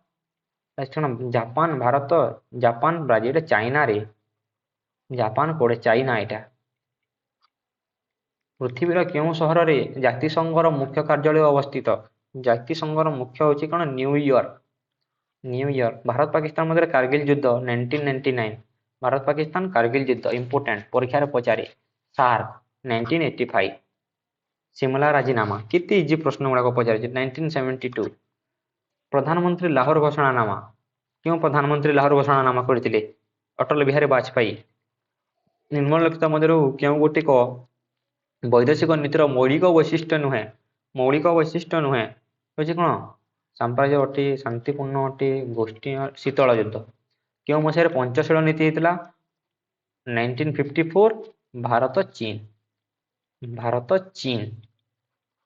Japan Bharat Japan Brazil China रे जापान कोडे चाइना एटा पृथ्वीर केउं सहर रे जातिसंघर मुख्य कार्यालय अवस्थित जातिसंघर मुख्य होची कोन न्यूयॉर्क भारत पाकिस्तान मध्य कारगिल युद्ध 1999 भारत पाकिस्तान कारगिल युद्ध इंपोर्टेंट परीक्षा रे पचारे सार 1985 सिमला राजीनामा किति इजी प्रश्न गुडा को पचारे 1972 प्रधानमंत्री लाहौर घोषणानामा क्यों प्रधानमंत्री लाहौर घोषणानामा करथिले अटल बिहारी वाजपेयी निम्नलिखित मध्यरु केउं गोटिक वैदेशिक नीतिर मौलिक वैशिष्ट्य नुहे होची कोन साम्राज्य अटे शांतिपूर्ण अटे गोष्ठी शीतल युद्ध क्यों मसिया रे पंचशील नीति हेतला 1954 भारत चीन भारत चीन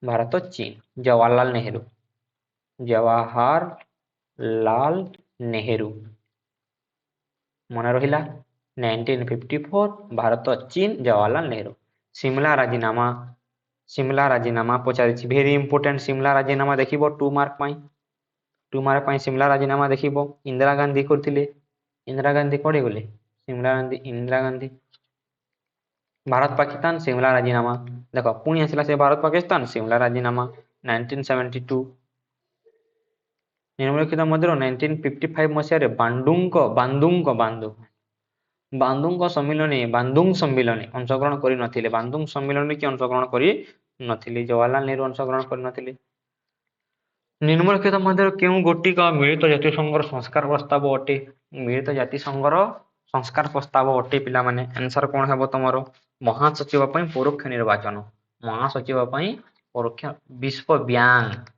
भारत चीन जवाहरलाल नेहरू मन रहिला 1954 भारत चीन जवाहरलाल नेहरू सिमला राजीनामा पचारिछि वेरी इंपोर्टेंट सिमला राजीनामा देखिबो 2 मार्क पई सिमला राजीनामा देखिबो इंदिरा गांधी करथिले इंदिरा गांधी कोडे गले इंदिरा गांधी भारत पाकिस्तान सिमला राजीनामा देखो पुणी आसिला से भारत पाकिस्तान सिमला राजीनामा 1972 निम्नलिखित मध्य 1955 मसिया रे बांदुंग सम्मिलनी अंशग्रहण करि नथिले बांदुंग सम्मिलनी की अंशग्रहण करि नथिले जवाहरलाल नेहरू अंशग्रहण करि नथिले निम्नलिखित मध्य केउं गोटिक मिलित जातिसंघर संस्कार प्रस्ताव अटे मिलित जातिसंघर संस्कार प्रस्ताव अटे पिला माने आंसर कोन हेबो तमरो महासचिव पई परोक्ष निर्वाचन महासचिव पई परोक्ष विश्व बैंक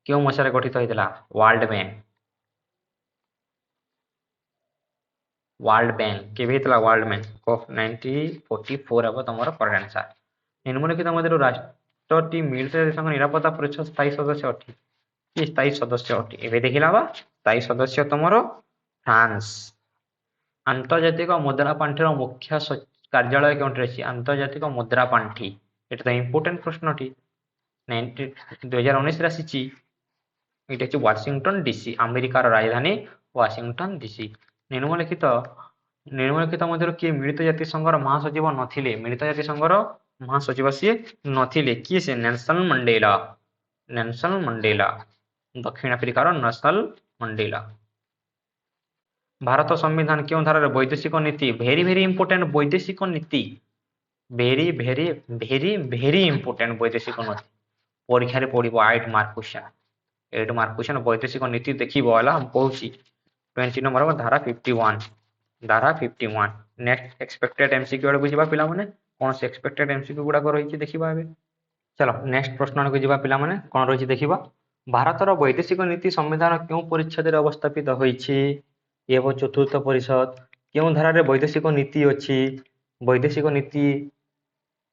क्यों मसिया रे गठित होइतला वर्ल्ड बैंक केबे हेतला वर्ल्ड बैंक ऑफ 1944 अब तमरो करेक्ट आंसर निम्नलिखित मध्यरु राष्ट्रटी मिलित जातिसंघ निरापत्ता परिषद स्थायी सदस्य अटे कि स्थायी सदस्य अटे एबे देखिला बा स्थायी सदस्य तमरो फ्रांस आंतर्जातिक मुद्रा पांठिर मुख्य कार्यालय केउंटे अछि आंतर्जातिक मुद्रा पांठि एटा त इंपोर्टेंट प्रश्न टी 2019 रासिची एटा अछि वाशिंगटन डीसी अमेरिकार राजधानी वाशिंगटन डीसी निम्नलिखित मध्यरु कि मिलित जातिसंघर महासचिव नथिले मिलित जातिसंघर महासचिव से नथिले कि से नेल्सन मंडेला दक्षिण अफ्रिकार नेल्सन मंडेला भारत संविधान क्यों धारा वैदेशिक नीति वेरी वेरी इंपोर्टेंट वैदेशिक नीति very very very very important वैदेशिक नीति परीक्षा रे पड़िबो 8 मार्क क्वेश्चन वैदेशिक नीति देखिबो हला हम कहूची 20 नंबर धारा 51 नेक्स्ट एक्सपेक्टेड एमसीक्यू वाला बुझिबा पिला माने कोन से एक्सपेक्टेड एमसीक्यू गुडा को रहिछि देखिबा एबे चलो नेक्स्ट प्रश्न को जिबा पिला माने कोन रहिछि देखिबा भारतर वैदेशिक नीति संविधान क्यों परिच्छेद रे अवस्थापित होइछि एवं चतुर्थ परिषद क्यों धारा रे वैदेशिक नीति अछि वैदेशिक नीति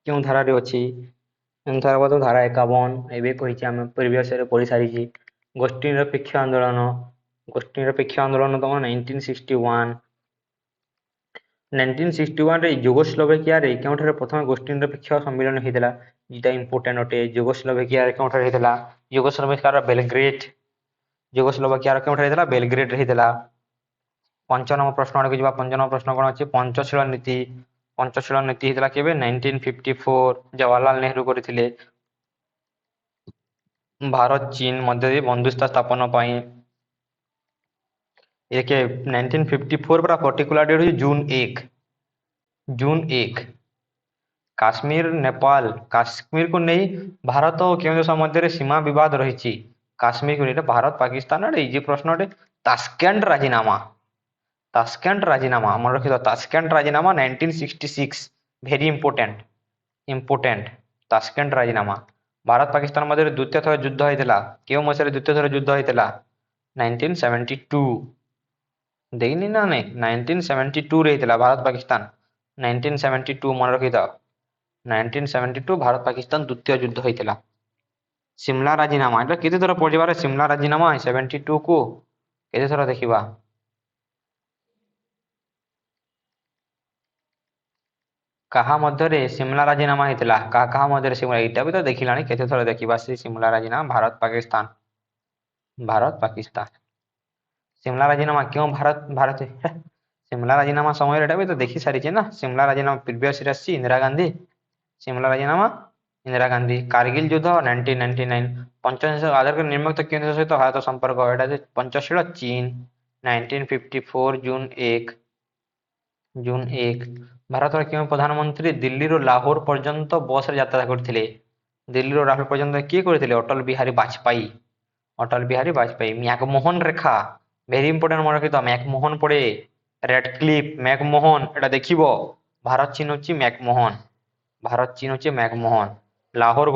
क्यों धारा रे अछि अनुसार बतो धारा 51 एबे कहिछि हम प्रीवियस रे पढि सारिछि गोष्ठी निरपेक्ष आंदोलन तो 1961 रे युगोस्लोवेकिया रे केउठारे प्रथम गोष्ठी निरपेक्ष सम्मेलन हेतला इटा इंपोर्टेंट अटे युगोस्लोवेकिया रे केउठारे हेतला युगोस्लोवेकिया रे बेलग्रेड युगोस्लोवेकिया रे केउठारे हेतला बेलग्रेड रे हेतला पंच नंबर प्रश्न आडे जिबा पंच नंबर प्रश्न कोन अछि पंचशील नीति हेतला केबे 1954 जवाहरलाल नेहरू करथिले ଭାରତ ଚୀନ ମଧ୍ୟରେ ବନ୍ଧୁତା ସ୍ଥାପନ ପାଇଁ ଏକ 1954 ପୁରା ପର୍ଟିକୁଲାର ଡେଟ୍ ହେଉଛି ଜୁନ 1। କାଶ୍ମୀର ନେପାଳ କାଶ୍ମୀରକୁ ନେଇ ଭାରତ ଓ କେଉଁ ଦେଶ ମଧ୍ୟରେ ସୀମା ବିବାଦ ରହିଛି? କାଶ୍ମୀରକୁ ନେଇ ଭାରତ ପାକିସ୍ତାନ ଇଜି ପ୍ରଶ୍ନଟେ। ତାସ୍କେଣ୍ଟ ରାଜିନାମା ମନେ ରଖିଥ ତାସ୍କେଣ୍ଟ ରାଜିନାମା 1966 ଭେରି ଇମ୍ପୋର୍ଟାଣ୍ଟ। ତାସ୍କେଣ୍ଟ ରାଜିନାମା। ଭାରତ ପାକିସ୍ତାନ ମଧ୍ୟରେ ଦ୍ୱିତୀୟ ଥର ଯୁଦ୍ଧ ହୋଇଥିଲା। କେଉଁ ମସିହାରେ ଦ୍ୱିତୀୟ ଥର ଯୁଦ୍ଧ ହୋଇଥିଲା? 1972 ଦେଇନି ନା ନାଇଁ 1972 ହେଇଥିଲା ଭାରତ ପାକିସ୍ତାନ 1972 ମନେ ରଖିଥାଅ 1972 ଭାରତ ପାକିସ୍ତାନ ଦ୍ୱିତୀୟ ଯୁଦ୍ଧ ହେଇଥିଲା। ସିମଲା ରାଜିନାମା ଏଟା କେତେ ଥର ପଢିବାରେ ସିମଲା ରାଜିନାମା 72 କୁ କେତେ ଥର ଦେଖିବା? କାହା ମଧ୍ୟରେ ସିମଲା ରାଜିନାମା ହେଇଥିଲା? କାହା ମଧ୍ୟରେ ସିମଲା ଏଇଟା ବି ତ ଦେଖିଲାଣି କେତେ ଥର ଦେଖିବା ସେ ସିମଲା ରାଜିନାମା ଭାରତ ପାକିସ୍ତାନ ସିମଲା ରାଜିନାମା କେଉଁ ଭାରତ ସିମଲା ରାଜିନାମା ସମୟରେ ଏଟା ବି ତ ଦେଖି ସାରିଛେ ନା ସିମଲା ରାଜିନାମା ପ୍ରିଭିୟସରେ ଆସିଛି ଇନ୍ଦିରା ଗାନ୍ଧୀ ସିମଲା ରାଜିନାମା ଇନ୍ଦିରା ଗାନ୍ଧୀ କାର୍ଗିଲ ଯୁଦ୍ଧ 1999 ପଞ୍ଚଶୀଳ ଆଧାର ନିମ୍ନୋକ୍ତ କେଉଁ ଦେଶ ସହିତ ଭାରତ ସମ୍ପର୍କ ଏଟା ପଞ୍ଚଶୀଳ ଚୀନ 1954 ଜୁନ 1 ଭାରତର କେଉଁ ପ୍ରଧାନମନ୍ତ୍ରୀ ଦିଲ୍ଲୀରୁ ଲାହୋର ପର୍ଯ୍ୟନ୍ତ ବସରେ ଯାତ୍ରା କରିଥିଲେ? ଦିଲ୍ଲୀରୁ ଲାହୋର ପର୍ଯ୍ୟନ୍ତ କିଏ କରିଥିଲେ? ଅଟଳ ବିହାରୀ ବାଜପେୟୀ ମ୍ୟାକମୋହନ ରେଖା ଭେରି ଇମ୍ପୋର୍ଟାଣ୍ଟ ମନେ ରଖିଥ ମ୍ୟାକମୋହନ ପଡେ ରେଡ୍ କ୍ଲିଫ୍ ମ୍ୟାକମୋହନ ଏଟା ଦେଖିବ ଭାରତ ଚୀନ ହଉଛି ମ୍ୟାକମୋହନ ଲାହୋର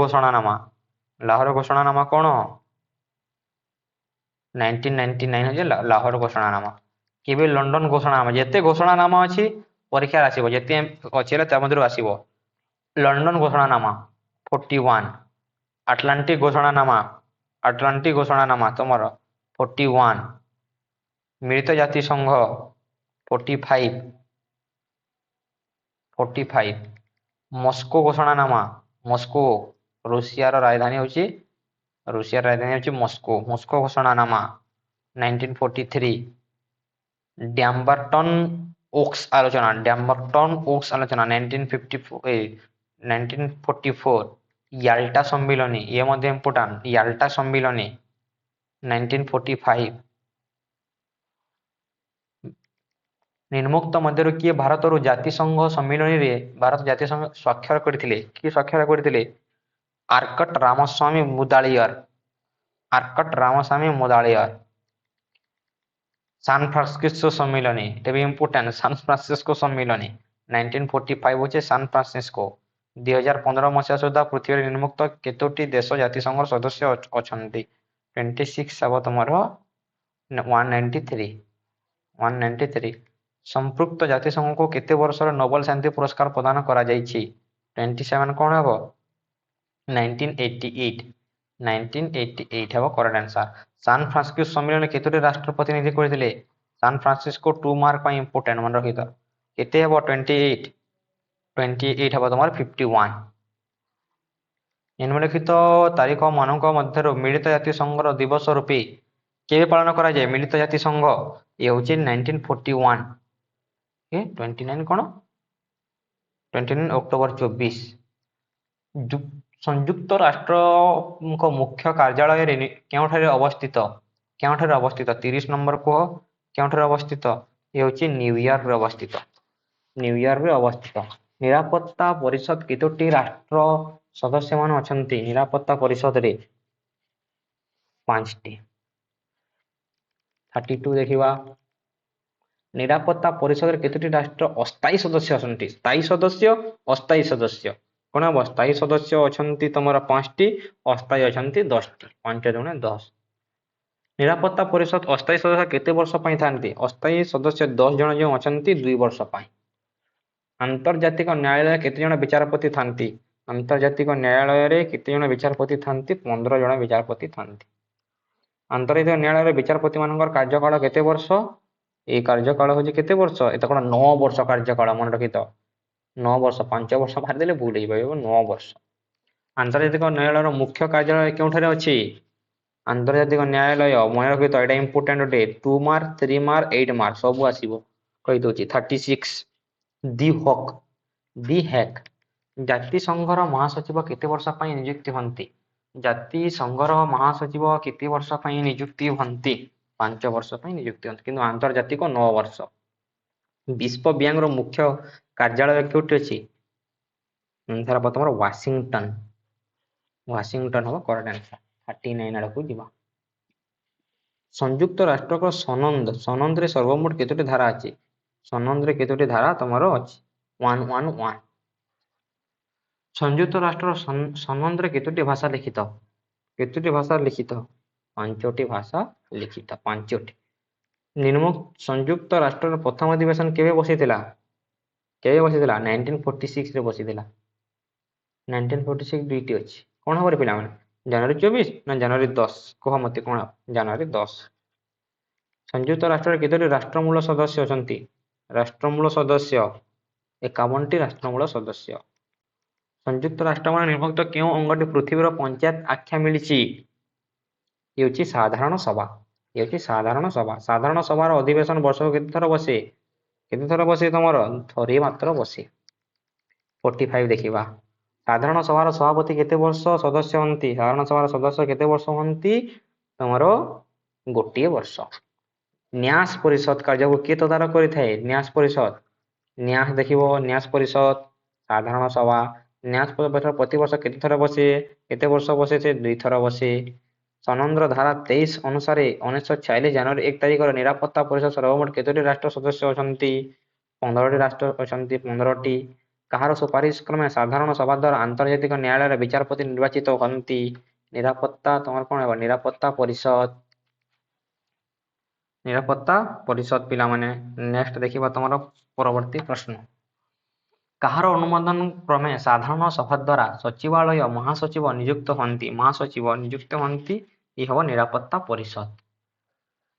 ଘୋଷଣାନାମା କଣ 1999 ହଉଛି ଲାହୋର ଘୋଷଣାନାମା। କେବେ ଲଣ୍ଡନ ଘୋଷଣାନାମା ଯେତେ ଘୋଷଣାନାମା ଅଛି ପରୀକ୍ଷାରେ ଆସିବ ଯେତେ ଅଛି ହେଲେ ତା ମଧ୍ୟରୁ ଆସିବ ଲଣ୍ଡନ ଘୋଷଣାନାମା 41 ଆଟଲାଣ୍ଟିକ ଘୋଷଣାନାମା ତମର 41 ମିଳିତ ଜାତିସଂଘ 45 ମସ୍କୋ ଘୋଷଣାନାମା ରୁଷିଆର ରାଜଧାନୀ ହଉଛି ମସ୍କୋ ଘୋଷଣାନାମା 1943 ଡ୍ୟାମ୍ବରଟନ ଓକ୍ସ ଆଲୋଚନା 1944 ୟାଲ୍ଟା ସମ୍ମିଳନୀ ଇଏ ମଧ୍ୟ ଇମ୍ପୋର୍ଟାଣ୍ଟ ୟାଲ୍ଟା ସମ୍ମିଳନୀ 1945 ନିମ୍ନୋକ୍ତ ମଧ୍ୟରୁ କିଏ ଭାରତ ଜାତିସଂଘ ସମ୍ମିଳନୀରେ ସ୍ୱାକ୍ଷର କରିଥିଲେ? କିଏ ସ୍ୱାକ୍ଷର କରିଥିଲେ? ଆର୍କଟ ରାମସ୍ୱାମୀ ମୁଦାଳିୟର ସାନ୍ ଫ୍ରାନ୍ସିସ୍କୋ ସମ୍ମିଳନୀ এটা ବି ଇମ୍ପୋର୍ଟାଣ୍ଟ ସାନ୍ ଫ୍ରାନ୍ସିସ୍କୋ ସମ୍ମିଳନୀ 1945 ହଉଛି ସାନ୍ ଫ୍ରାନ୍ସିସ୍କୋ 2015 ମସିହା ସୁଦ୍ଧା ପୃଥିବୀରେ ନିମ୍ନୋକ୍ତ କେତୋଟି ଦେଶ ଜାତିସଂଘର ସଦସ୍ୟ ଅଛନ୍ତି? 26 ହେବ ତମର 193 ସମ୍ପୃକ୍ତ ଜାତିସଂଘକୁ କେତେ ବର୍ଷର ନୋବେଲ ଶାନ୍ତି ପୁରସ୍କାର ପ୍ରଦାନ କରାଯାଇଛି? 27 କଣ ହେବ? 1988 ହେବ କରେକ୍ଟ ଆନ୍ସର। ସାନ୍ ଫ୍ରାନ୍ସିସ୍କୋ ସମ୍ମିଳନୀ କେତୋଟି ରାଷ୍ଟ୍ର ପ୍ରତିନିଧି କରିଥିଲେ? ସାନ୍ ଫ୍ରାନ୍ସିସ୍କୋ 2 ମାର୍କ ପାଇଁ ଇମ୍ପୋର୍ଟାଣ୍ଟ ମନେ ରଖିଥ କେତେ ହେବ? 28 ହେବ ତମର 51। ନିମ୍ନଲିଖିତ ତାରିଖ ମାନଙ୍କ ମଧ୍ୟରୁ ମିଳିତ ଜାତିସଂଘର ଦିବସ ରୂପେ କେବେ ପାଳନ କରାଯାଏ? ମିଳିତ ଜାତିସଂଘ ଇଏ ହଉଛି 1941 29 କଣ 29 ଅକ୍ଟୋବର 24 ସଂଯୁକ୍ତ ରାଷ୍ଟ୍ରଙ୍କ ମୁଖ୍ୟ କାର୍ଯ୍ୟାଳୟରେ କେଉଁଠାରେ ଅବସ୍ଥିତ? 30 ନମ୍ବର କୁହ କେଉଁଠାରେ ଅବସ୍ଥିତ? ଇଏ ହଉଛି ନ୍ୟୁୟର୍କରେ ଅବସ୍ଥିତ। ନିରାପତ୍ତା ପରିଷଦ କେତୋଟି ରାଷ୍ଟ୍ର ସଦସ୍ୟମାନେ ଅଛନ୍ତି? ନିରାପତ୍ତା ପରିଷଦରେ 5ଟି 32 ଦେଖିବା ନିରାପତ୍ତା ପରିଷଦରେ କେତୋଟି ରାଷ୍ଟ୍ର ଅସ୍ଥାୟୀ ସଦସ୍ୟ ଅଛନ୍ତି? ସ୍ଥାୟୀ ସଦସ୍ୟ ଅସ୍ଥାୟୀ ସଦସ୍ୟ କଣ ହବ? ସ୍ଥାୟୀ ସଦସ୍ୟ ଅଛନ୍ତି ତମର 5ଟି ଅସ୍ଥାୟୀ ଅଛନ୍ତି 10ଟି 5 ଦୁଗୁଣେ 10। ନିରାପତ୍ତା ପରିଷଦ ଅସ୍ଥାୟୀ ସଦସ୍ୟ କେତେ ବର୍ଷ ପାଇଁ ଥାନ୍ତି? ଅସ୍ଥାୟୀ ସଦସ୍ୟ 10 ଜଣ ଯେଉଁ ଅଛନ୍ତି 2 ବର୍ଷ ପାଇଁ। ଆନ୍ତର୍ଜାତିକ ନ୍ୟାୟାଳୟରେ କେତେ ଜଣ ବିଚାରପତି ଥାନ୍ତି? ଆନ୍ତର୍ଜାତିକ ନ୍ୟାୟାଳୟରେ କେତେ ଜଣ ବିଚାରପତି ଥାନ୍ତି? 15 ଜଣ ବିଚାରପତି ଥାନ୍ତି। ଆନ୍ତର୍ଜାତିକ ନ୍ୟାୟାଳୟରେ ବିଚାରପତି ମାନଙ୍କର କାର୍ଯ୍ୟକାଳ କେତେ ବର୍ଷ? এই କାର୍ଯ୍ୟକାଳ ହଉଛି କେତେ ବର୍ଷ? ଏତ କଣ 9 ବର୍ଷ କାର୍ଯ୍ୟକାଳ ମନେ ରଖିଥ 9 ବର୍ଷ 5 ବର୍ଷ ବାହାରିଦେଲେ ଭୁଲ ହେଇପାରିବ 9 ବର୍ଷ। ଆନ୍ତର୍ଜାତିକ ନ୍ୟାୟାଳୟର ମୁଖ୍ୟ କାର୍ଯ୍ୟାଳୟ କେଉଁଠାରେ ଅଛି? ଆନ୍ତର୍ଜାତିକ ନ୍ୟାୟାଳୟ ମନେ ରଖିଥ ଏଇଟା ଇମ୍ପୋର୍ଟାଣ୍ଟ ଗୋଟେ 2 ମାର୍କ 3 ମାର୍କ 8 ମାର୍କ ସବୁ ଆସିବ କହିଦଉଛି। 36 ଦି ହେକ୍ ଜାତିସଂଘର ମହାସଚିବ କେତେ ବର୍ଷ ପାଇଁ ନିଯୁକ୍ତି ହୁଅନ୍ତି? ଜାତିସଂଘର ମହାସଚିବ କେତେ ବର୍ଷ ପାଇଁ ନିଯୁକ୍ତି ହୁଅନ୍ତି? 5 ବର୍ଷ ପାଇଁ ନିଯୁକ୍ତି ହୁଅନ୍ତି, କିନ୍ତୁ ଆନ୍ତର୍ଜାତିକ 9 ବର୍ଷ। ବିଶ୍ୱ ବ୍ୟାଙ୍କର ମୁଖ୍ୟ କାର୍ଯ୍ୟାଳୟ କେଉଁଠି ଅଛି? ଏଥର ହବ ତମର ୱାସିଂଟନ। ୱାସିଂଟନ ହବ କରେକ୍ଟ ଆନ୍ସର। 39 ଆଡକୁ ଯିବା। ସଂଯୁକ୍ତ ରାଷ୍ଟ୍ରର ସନନ୍ଦରେ ସର୍ବମୋଟ କେତୋଟି ଧାରା ଅଛି? ସନନ୍ଦରେ କେତୋଟି ଧାରା ତମର ଅଛି? 111। ସଂଯୁକ୍ତ ରାଷ୍ଟ୍ର ସନନ୍ଦରେ କେତୋଟି ଭାଷା ଲିଖିତ? କେତୋଟି ଭାଷା ଲିଖିତ? 5ଟି ଭାଷା ଲିଖିତ, 5ଟି। ସଂଯୁକ୍ତ ରାଷ୍ଟ୍ରର ପ୍ରଥମ ଅଧିବେଶନ କେବେ ବସିଥିଲା? କେବେ ବସିଥିଲା? 1946 ରେ ବସିଥିଲା। 1946 ଦୁଇଟି ଅଛି। କଣ ହବ ପିଲାମାନେ? ଜାନୁଆରୀ 24 ନା ଜାନୁଆରୀ 10? କୁହ ମତେ କଣ? ଜାନୁଆରୀ 10। ସଂଯୁକ୍ତ ରାଷ୍ଟ୍ରରେ କେତୋଟି ରାଷ୍ଟ୍ରମୂଳ ସଦସ୍ୟ ଅଛନ୍ତି? ରାଷ୍ଟ୍ରମୂଳ ସଦସ୍ୟ 51ଟି ରାଷ୍ଟ୍ରମୂଳ ସଦସ୍ୟ। ସଂଯୁକ୍ତ ରାଷ୍ଟ୍ରମାନେ ନିର୍ବନ୍ଧିତ କେଉଁ ଅଙ୍ଗଟି ପୃଥିବୀର ପଞ୍ଚାୟତ ଆଖ୍ୟା ମିଳିଛି? ଇଏ ହେଉଛି ସାଧାରଣ ସଭା। ଇଏ ହେଉଛି ସାଧାରଣ ସଭା। ସାଧାରଣ ସଭାର ଅଧିବେଶନ ବର୍ଷକୁ କେତେ ଥର ବସେ? କେତେ ଥର ବସେ ତମର? ଥରେ ମାତ୍ର ବସେ। 45 ଦେଖିବା। ସାଧାରଣ ସଭାର ସଭାପତି କେତେ ବର୍ଷ ସଦସ୍ୟ ହୁଅନ୍ତି? ସାଧାରଣ ସଭାର ସଦସ୍ୟ କେତେ ବର୍ଷ ହୁଅନ୍ତି? ତମର ଗୋଟିଏ ବର୍ଷ। ନ୍ୟାସ ପରିଷଦ କାର୍ଯ୍ୟକୁ କିଏ ତଦାରଖ କରିଥାଏ? ନ୍ୟାସ ପରିଷଦ। ନ୍ୟାସ ଦେଖିବ, ନ୍ୟାସ ପରିଷଦ, ସାଧାରଣ ସଭା। ନ୍ୟାସ ପରିଷଦ ପ୍ରତିବର୍ଷ କେତେ ଥର ବସେ? କେତେ ବର୍ଷ ବସେ? ସେ 2 ଥର ବସେ। ସନନ୍ଦର ଧାରା 23 ଅନୁସାରେ 1946 ଜାନୁଆରୀ 1 ତାରିଖର ନିରାପତ୍ତା ପରିଷଦ ସର୍ବମୋଟ କେତୋଟି ରାଷ୍ଟ୍ର ସଦସ୍ୟ ଅଛନ୍ତି? 15ଟି ରାଷ୍ଟ୍ର ଅଛନ୍ତି, 15ଟି। କାହାର ସୁପାରିଶ କ୍ରମେ ସାଧାରଣ ସଭା ଦ୍ୱାରା ଆନ୍ତର୍ଜାତିକ ନ୍ୟାୟାଳୟର ବିଚାରପତି ନିର୍ବାଚିତ ହୁଅନ୍ତି? ନିରାପତ୍ତା ତମର କଣ ହେବ? ନିରାପତ୍ତା ପରିଷଦ। ନିରାପତ୍ତା ପରିଷଦ ପିଲାମାନେ। ନେକ୍ସଟ ଦେଖିବା ତମର ପରବର୍ତ୍ତୀ ପ୍ରଶ୍ନ। କାହାର ଅନୁମୋଦନ କ୍ରମେ ସାଧାରଣ ସଭା ଦ୍ୱାରା ସଚିବାଳୟ ମହାସଚିବ ନିଯୁକ୍ତ ହୁଅନ୍ତି? ମହାସଚିବ ନିଯୁକ୍ତ ହୁଅନ୍ତି। ଇଏ ହେବ ନିରାପତ୍ତା ପରିଷଦ।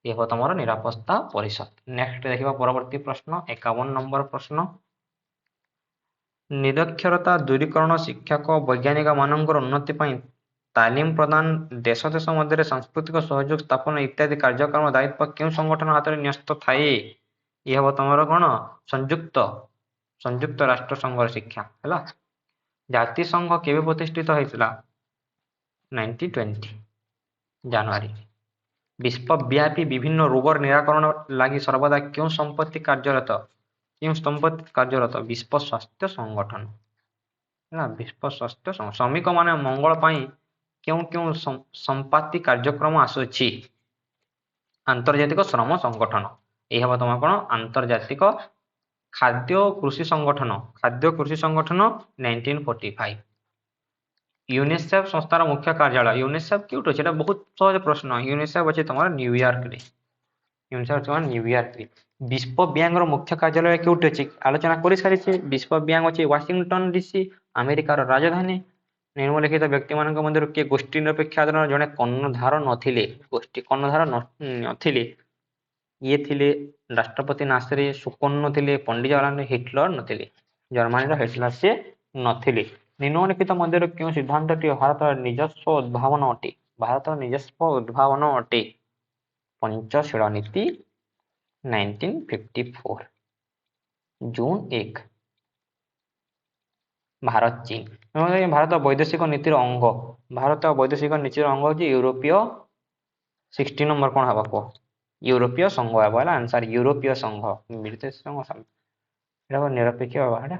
ଇଏ ହେବ ତମର ନିରାପତ୍ତା ପରିଷଦ। ନେକ୍ସଟ ଦେଖିବା ପରବର୍ତ୍ତୀ ପ୍ରଶ୍ନ, 51 ନମ୍ବର ପ୍ରଶ୍ନ। ନିରକ୍ଷରତା ଦୂରୀକରଣ, ଶିକ୍ଷକ ବୈଜ୍ଞାନିକ ମାନଙ୍କର ଉନ୍ନତି ପାଇଁ ତାଲିମ ପ୍ରଦାନ, ଦେଶ ଦେଶ ମଧ୍ୟରେ ସାଂସ୍କୃତିକ ସହଯୋଗ ସ୍ଥାପନ ଇତ୍ୟାଦି କାର୍ଯ୍ୟକ୍ରମ ଦାୟିତ୍ୱ କେଉଁ ସଂଗଠନ ହାତରେ ନ୍ୟସ୍ତ ଥାଏ? ଇଏ ହେବ ତମର କଣ? ସଂଯୁକ୍ତ ରାଷ୍ଟ୍ର ସଂଘର ଶିକ୍ଷା ହେଲା। ଜାତିସଂଘ କେବେ ପ୍ରତିଷ୍ଠିତ ହେଇଥିଲା? 1920 ଜାନୁଆରୀ। ବିଶ୍ୱବ୍ୟାପୀ ବିଭିନ୍ନ ରୋଗର ନିରାକରଣ ଲାଗି ସର୍ବଦା କେଉଁ ସମ୍ପତ୍ତି କାର୍ଯ୍ୟରତ? କେଉଁ ସମ୍ପତ୍ତି କାର୍ଯ୍ୟରତ? ବିଶ୍ୱ ସ୍ୱାସ୍ଥ୍ୟ ସଂଗଠନ ହେଲା। ବିଶ୍ୱ ସ୍ୱାସ୍ଥ୍ୟ ସଂଗଠନ। ଶ୍ରମିକ ମାନେ ମଙ୍ଗଳ ପାଇଁ କେଉଁ କେଉଁ ସମ୍ପାତି କାର୍ଯ୍ୟକ୍ରମ ଆସୁଛି? ଆନ୍ତର୍ଜାତିକ ଶ୍ରମ ସଂଗଠନ। ଏହି ହେବ ତମର କଣ? ଆନ୍ତର୍ଜାତିକ ଖାଦ୍ୟ ଓ କୃଷି ସଂଗଠନ। ଖାଦ୍ୟ କୃଷି ସଂଗଠନ 1945। ୟୁନିସେଫ ସଂସ୍ଥାର ମୁଖ୍ୟ କାର୍ଯ୍ୟାଳୟ। ୟୁନିସେଫ କେଉଁଠି ଅଛି? ଏଟା ବହୁତ ସହଜ ପ୍ରଶ୍ନ। ୟୁନିସେଫ ଅଛି ତମର ନ୍ୟୁୟର୍କରେ। ୟୁନିସେଫ ଅଛି ତମର ନ୍ୟୁୟର୍କରେ। ବିଶ୍ୱ ବ୍ୟାଙ୍କର ମୁଖ୍ୟ କାର୍ଯ୍ୟାଳୟ କେଉଁଠି ଅଛି? ଆଲୋଚନା କରିସାରିଛେ। ବିଶ୍ୱ ବ୍ୟାଙ୍କ ଅଛି ୱାସିଂଟନ ଡିସି, ଆମେରିକାର ରାଜଧାନୀ। ନିମ୍ନଲିଖିତ ବ୍ୟକ୍ତିମାନଙ୍କ ମଧ୍ୟରୁ କିଏ ଗୋଷ୍ଠୀ ନିରପେକ୍ଷ ଆନ୍ଦୋଳନର ଜଣେ କର୍ଣ୍ଣଧାର ନଥିଲେ? କର୍ଣ୍ଣଧାର ନଥିଲେ। ଇଏ ଥିଲେ ରାଷ୍ଟ୍ରପତି ନାସିର ସୁକର୍ଣ୍ଣ ଥିଲେ, ପଣ୍ଡିତ ଜବାହରଲାଲ ନେହେରୁ, ହିଟଲର ନଥିଲେ। ଜର୍ମାନୀର ହିଟଲର ସିଏ ନଥିଲେ। ନିମ୍ନଲିଖିତ ମଧ୍ୟରୁ କେଉଁ ସିଦ୍ଧାନ୍ତଟି ଭାରତର ନିଜସ୍ୱ ଉଦ୍ଭାବନ ଅଟେ? ଭାରତର ନିଜସ୍ୱ ଉଦ୍ଭାବନ ଅଟେ? ପଞ୍ଚଶୀଳ ନୀତି 1954 ଜୁନ 1। ଭାରତ ଚୀନ। ଭାରତ ବୈଦେଶିକ ନୀତିର ଅଙ୍ଗ। ଭାରତ ବୈଦେଶିକ ନୀତିର ଅଙ୍ଗ ହେଉଛି ୟୁରୋପୀୟ 60 ନମ୍ବର କଣ ହବ କୁହ? ୟୁରୋପୀୟ ସଂଘ ହେବ ହେଲା ଆନ୍ସର। ୟୁରୋପୀୟ ସଂଘ। ବ୍ରିଟିଶ ସଂଘ ଏଟା ନିରପେକ୍ଷ ହେବ ଏଟା।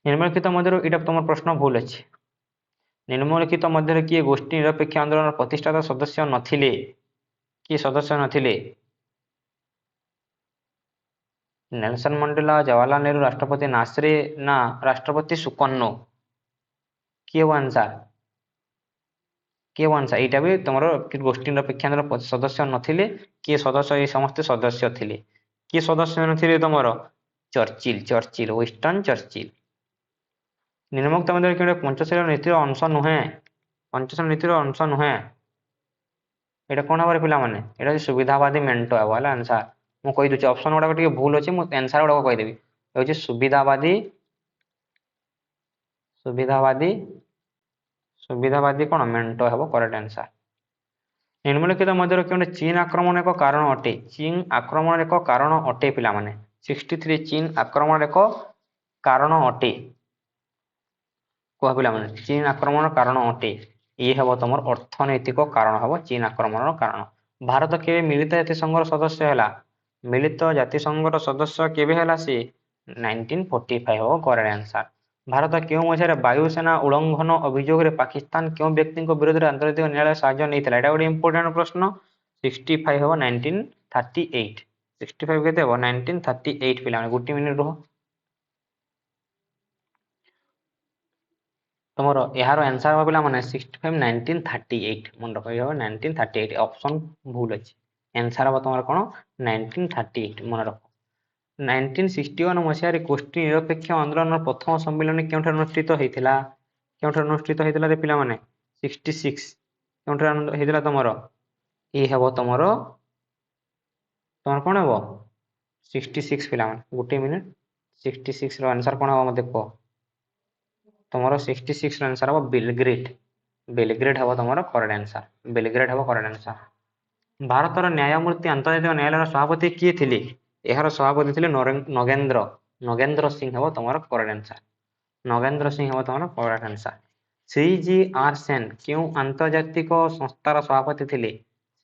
ନିମ୍ନଲିଖିତ ମଧ୍ୟରୁ ଏଇଟା ତମର ପ୍ରଶ୍ନ ଭୁଲ ଅଛି। ନିମ୍ନଲିଖିତ ମଧ୍ୟରେ କିଏ ଗୋଷ୍ଠୀ ନିରପେକ୍ଷ ଆନ୍ଦୋଳନର ପ୍ରତିଷ୍ଠାତା ସଦସ୍ୟ ନଥିଲେ? କିଏ ସଦସ୍ୟ ନଥିଲେ? ନେଲସନ ମଣ୍ଡେଲା, ଜବାହରଲାଲ ନେହେରୁ, ରାଷ୍ଟ୍ରପତି ନାସିର ନା ରାଷ୍ଟ୍ରପତି ସୁକର୍ଣ୍ଣ? କିଏ ହବ ଆନ୍ସର? କିଏ ଆନ୍ସର? ଏଇଟା ବି ତମର ଗୋଷ୍ଠୀ ନିରପେକ୍ଷ ଆନ୍ଦୋଳନ ସଦସ୍ୟ ନଥିଲେ। କିଏ ସଦସ୍ୟ? ଏ ସମସ୍ତେ ସଦସ୍ୟ ଥିଲେ। କିଏ ସଦସ୍ୟ ନଥିଲେ ତମର? Churchill, Winston Churchill. ନିମ୍ନୋକ୍ତ ମଧ୍ୟରେ କେଉଁଟା ପଞ୍ଚଶୀଳ ନୀତିର ଅଂଶ ନୁହେଁ? ପଞ୍ଚଶୀଳ ନୀତିର ଅଂଶ ନୁହେଁ। ଏଇଟା କଣ ହବ ପିଲାମାନେ? ଏଇଟା ହେଉଛି ସୁବିଧାବାଦୀ ମେଣ୍ଟ ହେବ ହେଲା ଆନ୍ସର। ମୁଁ କହିଦେଉଛି ଅପସନ ଗୁଡାକ ଟିକେ ଭୁଲ ଅଛି, ମୁଁ ଆନ୍ସର ଗୁଡାକ କହିଦେବି। ହେଉଛି ସୁବିଧାବାଦୀ କଣ ମେଣ୍ଟ ହେବ କରେକ୍ଟ ଆନ୍ସର। ନିମ୍ନଲିଖିତ ମଧ୍ୟରୁ କେଉଁଠି ଚୀନ ଆକ୍ରମଣ ଏକ କାରଣ ଅଟେ? ଚୀନ ଆକ୍ରମଣର ଏକ କାରଣ ଅଟେ ପିଲାମାନେ। 63 ଚୀନ ଆକ୍ରମଣର ଏକ କାରଣ ଅଟେ। କୁହ ପିଲାମାନେ, ଚୀନ ଆକ୍ରମଣର କାରଣ ଅଟେ? ये हम तुम अर्थनैतिक कारण हम चीन आक्रमण कारण। भारत केवे मिलित जातिसंघर सदस्य है? मिलित जातिसंघर सदस्य केवे है सी 1945 हम करेक्ट आंसर। भारत क्यों मसीह वायुसेना उल्लंघन अभियोग में पाकिस्तान क्यों व्यक्ति विरोध में आंतर्जातिक न्यायालय साहाय्य नहीं था? गोटे इंपोर्टेंट प्रश्न। 65 हम 1938। 65 केते हम 1938 पिला गोटे मिनिट रुह। तुमर यार आंसर हम पिला माने 65 1938 मन रख 1938 ऑप्शन भूल अछि। आंसर हम तुमर कोन 1938 मन रख। 1961 मसीह गोष्ठी निरपेक्ष आंदोलन प्रथम सम्मेलन केउठा अनुष्ठित होइथिला? केउठा अनुष्ठित होइथिला रे पिला माने? 66 केउठा होइथिला तुमर? ए हेबो तुमर तुमर कोन हेबो? 66 पिला माने गोटे मिनिट। 66 रो आंसर कोन हेबो मते को? तुमर 66 रो आंसर हेबो बेलग्रेड। बेलग्रेड हेबो तुमर करेक्ट आंसर। बेलग्रेड हेबो करेक्ट आंसर। भारतर न्यायमूर्ति आंतर्जातिक न्यायालयर सभापति किए थिले? एहार सभापति थिले नगेंद्र। नगेंद्र सिंह हेबो तुमर करेक्ट आंसर। नगेंद्र सिंह हेबो तुमर correct answer. Shri G R Sen क्यों आंतर्जातिक संस्थार सभापति थिले?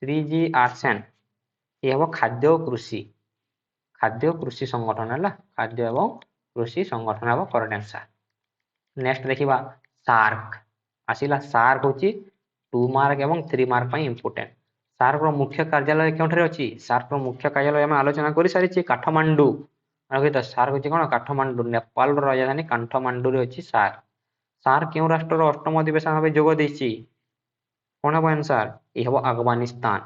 श्री जी आर सेन ये हेबो खाद्य और कृषि। खाद्य और कृषि संगठन है खाद्य एवं कृषि संगठन हेबो करेक्ट आंसर। नेक्स्ट देखिबा सार्क। आसिला सार्क होची 2 मार्क एवं 3 मार्क पई इंपोर्टेंट। सार्क रो मुख्य कार्यालय केउठरे अछि? सार्क रो मुख्य कार्यालय हम आलोचना करि सारिछि काठमांडू। अगे सार्क होची कोन? काठमांडू। नेपाल रो राजधानी काठमांडू रे अछि सार्क। सार्क केउ राष्ट्र रो अष्टम अधिवेशन भाबे जोग दैछि? कोन हेबो आंसर? ए हेबो अफगानिस्तान।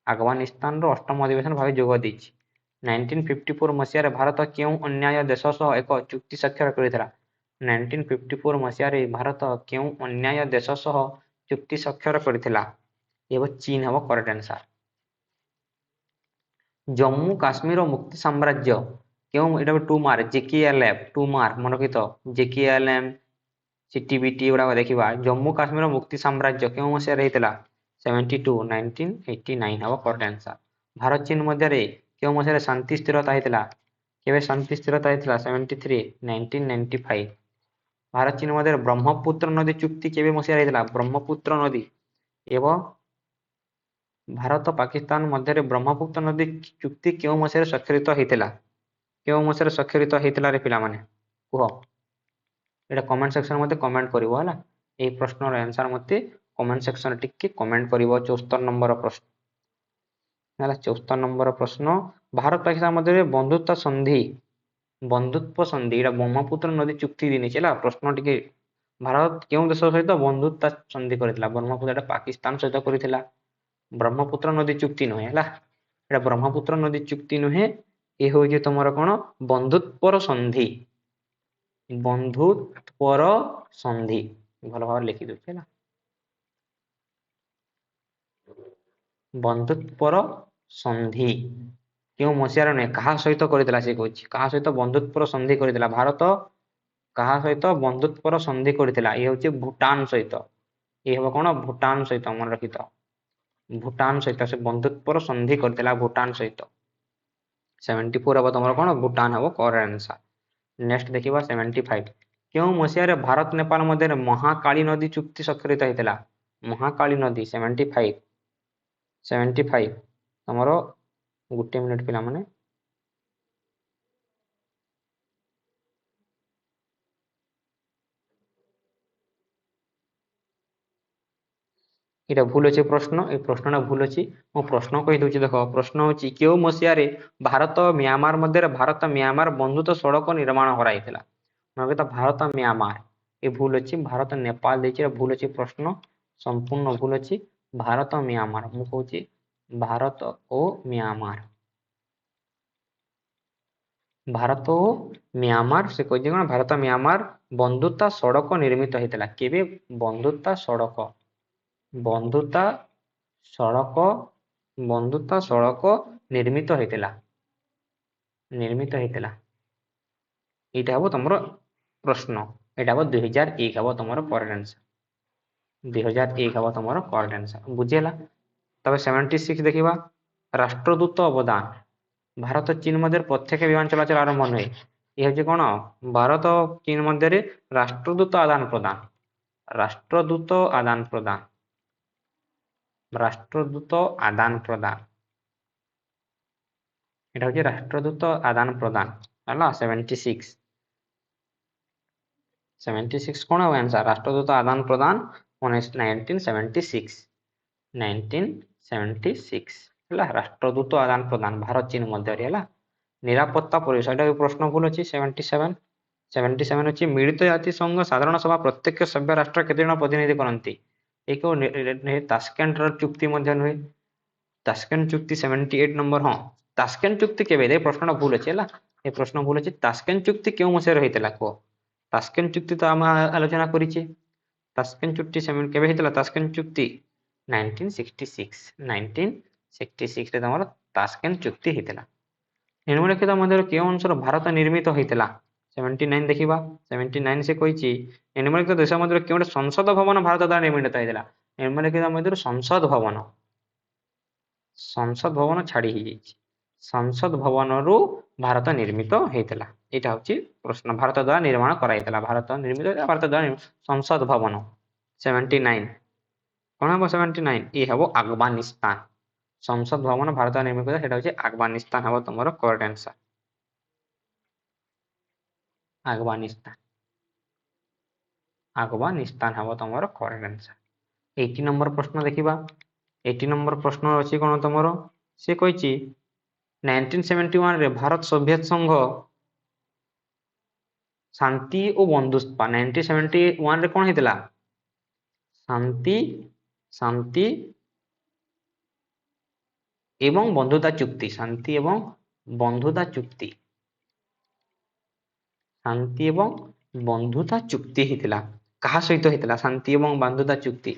अफगानिस्तान रो अष्टम अधिवेशन भाबे जोग दैछि। 1954 मसीह भारत केउ अन्य देश सह एक चुक्ति स्वाक्षर करिथिला? 1954 मसीह भारत केउ अन्य देश सह चुक्ति स्वाक्षर करिथिला? एबो चीन हेबो करेक्ट आंसर। जम्मू काश्मीर मुक्ति साम्राज्य क्यों एटा 2 मार्क जेकेएलएफ 2 मार्क मन रखि तो जेकेएलएम सीटीबीटी एडा देखिबा। जम्मू काश्मीर मुक्ति साम्राज्य क्यों मसीह रहितला? 72 1989 हेबो करेक्ट आंसर। भारत चीन मध्य रे क्यों मसीह शांति स्थिरता हेतला? केबे शांति स्थिरता हेतला? 73 1995। भारत चीन मध्य ब्रह्मपुत्र नदी चुक्ति केबे मसीह रहितला? ब्रह्मपुत्र नदी एवं भारत पाकिस्तान मध्य ब्रह्मपुत्र नदी चुक्ति क्यों मसीह स्वाक्षरित होइतिला? क्यों मसीह स्वाक्षरित होइतिला रे पिला माने कुह? एटा कमेंट सेक्शन मते कमेंट करिवो हला। ए प्रश्न रो आंसर मते कमेंट सेक्शन टिके कमेंट करिवो। 74 नंबर प्रश्न हला। 74 नंबर प्रश्न भारत पाकिस्तान मध्य बंधुत्व संधि एटा ब्रह्मपुत्र नदी चुक्ति दिने चला प्रश्न टिके। भारत क्यों देश सहित बंधुत्व संधि करथिला? ब्रह्मपुत्र एटा पाकिस्तान सहित करथिला। ब्रह्मपुत्र नदी चुक्ति नुहे हला। एटा ब्रह्मपुत्र नदी चुक्ति नुहे। ए होय तुमर कोन? बंधुत्वर संधि। बंधुत्वर संधि भल भाव लिखि दउछ हला। बंधुत्वर संधि क्यों मसियार ने कहा सहित करथिला? से कहछि कहा सहित बंधुत्वर संधि करथिला? भारत कहा सहित बंधुत्वर संधि करथिला? ए होछि भूटान सहित। ए हेबो कोन? भूटान सहित मन रखितो। भूटान सहित से बंधुत्वर संधि करथिला भूटान सहित। 74 अब तुमर कोन? भूटान हेबो करेक्ट आंसर। नेक्स्ट देखिबा 75 क्यों मसिया रे भारत नेपाल मध्य महाकाली नदी चुक्ति स्वाक्षरित हेतला? महाकाली नदी 75 तुमर गुटे मिनिट पिला माने एटा भूल अछि प्रश्न। ए प्रश्नटा भूल अछि। मो प्रश्न कहि दउछि देखो। प्रश्न होछि केउ मसिया रे भारत म्यांमार मध्य भारत म्यांमार बंधुत्व सड़क निर्माण कराइथिला? नगे तो भारत म्यांमार ए भूल अछि। भारत नेपाल देखि भूल अछि प्रश्न संपूर्ण भूल अछि। भारत म्यांमार मु कहूछि भारत ओ म्यांमार। भारत ओ म्यांमार से कहछि कोन? भारत म्यांमार बंधुत्व सड़क निर्मित हेतला। केबे बंधुत्व सड़क बंधुता सड़क बंधुता सड़क निर्मित हेतला। निर्मित हेतला एटा हबो तमरो प्रश्न। एटा हबो 2001 हबो तमरो करेक्ट आंसर। 2001 हबो तमरो करेक्ट आंसर बुझेला। तबे 76 देखिबा राष्ट्रदूत अवदान। भारत चीन मध्य प्रत्यक्ष विमान चलाचल आरंभ होय। ए होछि कोन? भारत चीन मध्य रे राष्ट्रदूत आदान प्रदान। ରାଷ୍ଟ୍ରଦୂତ ଆଦାନ ପ୍ରଦାନ, ରାଷ୍ଟ୍ରଦୂତ ଆଦାନ ପ୍ରଦାନ, এটা হচ্ছে রাষ্ট্রদূত আদান প্রদান ହେଲା 76 কোন হবে आंसर রাষ্ট্রদূত আদান প্রদান 1976 ହେଲା ରାଷ୍ଟ୍ରଦୂତ ଆଦାନ ପ୍ରଦାନ ଭାରତ ଚୀନ ମଧ୍ୟରେ ହେଲା। ନିରାପତ୍ତା ପରିବେଶ ଏଟା ବି ପ୍ରଶ୍ନ ଭୁଲ ଅଛି 77 ଅଛି ମିଳିତ ଜାତିସଂଘ ସାଧାରଣ ସଭା ପ୍ରତ୍ୟେକ ସଭ୍ୟ ରାଷ୍ଟ୍ର କେତେ ଜଣ ପ୍ରତିନିଧି କରନ୍ତି? ଏକ ତାସ୍କେଣ୍ଟର ଚୁକ୍ତି ମଧ୍ୟ ନୁହେଁ, ତାସ୍କେଣ୍ଟ ଚୁକ୍ତି 78 ନମ୍ବର ହଁ ତାସ୍କେଣ୍ଟ ଚୁକ୍ତି କେବେ ଏ ପ୍ରଶ୍ନଟା ଭୁଲ ଅଛି ହେଲା, ଏ ପ୍ରଶ୍ନ ଭୁଲ ଅଛି। ତାସ୍କେଣ୍ଟ ଚୁକ୍ତି କେଉଁ ମସିହାରେ ହେଇଥିଲା କୁହ? ତାସ୍କେଣ୍ଟ ଚୁକ୍ତି ତ ଆମେ ଆଲୋଚନା କରିଛେ, ତାସ୍କେଣ୍ଟ ଚୁକ୍ତି କେବେ ହେଇଥିଲା? ତାସ୍କେଣ୍ଟ ଚୁକ୍ତି 1966 ରେ ତମର ତାସ୍କେଣ୍ଟ ଚୁକ୍ତି ହେଇଥିଲା। ନିମ୍ନଲିଖିତ ମଧ୍ୟରୁ କେଉଁ ଅଂଶର ଭାରତ ନିର୍ମିତ ହେଇଥିଲା? 79 ଦେଖିବା 79 ସେ କହିଛି ନିମ୍ନଲିଖିତ ଦେଶ ମଧ୍ୟରୁ କେଉଁଠି ସଂସଦ ଭବନ ଭାରତ ଦ୍ୱାରା ନିର୍ମିତ ହେଇଥିଲା? ନିମ୍ନଲିଖିତ ମଧ୍ୟରୁ ସଂସଦ ଭବନ ଛାଡି ହେଇଯାଇଛି, ସଂସଦ ଭବନରୁ ଭାରତ ନିର୍ମିତ ହେଇଥିଲା। ଏଇଟା ହଉଛି ପ୍ରଶ୍ନ, ଭାରତ ଦ୍ୱାରା ନିର୍ମାଣ କରାଯାଇଥିଲା, ଭାରତ ନିର୍ମିତ ଭାରତ ଦ୍ୱାରା ସଂସଦ ଭବନ 79 କଣ ହବ 79 ଏ ହବ ଆଫଗାନିସ୍ତାନ, ସଂସଦ ଭବନ ଭାରତ ନିର୍ମିତ ସେଟା ହଉଛି ଆଫଗାନିସ୍ତାନ ହବ ତମର କରେକ୍ଟ ଆନ୍ସର, ଆଫଗାନିସ୍ତାନ ହବ ତମର କରେକ୍ଟ ଆନ୍ସର। 80 ନମ୍ବର ପ୍ରଶ୍ନ ଦେଖିବା, 80 ନମ୍ବର ପ୍ରଶ୍ନ ଅଛି କଣ ତମର? ସେ କହିଛି 1971 ରେ ଭାରତ ସୋଭିଏତ ସଂଘ ଶାନ୍ତି ଓ ବନ୍ଧୁତ୍ୱ 1971 ରେ କଣ ହେଇଥିଲା? ଶାନ୍ତି ଏବଂ ବନ୍ଧୁତା ଚୁକ୍ତି, ଶାନ୍ତି ଏବଂ ବନ୍ଧୁତା ଚୁକ୍ତି, ଶାନ୍ତି ଏବଂ ବନ୍ଧୁତା ଚୁକ୍ତି ହେଇଥିଲା। କାହା ସହିତ ହେଇଥିଲା ଶାନ୍ତି ଏବଂ ବନ୍ଧୁତା ଚୁକ୍ତି?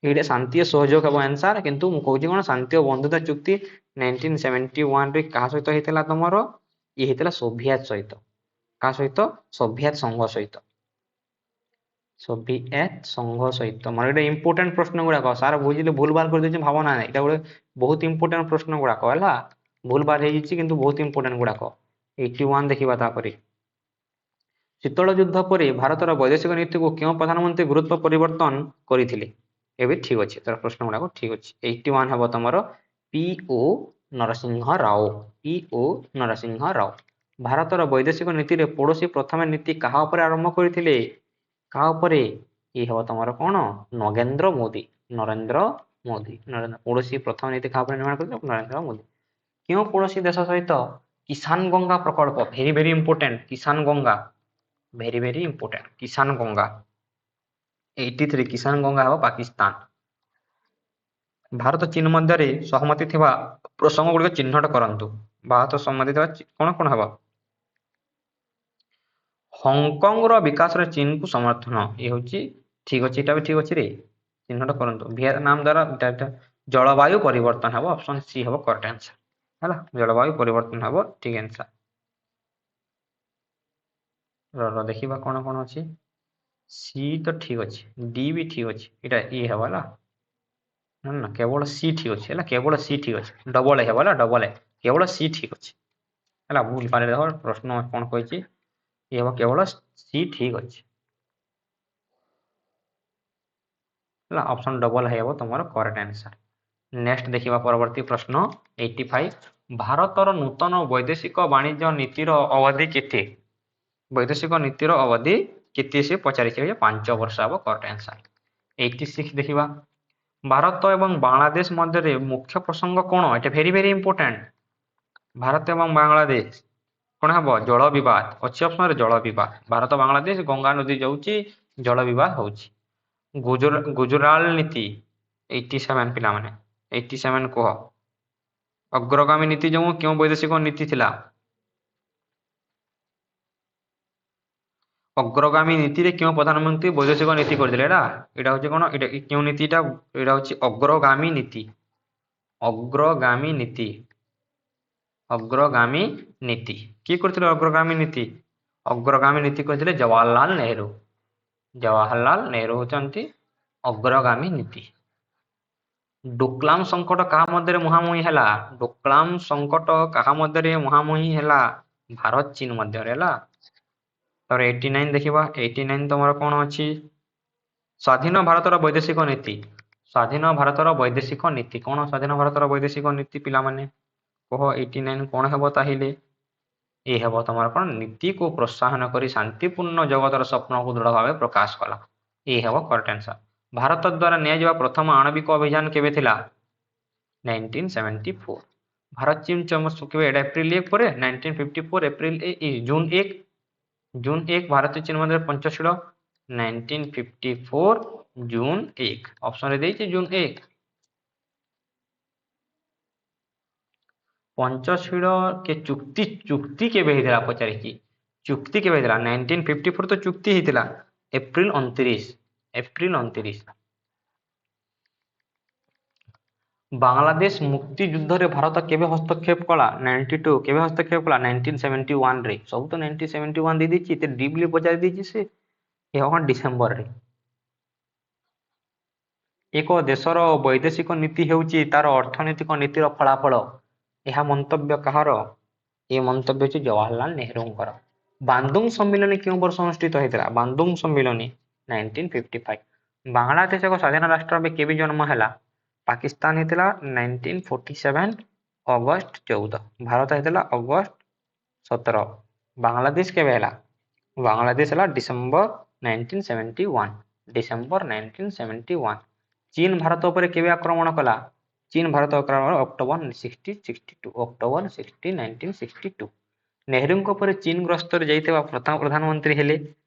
ଏଇଟା ଶାନ୍ତି ଓ ସହଯୋଗ ହବ ଆନ୍ସର, କିନ୍ତୁ ମୁଁ କହୁଛି କଣ ଶାନ୍ତି ଓ ବନ୍ଧୁତା ଚୁକ୍ତି 1971 ରେ କାହା ସହିତ ହେଇଥିଲା ତମର? ଇଏ ହେଇଥିଲା ସୋଭିଏତ ସହିତ। କାହା ସହିତ? ସୋଭିଏତ ସଂଘ ସହିତ, ସୋଭିଏତ ସଂଘ ସହିତ। ମୋର ଏଇଟା ଇମ୍ପୋର୍ଟାଣ୍ଟ ପ୍ରଶ୍ନ ଗୁଡାକ ସାର୍ ବୁଝିଲେ ଭୁଲ ଭାଲ କରିଦେଇଛି ଭାବନା ନାହିଁ, ଏଇଟା ଗୋଟେ ବହୁତ ଇମ୍ପୋର୍ଟାଣ୍ଟ ପ୍ରଶ୍ନ ଗୁଡାକ ହେଲା, ଭୁଲ ଭାଲ ହେଇଯାଇଛି କିନ୍ତୁ ବହୁତ ଇମ୍ପୋର୍ଟାଣ୍ଟ ଗୁଡାକ। 81 ଦେଖିବା ତାପରେ, ଶୀତଳ ଯୁଦ୍ଧ ପରେ ଭାରତର ବୈଦେଶିକ ନୀତିକୁ କେଉଁ ପ୍ରଧାନମନ୍ତ୍ରୀ ଗୁରୁତ୍ୱ ପରିବର୍ତ୍ତନ କରିଥିଲେ? ଏବେ ଠିକ ଅଛି, ତାର ପ୍ରଶ୍ନ ଗୁଡାକ ଠିକ ଅଛି। 81 ହବ ତମର P.O. ନରସିଂହ ରାଓ, P.O. ନରସିଂହ ରାଓ। ଭାରତର ବୈଦେଶିକ ନୀତିରେ ପଡୋଶୀ ପ୍ରଥମେ ନୀତି କାହା ଉପରେ ଆରମ୍ଭ କରିଥିଲେ? କାହା ଉପରେ? ଇଏ ହବ ତମର କଣ? ନରେନ୍ଦ୍ର ମୋଦି, ପଡୋଶୀ ପ୍ରଥମ ନୀତି କାହା ଉପରେ ନିର୍ମାଣ କରିଥିଲେ? ନରେନ୍ଦ୍ର ମୋଦି। କେଉଁ ପଡୋଶୀ ଦେଶ ସହିତ କିଷାନ ଗଙ୍ଗା ପ୍ରକଳ୍ପ, ଭେରି ଭେରି ଇମ୍ପୋର୍ଟାଣ୍ଟ, କିଷାନ ଗଙ୍ଗା ଭେରି ଭେରି ଇମ୍ପୋର୍ଟାଣ୍ଟ, କିଷାନ ଗଙ୍ଗା 83 କିଷାନ ଗଙ୍ଗା ହବ ପାକିସ୍ତାନ। ଭାରତ ଚୀନ ମଧ୍ୟରେ ସହମତି ଥିବା ପ୍ରସଙ୍ଗ ଗୁଡିକ ଚିହ୍ନଟ କରନ୍ତୁ। ଭାରତ ସହମତି ଥିବା କଣ କଣ ହବ? ହଂକଂର ବିକାଶରେ ଚୀନକୁ ସମର୍ଥନ, ଇଏ ହଉଛି ଠିକ ଅଛି, ଏଇଟା ବି ଠିକ ଅଛି ରେ, ଚିହ୍ନଟ କରନ୍ତୁ। ଭିଏତନାମ ଦ୍ୱାରା ଜଳବାୟୁ ପରିବର୍ତ୍ତନ ହବ, ଅପସନ ସି ହବ କରେକ୍ଟ ଆନ୍ସର ହେଲା, ଜଳବାୟୁ ପରିବର୍ତ୍ତନ ହବ ଠିକ ଆନ୍ସର। ଦେଖିବା କଣ କଣ ଅଛି, ସି ତ ଠିକ ଅଛି, ଡି ବି ଠିକ ଅଛି, ଏଇଟା ଇ ହବ ହେଲା ନା, କେବଳ ସି ଠିକ ଅଛି ହେଲା, କେବଳ ସି ଠିକ ଅଛି, ଡବଲ ଏ ହବ ହେଲା, ଡବଲ ଏ, କେବଳ ସି ଠିକ ଅଛି ହେଲା। ଭୁଲ ପାରେ ଦେଖ ପ୍ରଶ୍ନ କଣ କହିଛି, ଇଏ ହବ କେବଳ ସି ଠିକ ଅଛି ହେଲା, ଅପସନ ଡବଲ ହବ ତମର କରେକ୍ଟ ଆନ୍ସର। ନେକ୍ସଟ ଦେଖିବା ପରବର୍ତ୍ତୀ ପ୍ରଶ୍ନ 85, ଭାରତର ନୂତନ ବୈଦେଶିକ ବାଣିଜ୍ୟ ନୀତିର ଅବଧି କେତେ? ବୈଦେଶିକ ନୀତିର ଅବଧି କେତେ ସେ ପଚାରିছে, 5 ବର୍ଷ ହବ କରେକ୍ଟ ଆନ୍ସର। 86 ଦେଖିବା, ଭାରତ ଏବଂ ବାଂଲାଦେଶ ମଧ୍ୟରେ ମୁଖ୍ୟ ପ୍ରସଙ୍ଗ କଣ? ଏଟା ଭେରି ଭେରି ଇମ୍ପୋର୍ଟାଣ୍ଟ। ଭାରତ ଏବଂ ବାଂଲାଦେଶ କଣ ହବ? ଜଳ ବିବାଦ ଅଛି, ଅପସନରେ ଜଳ ବିବାଦ। ଭାରତ ବାଂଲାଦେଶ ଗଙ୍ଗା ନଦୀ ଯାଉଛି, ଜଳ ବିବାଦ ହଉଛି। ଗୁଜରାଲ ନୀତି 87 ପିଲାମାନେ 87 କୁହ, ଅଗ୍ରଗାମୀ ନୀତି ଯେଉଁ କେଉଁ ବୈଦେଶିକ ନୀତି ଥିଲା? ଅଗ୍ରଗାମୀ ନୀତିରେ କେଉଁ ପ୍ରଧାନମନ୍ତ୍ରୀ ବୈଦେଶିକ ନୀତି କରିଥିଲେ? ଏଇଟା ହଉଛି କଣ, ଏଇଟା କେଉଁ ନୀତିଟା? ଏଇଟା ହଉଛି ଅଗ୍ରଗାମୀ ନୀତି, ଅଗ୍ରଗାମୀ ନୀତି, ଅଗ୍ରଗାମୀ ନୀତି। କିଏ କରିଥିଲେ ଅଗ୍ରଗାମୀ ନୀତି? ଅଗ୍ରଗାମୀ ନୀତି କରିଥିଲେ ଜବାହରଲାଲ ନେହେରୁ, ଜବାହରଲାଲ ନେହେରୁ ହଉଛନ୍ତି ଅଗ୍ରଗାମୀ ନୀତି। ଡୋକଲାମ ସଂକଟ କାହା ମଧ୍ୟରେ ମୁହାଁମୁହିଁ ହେଲା? ଡୋକଲାମ ସଂକଟ କାହା ମଧ୍ୟରେ ମୁହାଁମୁହିଁ ହେଲା? ଭାରତ ଚୀନ ମଧ୍ୟରେ ହେଲା। ତାପରେ 89 ଦେଖିବା, 89 ତମର କଣ ଅଛି? ସ୍ୱାଧୀନ ଭାରତର ବୈଦେଶିକ ନୀତି। ସ୍ୱାଧୀନ ଭାରତର ବୈଦେଶିକ ନୀତି କ'ଣ? ସ୍ୱାଧୀନ ଭାରତର ବୈଦେଶିକ ନୀତି ପିଲାମାନେ କହ 89 କ'ଣ ହେବ ତାହେଲେ? ଏ ହେବ ତମର କ'ଣ? ନୀତିକୁ ପ୍ରୋତ୍ସାହନ କରି ଶାନ୍ତିପୂର୍ଣ୍ଣ ଜଗତର ସ୍ୱପ୍ନକୁ ଦୃଢ଼ ଭାବେ ପ୍ରକାଶ କଲା। ଏ ହେବ କରେକ୍ଟ ଆନ୍ସର। ଭାରତ ଦ୍ୱାରା ନିଆଯିବା ପ୍ରଥମ ଆଣବିକ ଅଭିଯାନ କେବେ ଥିଲା? 1974। ଭାରତ ଚୀନ କେବେ? ଏଇଟା ଏପ୍ରିଲ 1 ପରେ 1954 ଜୁନ 1 ଭାରତ ଚୀନ ମଧ୍ୟରେ ପଞ୍ଚଶୀଳ 1954 ଜୁନ 1। ଅପସନରେ ଦେଇଛି ଜୁନ 1। ପଞ୍ଚଶୀଳ ଚୁକ୍ତି କେବେ ହେଇଥିଲା ପଚାରିଛି? ଚୁକ୍ତି କେବେ ହେଇଥିଲା? 1954 ତ ଚୁକ୍ତି ହେଇଥିଲା ଏପ୍ରିଲ 29। ବାଂଲାଦେଶ ମୁକ୍ତି ଯୁଦ୍ଧରେ ଭାରତ କେବେ ହସ୍ତକ୍ଷେପ କଲା? 92। କେବେ ହସ୍ତକ୍ଷେପ କଲା? 1971ରେ। ସବୁ ତ 1971 ଦେଇଦେଇଛି, ଏତେ ଡିପଲି ପଚାରି ଦେଇଛି ସେ। ଏ ହେବ ଡିସେମ୍ବରରେ। ଏକ ଦେଶର ବୈଦେଶିକ ନୀତି ହେଉଛି ତାର ଅର୍ଥନୈତିକ ନୀତିର ଫଳାଫଳ। ଏହା ମନ୍ତବ୍ୟ କାହାର? ଏ ମନ୍ତବ୍ୟ ହେଉଛି ଜବାହରଲାଲ ନେହେରୁଙ୍କର। ବାନ୍ଦୁଙ୍ଗ ସମ୍ମିଳନୀ କେଉଁ ବର୍ଷ ଅନୁଷ୍ଠିତ ହୋଇଥିଲା? ବାନ୍ଦୁଙ୍ଗ ସମ୍ମିଳନୀ 1955। ବାଂଲାଦେଶ ଏକ ସ୍ୱାଧୀନ ରାଷ୍ଟ୍ର ଭାବେ କେବେ ଜନ୍ମ ହେଲା? ପାକିସ୍ତାନ ହେଇଥିଲା 1947 ଅଗଷ୍ଟ 14। ଭାରତ ହେଇଥିଲା ଅଗଷ୍ଟ 17। ବାଂଲାଦେଶ କେବେ ହେଲା? ବାଂଲାଦେଶ ହେଲା ଡିସେମ୍ବର 1971। ଡିସେମ୍ବର 1971। ଚୀନ ଭାରତ ଉପରେ କେବେ ଆକ୍ରମଣ କଲା? ଚୀନ ଭାରତ ଆକ୍ରମଣ ଅକ୍ଟୋବର 1962। ନେହେରୁଙ୍କ ପରେ ଚୀନ ଗସ୍ତରେ ଯାଇଥିବା ପ୍ରଥମ ପ୍ରଧାନମନ୍ତ୍ରୀ ହେଲେ?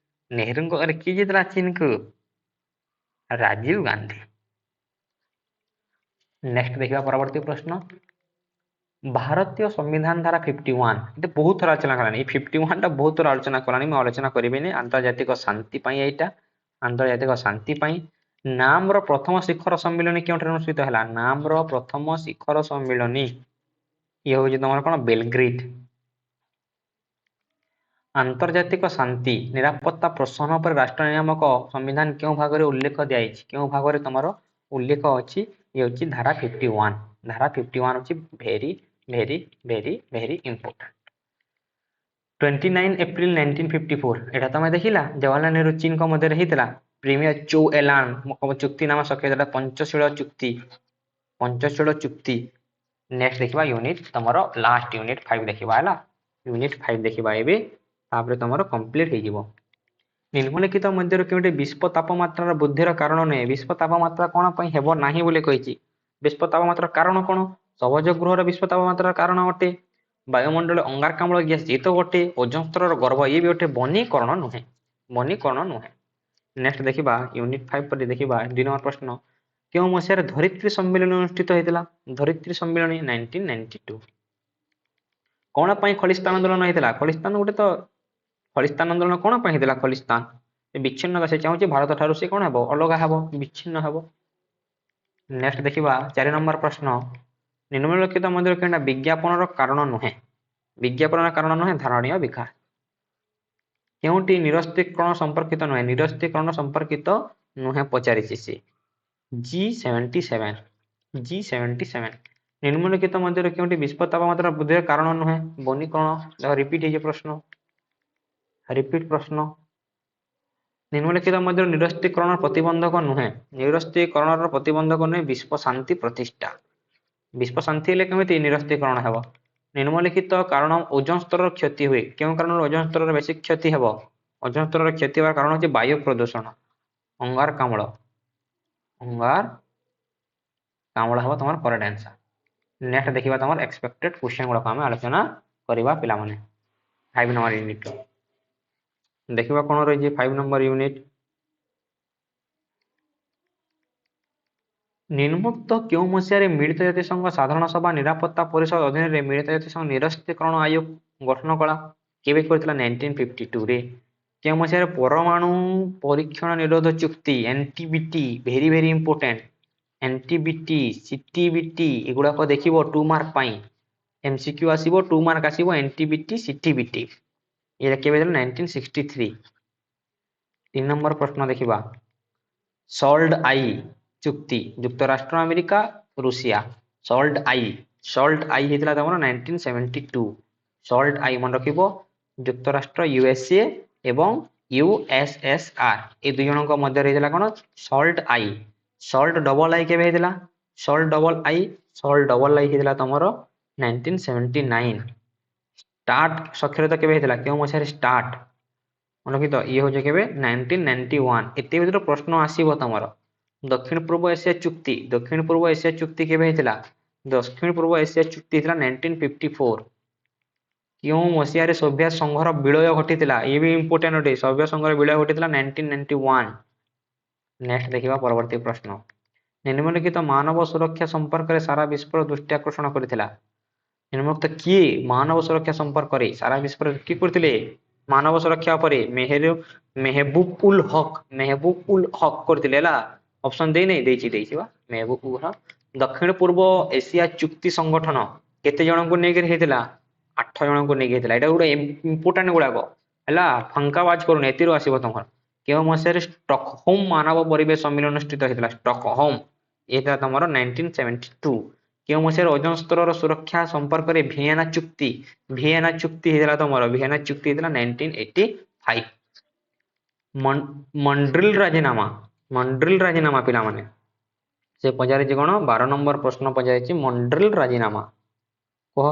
ନେହେରୁଙ୍କ ପରେ କିଏ ଯାଇଥିଲା ଚୀନକୁ? ରାଜୀବ ଗାନ୍ଧୀ। ନେକ୍ସଟ ଦେଖିବା ପରବର୍ତ୍ତୀ ପ୍ରଶ୍ନ। ଭାରତୀୟ ସମ୍ବିଧାନ ଧାରା 51 ଏତେ ବହୁତ ଥର ଆଲୋଚନା କଲାଣି। এই 51 ଟା ବହୁତ ଥର ଆଲୋଚନା କଲାଣି, ମୁଁ ଆଲୋଚନା କରିବିନି। ଆନ୍ତର୍ଜାତିକ ଶାନ୍ତି ପାଇଁ ଏଇଟା, ଆନ୍ତର୍ଜାତିକ ଶାନ୍ତି ପାଇଁ। ନାମର ପ୍ରଥମ ଶିଖର ସମ୍ମିଳନୀ କେଉଁଠାରେ ଅନୁଷ୍ଠିତ ହେଲା? ନାମର ପ୍ରଥମ ଶିଖର ସମ୍ମିଳନୀ ଇଏ ହେଉଛି ତମର କ'ଣ? ବେଲଗ୍ରେଡ। ଆନ୍ତର୍ଜାତିକ ଶାନ୍ତି ନିରାପତ୍ତା ପ୍ରୋତ୍ସାହନ ଉପରେ ରାଷ୍ଟ୍ର ନିୟାମକ ସମ୍ବିଧାନ କେଉଁ ଭାଗରେ ଉଲ୍ଲେଖ ଦିଆଯାଇଛି? କେଉଁ ଭାଗରେ ତମର ଉଲ୍ଲେଖ ଅଛି? ଇଏ ହେଉଛି ଧାରା 51। ଧାରା 51 ହେଉଛି very very very very important. 29 April 1954 ଏଇଟା ତମେ ଦେଖିଲା ଜବାହରଲାଲ ନେହେରୁ ଚୀନଙ୍କ ମଧ୍ୟରେ ହେଇଥିଲା। ପ୍ରିମିୟର ଚୋ ଏଲାନ ଚୁକ୍ତି ନାମ ସକେଇଦେଲା ପଞ୍ଚଶୀଳ ଚୁକ୍ତି। ପଞ୍ଚଶୀଳ ଚୁକ୍ତି। ନେକ୍ସଟ ଦେଖିବା ୟୁନିଟ ତମର ଲାଷ୍ଟ ୟୁନିଟ 5 ଦେଖିବା ହେଲା। ୟୁନିଟ 5 ଦେଖିବା ଏବେ, ତାପରେ ତମର କମ୍ପ୍ଲିଟ ହେଇଯିବ। ନିମ୍ନଲିଖିତ ମଧ୍ୟରୁ କେଉଁଠି ବିଶ୍ୱ ତାପମାତ୍ରାର ବୃଦ୍ଧିର କାରଣ ନୁହେଁ? ବିଶ୍ୱ ତାପମାତ୍ରା କ'ଣ ପାଇଁ ହେବ ନାହିଁ ବୋଲି କହିଛି? ବିଶ୍ୱ ତାପମାତ୍ରାର କାରଣ କ'ଣ? ସବୁଜ ଗୃହର ବିଶ୍ୱ ତାପମାତ୍ରାର କାରଣ ଅଟେ। ବାୟୁମଣ୍ଡଳ ଅଙ୍ଗାରକାମ୍ଳ ଗ୍ୟାସ ଇଏ ତ ଗୋଟେ। ଓଜୋନ ସ୍ତରର ଗର୍ଭ ଇଏ ବି ଗୋଟେ। ବନୀକରଣ ନୁହେଁ। ବନୀକରଣ ନୁହେଁ। ନେକ୍ସଟ ଦେଖିବା ୟୁନିଟ 5 ପରେ ଦେଖିବା 2 ନମ୍ବର ପ୍ରଶ୍ନ। କେଉଁ ମସିହାରେ ଧରିତ୍ରୀ ସମ୍ମିଳନୀ ଅନୁଷ୍ଠିତ ହେଇଥିଲା? ଧରିତ୍ରୀ ସମ୍ମିଳନୀ 1992। କ'ଣ ପାଇଁ ଖଲିସ୍ତାନ ଆନ୍ଦୋଳନ ହେଇଥିଲା? ଖଲିସ୍ତାନ ଗୋଟେ ତ ଖଲିସ୍ତାନ ଆନ୍ଦୋଳନ କ'ଣ ପାଇଁ ହେଇଥିଲା? ଖଲିସ୍ତାନ ବିଚ୍ଛିନ୍ନତା ସେ ଚାହୁଁଛି ଭାରତ ଠାରୁ ସେ କ'ଣ ହେବ? ଅଲଗା ହେବ, ବିଚ୍ଛିନ୍ନ ହେବ। ନେକ୍ସଟ ଦେଖିବା 4 ନମ୍ବର ପ୍ରଶ୍ନ। ନିମ୍ନଲିଖିତ ମଧ୍ୟରୁ କେଉଁଟା ବିଜ୍ଞାପନର କାରଣ ନୁହେଁ? ବିଜ୍ଞାପନର କାରଣ ନୁହେଁ ଧାରଣୀୟ ବିକାଶ। କେଉଁଟି ନିରସ୍ତ୍ରୀକରଣ ସମ୍ପର୍କିତ ନୁହେଁ? ନିରସ୍ତ୍ରୀକରଣ ସମ୍ପର୍କିତ ନୁହେଁ ପଚାରିଛି ସେ। G77। ନିମ୍ନଲିଖିତ ମଧ୍ୟରୁ କେଉଁଟି ବିଶ୍ୱ ତାପମାତ୍ରା ବୃଦ୍ଧିର କାରଣ ନୁହେଁ? ବନୀକରଣ। ରିପିଟ ହେଇଛି ପ୍ରଶ୍ନ। ରିପିଟ ପ୍ରଶ୍ନ। ନିମ୍ନଲିଖିତ ମଧ୍ୟରୁ ନିରସ୍ତ୍ରୀକରଣ ପ୍ରତିବନ୍ଧକ ନୁହେଁ? ନିରସ୍ତ୍ରୀକରଣର ପ୍ରତିବନ୍ଧକ ନୁହେଁ ବିଶ୍ୱ ଶାନ୍ତି ପ୍ରତିଷ୍ଠା। ବିଶ୍ୱ ଶାନ୍ତି ହେଲେ କେମିତି ନିରସ୍ତ୍ରୀକରଣ ହେବ? ନିମ୍ନଲିଖିତ କାରଣ ଓଜୋନ ସ୍ତରର କ୍ଷତି ହୁଏ। କେଉଁ କାରଣରୁ ଓଜୋନ ସ୍ତରର ବେଶୀ କ୍ଷତି ହେବ? ଓଜୋନ ସ୍ତରର କ୍ଷତି ହେବାର କାରଣ ହେଉଛି ବାୟୁ ପ୍ରଦୂଷଣ। ଅଙ୍ଗାରକାମ୍ଳ। ଅଙ୍ଗାରକାମ୍ଳ ହେବ ତମର କରେକ୍ଟ ଆନ୍ସର। ନେକ୍ସଟ ଦେଖିବା ତମର ଏକ୍ସପେକ୍ଟେଡ କ୍ୱେଶ୍ଚନ ଗୁଡାକ ଆମେ ଆଲୋଚନା କରିବା ପିଲାମାନେ। 5 ନମ୍ବର ୟୁନିଟ ଦେଖିବା କ'ଣ ରହିଛି 5 ନମ୍ବର ୟୁନିଟ। ନିମ୍ନୋକ୍ତ କେଉଁ ମସିହାରେ ମିଳିତ ଜାତିସଂଘ ସାଧାରଣ ସଭା ନିରାପତ୍ତା ପରିଷଦ ଅଧୀନରେ ମିଳିତ ଜାତିସଂଘ ନିରସ୍ତ୍ରୀକରଣ ଆୟୋଗ ଗଠନ କଲା? କେବେ କରିଥିଲା? 1952ରେ। କେଉଁ ମସିହାରେ ପରମାଣୁ ପରୀକ୍ଷଣ ନିରୋଧ ଚୁକ୍ତି NPT very very important. NPT CTBT ଏଗୁଡାକ ଦେଖିବ 2 ମାର୍କ ପାଇଁ। MCQ ଆସିବ 2 ମାର୍କ ଆସିବ NPT CTBT। ଏଇଟା କେବେ ହେଇଥିଲା? 1963। 3 ନମ୍ବର ପ୍ରଶ୍ନ ଦେଖିବା। ସଲ୍ଟ ଆଇ ଚୁକ୍ତି ଯୁକ୍ତରାଷ୍ଟ୍ର ଆମେରିକା ରୁଷିଆ। ସଲ୍ଟ ଆଇ ହେଇଥିଲା ତମର 1972। ସଲ୍ଟ ଆଇ ମନେ ରଖିବ ଯୁକ୍ତରାଷ୍ଟ୍ର USA ଏବଂ USSR ए दुई जनक मध्य रही कौन सल्ट डबल आई केबे हेतिला सल्ट डबल आई हेतिला तमरो 1979 स्टार्ट स्वाक्षरित केबे हेतिला केउ मछरे स्टार्ट मन रखि तो ये हो केबे 1991 एते भितर प्रश्न आसीबो तमरो दक्षिण पूर्व एशिया चुक्ति केबे हेतिला दक्षिण पूर्व एशिया चुक्ति हेतिला 1954 क्यों मसीहा रे सोभियत संघर विलय घटितिला ये भी इंपोर्टेंट अटे सोभियत संघर विलय घटितिला 1991 नेक्स्ट देखिबा परवर्ती प्रश्न निम्नलिखित मानव सुरक्षा संपर्क रे सारा विश्व दृष्टि आकर्षण करथिला निम्नलिखित किए मानव सुरक्षा संपर्क रे सारा विश्व की करथिले मानव सुरक्षा पर मेहबूब उल हक करथिले ला ऑप्शन दे नहीं देछि देछि बा मेहबूब उल हक दक्षिण पूर्व एशिया चुक्ति संगठन केते जन को नेगिर हेतिला 8 जन को नेगिर हेतिला एटा गुडा इंपोर्टेंट गुडाको हला फंकाबाज करूने एतिरो आसीबो तमर केव मसेर स्टॉकहोम मानव परिवेश सम्मेलन अनुष्ठित हेतिला स्टॉकहोम एटा तमर 1972 केव मसेर ओजोन स्तर सुरक्षा संपर्क रे भियेना चुक्ति हेतिला तमर भियेना चुक्ति हेतिला 1985 मंड्रिल राजीनामा पिला माने से पजारे जे कोन 12 नंबर प्रश्न पजाइछि मंड्रिल राजीनामा कह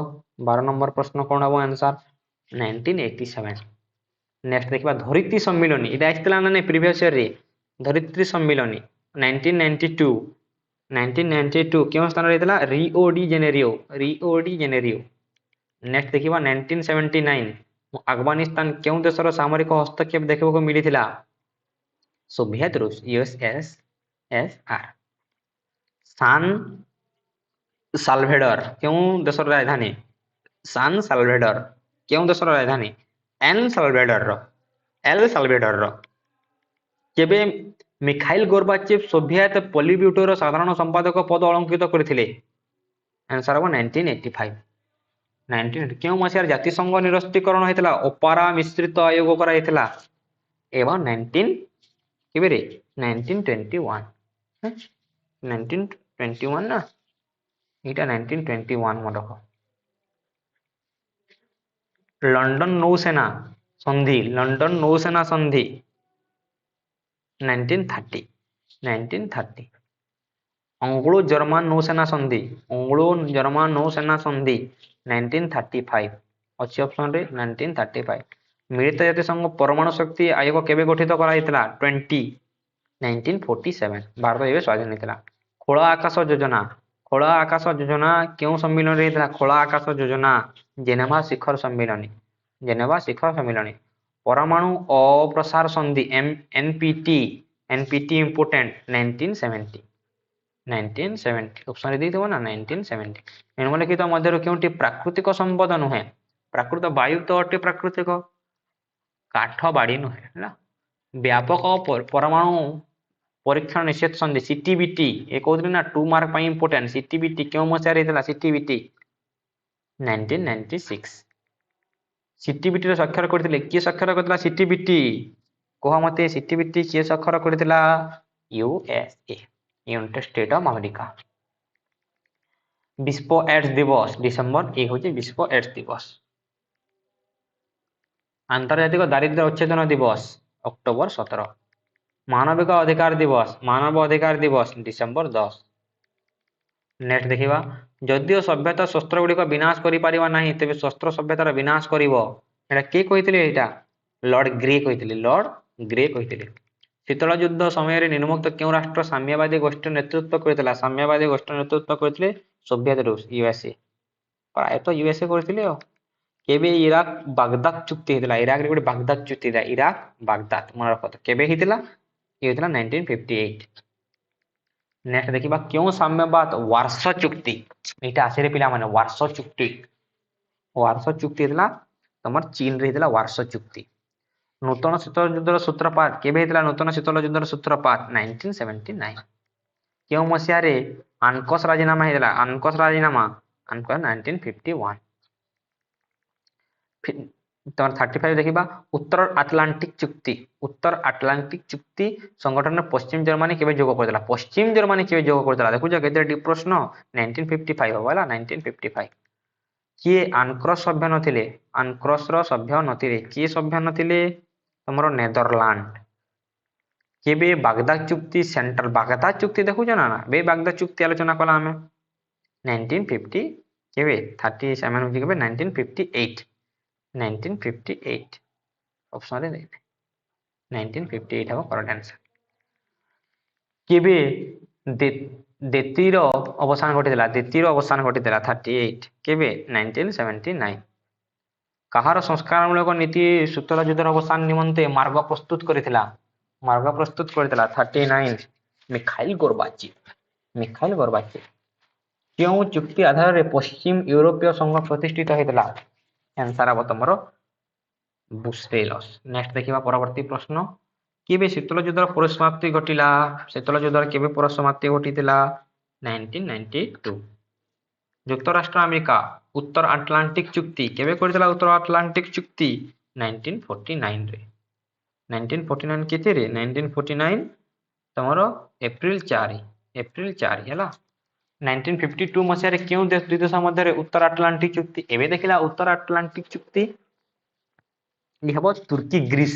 12 नंबर प्रश्न कोन हबो आंसर 1987 नेक्स्ट देखिबा धरित्री सम्मेलनी इटा आइतला ना प्रीवियस ईयर रे धरित्री सम्मेलनी 1992 केउ स्थान रे हेतला रियो डी जेनेरियो नेक्स्ट देखिबा 1979 अफगानिस्तान केउ देशर सामरिक हस्तक्षेप देखबो मिलिथिला सोभियत रूस यूएसएसआर सान साल्वेडर केउ देशर राजधानी सान साल्वेडर केउ देशर राजधानी एल साल्वेडर केबे मिखाइल गोर्बाचेव सोभियत पॉलिब्यूरोर साधारण संपादक पद अलंकृत करथिले आंसर हो 1985 केउ मसियार जातिसंघ निरस्तीकरण हेतला ओपारा मिश्रित आयोग करा हेतला एवं 19 केबे रे 1921 ना इटा 1921 मन रखो लंडन नौसेना संधि 1930 अंग्लो जर्मन नौसेना संधि 1935 अच्छी ऑप्शन रे 1935 मिलित जातिसंघ परमाणु शक्ति आयोग केबे गठित करा हेतला 1947 भारत एबे स्वाधीन हेतला खोला आकाश योजना क्यों सम्मेलन रे हेतला खोला आकाश योजना जेनेवा शिखर सम्मेलनी परमाणु अप्रसार संधि एनपीटी इंपोर्टेंट 1970 ऑप्शन रे देइतो ना 1970 निम्नलिखित मध्यरु केउटी प्राकृतिक संपद नुहे प्राकृत वायु तो अटे प्राकृतिक काठ बाड़ी नुहे ना व्यापक परमाणु परीक्षण निषेध संधि सीटीबीटी ए कहउतली ना 2 मार्क पई इंपोर्टेंट सीटीबीटी केउ मसिया रे हेतला सीटीबीटी 1996 सीटीबीटी रे स्वाक्षर करथिले के स्वाक्षर करथिला सीटीबीटी कोहा मते सीटीबीटी के स्वाक्षर करथिला USA United State of America विश्व एड्स दिवस डिसेंबर 1 होचे विश्व एड्स दिवस अंतर्जातिक दारिद्र्य उच्छेदन दिवस अक्टोबर 17 मानव अधिकार दिवस डिसेंबर 10 नेक्स्ट देखिबा जदियो सभ्यता शस्त्र गुडी को विनाश करि परिबा नाही तबे शस्त्र सभ्यतार विनाश करिवो एटा के कहितले एटा लॉर्ड ग्रे कहितले शीतल युद्ध समय रे निम्नमुक्त क्यों राष्ट्र साम्यवादी गोष्ठी नेतृत्व करथिले सोभियत रूस यूएसए प्राय तो यूएसए करथिले केबे इराक बागदाद चुक्ति हेतला इराक रे गुडी बागदाद चुक्ति दा इराक बागदाद मन रखत केबे हेतला ये हेतला 1958 नेक्स्ट देखिबा क्यों साम्यवाद वार्सो चुक्ति एटा आसेरे पिला माने वार्सो चुक्ति हेतला तमर चीन रे हेतला वार्सो चुक्ति नूतन शीतल युद्धर सूत्रपात केबे हेतला नूतन शीतल युद्धर सूत्रपात 1979 क्यों मसिया रे आनकस राजीनामा हेतला आनकस 1951 तमर 35 देखिबा उत्तर अटलांटिक चुक्ति संगठन पश्चिम जर्मनी केबे जोग करतला देखु जे केते डी प्रश्न 1955 होला 1955 किए आनक्रस सभ्य नथिले किए सभ्य नथिले ତମର ନେଦରଲ୍ୟାଣ୍ଡ। କେବେ ବାଗଦାଦ ଚୁକ୍ତି ସେଣ୍ଟ୍ରାଲ ବାଗଦାଦ ଚୁକ୍ତି ଦେଖୁଛ ନା ବେ ବାଗଦାଦ ଚୁକ୍ତି ଆଲୋଚନା କଲା ଆମେ 1950 କେବେ 37 ହଉଛି କେବେ 1958 1958 ଅପସନରେ ଦେଖେ 1958 ହେବ କରେକ୍ଟ ଆନ୍ସର। କେବେ ଦ୍ୱିତୀୟର ଅବସାନ ଘଟିଥିଲା 38 କେବେ 1979। କାହାର ସଂସ୍କାରମୂଳକ ନୀତି ଶୀତଳ ଯୁଦ୍ଧର ଅବସାନ ନିମନ୍ତେ ମାର୍ଗ ପ୍ରସ୍ତୁତ କରିଥିଲା 39 ମିଖାଇଲ ଗୋର୍ବାଚେଭ। କେଉଁ ଚୁକ୍ତି ଆଧାରରେ ପଶ୍ଚିମ ୟୁରୋପୀୟ ସଂଘ ପ୍ରତିଷ୍ଠିତ ହୋଇଥିଲା? ଆନ୍ସର ହେବ ତମର ବୁସେଲସ୍। ନେକ୍ସଟ ଦେଖିବା ପରବର୍ତ୍ତୀ ପ୍ରଶ୍ନ। କେବେ ଶୀତଳ ଯୁଦ୍ଧର ପରିସମାପ୍ତି ଘଟିଲା? ଶୀତଳ ଯୁଦ୍ଧର କେବେ ପରିସମାପ୍ତି ଘଟିଥିଲା? 1992। ଯୁକ୍ତରାଷ୍ଟ୍ର ଆମେରିକା ଉତ୍ତର ଆଟଲାଣ୍ଟିକ ଚୁକ୍ତି କେବେ କରିଥିଲା? ଉତ୍ତର ଆଟଲାଣ୍ଟିକ ଚୁକ୍ତି 1949ରେ। 1949 କେତେରେ? 1949 ତମର ଏପ୍ରିଲ 4 ହେଲା। 1952 ମସିହାରେ କେଉଁ ଦୁଇ ଦେଶ ମଧ୍ୟରେ ଉତ୍ତର ଆଟଲାଣ୍ଟିକ ଚୁକ୍ତି? ଏବେ ଦେଖିଲା ଉତ୍ତର ଆଟଲାଣ୍ଟିକ ଚୁକ୍ତି ହେବ ତୁର୍କୀ ଗ୍ରୀସ।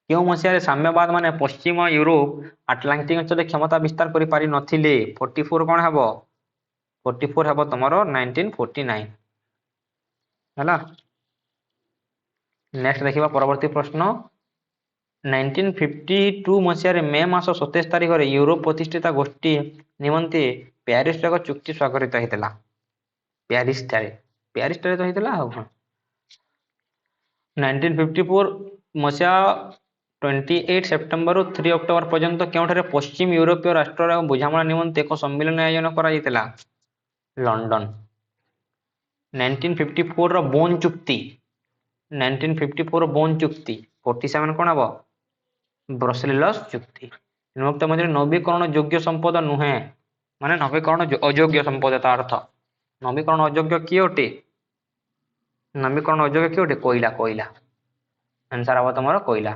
କେଉଁ ମସିହାରେ ସାମ୍ୟବାଦ ମାନେ ପଶ୍ଚିମ ୟୁରୋପ ଆଟଲାଣ୍ଟିକ ଅଞ୍ଚଳରେ କ୍ଷମତା ବିସ୍ତାର କରିପାରି ନଥିଲେ? 44 କଣ ହେବ? 44 ହେବ ତମର 1949 ହେଲା। ନେକ୍ସଟ ଦେଖିବା ପରବର୍ତ୍ତୀ ପ୍ରଶ୍ନ। 1952 ମସିହାରେ ମେ ମାସ 27 ତାରିଖରେ ୟୁରୋପ ପ୍ରତିଷ୍ଠିତ ଗୋଷ୍ଠୀ ନିମନ୍ତେ ପ୍ୟାରିସର ଏକ ଚୁକ୍ତି ସ୍ୱାକ୍ଷରିତ ହୋଇଥିଲା। ପ୍ୟାରିସଠାରେ ତ ହେଇଥିଲା ଆଉ କଣ। 1954 ମସିହା 28 ସେପ୍ଟେମ୍ବରରୁ 3 ଅକ୍ଟୋବର ପର୍ଯ୍ୟନ୍ତ କେଉଁଠାରେ ପଶ୍ଚିମ ୟୁରୋପୀୟ ରାଷ୍ଟ୍ରର ବୁଝାମଣା ନିମନ୍ତେ ଏକ ସମ୍ମିଳନୀ ଆୟୋଜନ କରାଯାଇଥିଲା? ଲଣ୍ଡନ। 1954ର ବୋନ୍ ଚୁକ୍ତି 47 କଣ ହେବ? ବ୍ରସେଲସ୍ ଚୁକ୍ତି। ନିମ୍ନୋକ୍ତ ମଧ୍ୟରେ ନବୀକରଣ ଯୋଗ୍ୟ ସମ୍ପଦ ନୁହେଁ ମାନେ ନବୀକରଣ ଅଯୋଗ୍ୟ ସମ୍ପଦ ତା ଅର୍ଥ। ନବୀକରଣ ଅଯୋଗ୍ୟ କିଏ ଅଟେ? କୋଇଲା। ଆନ୍ସର ହେବ ତମର କୋଇଲା।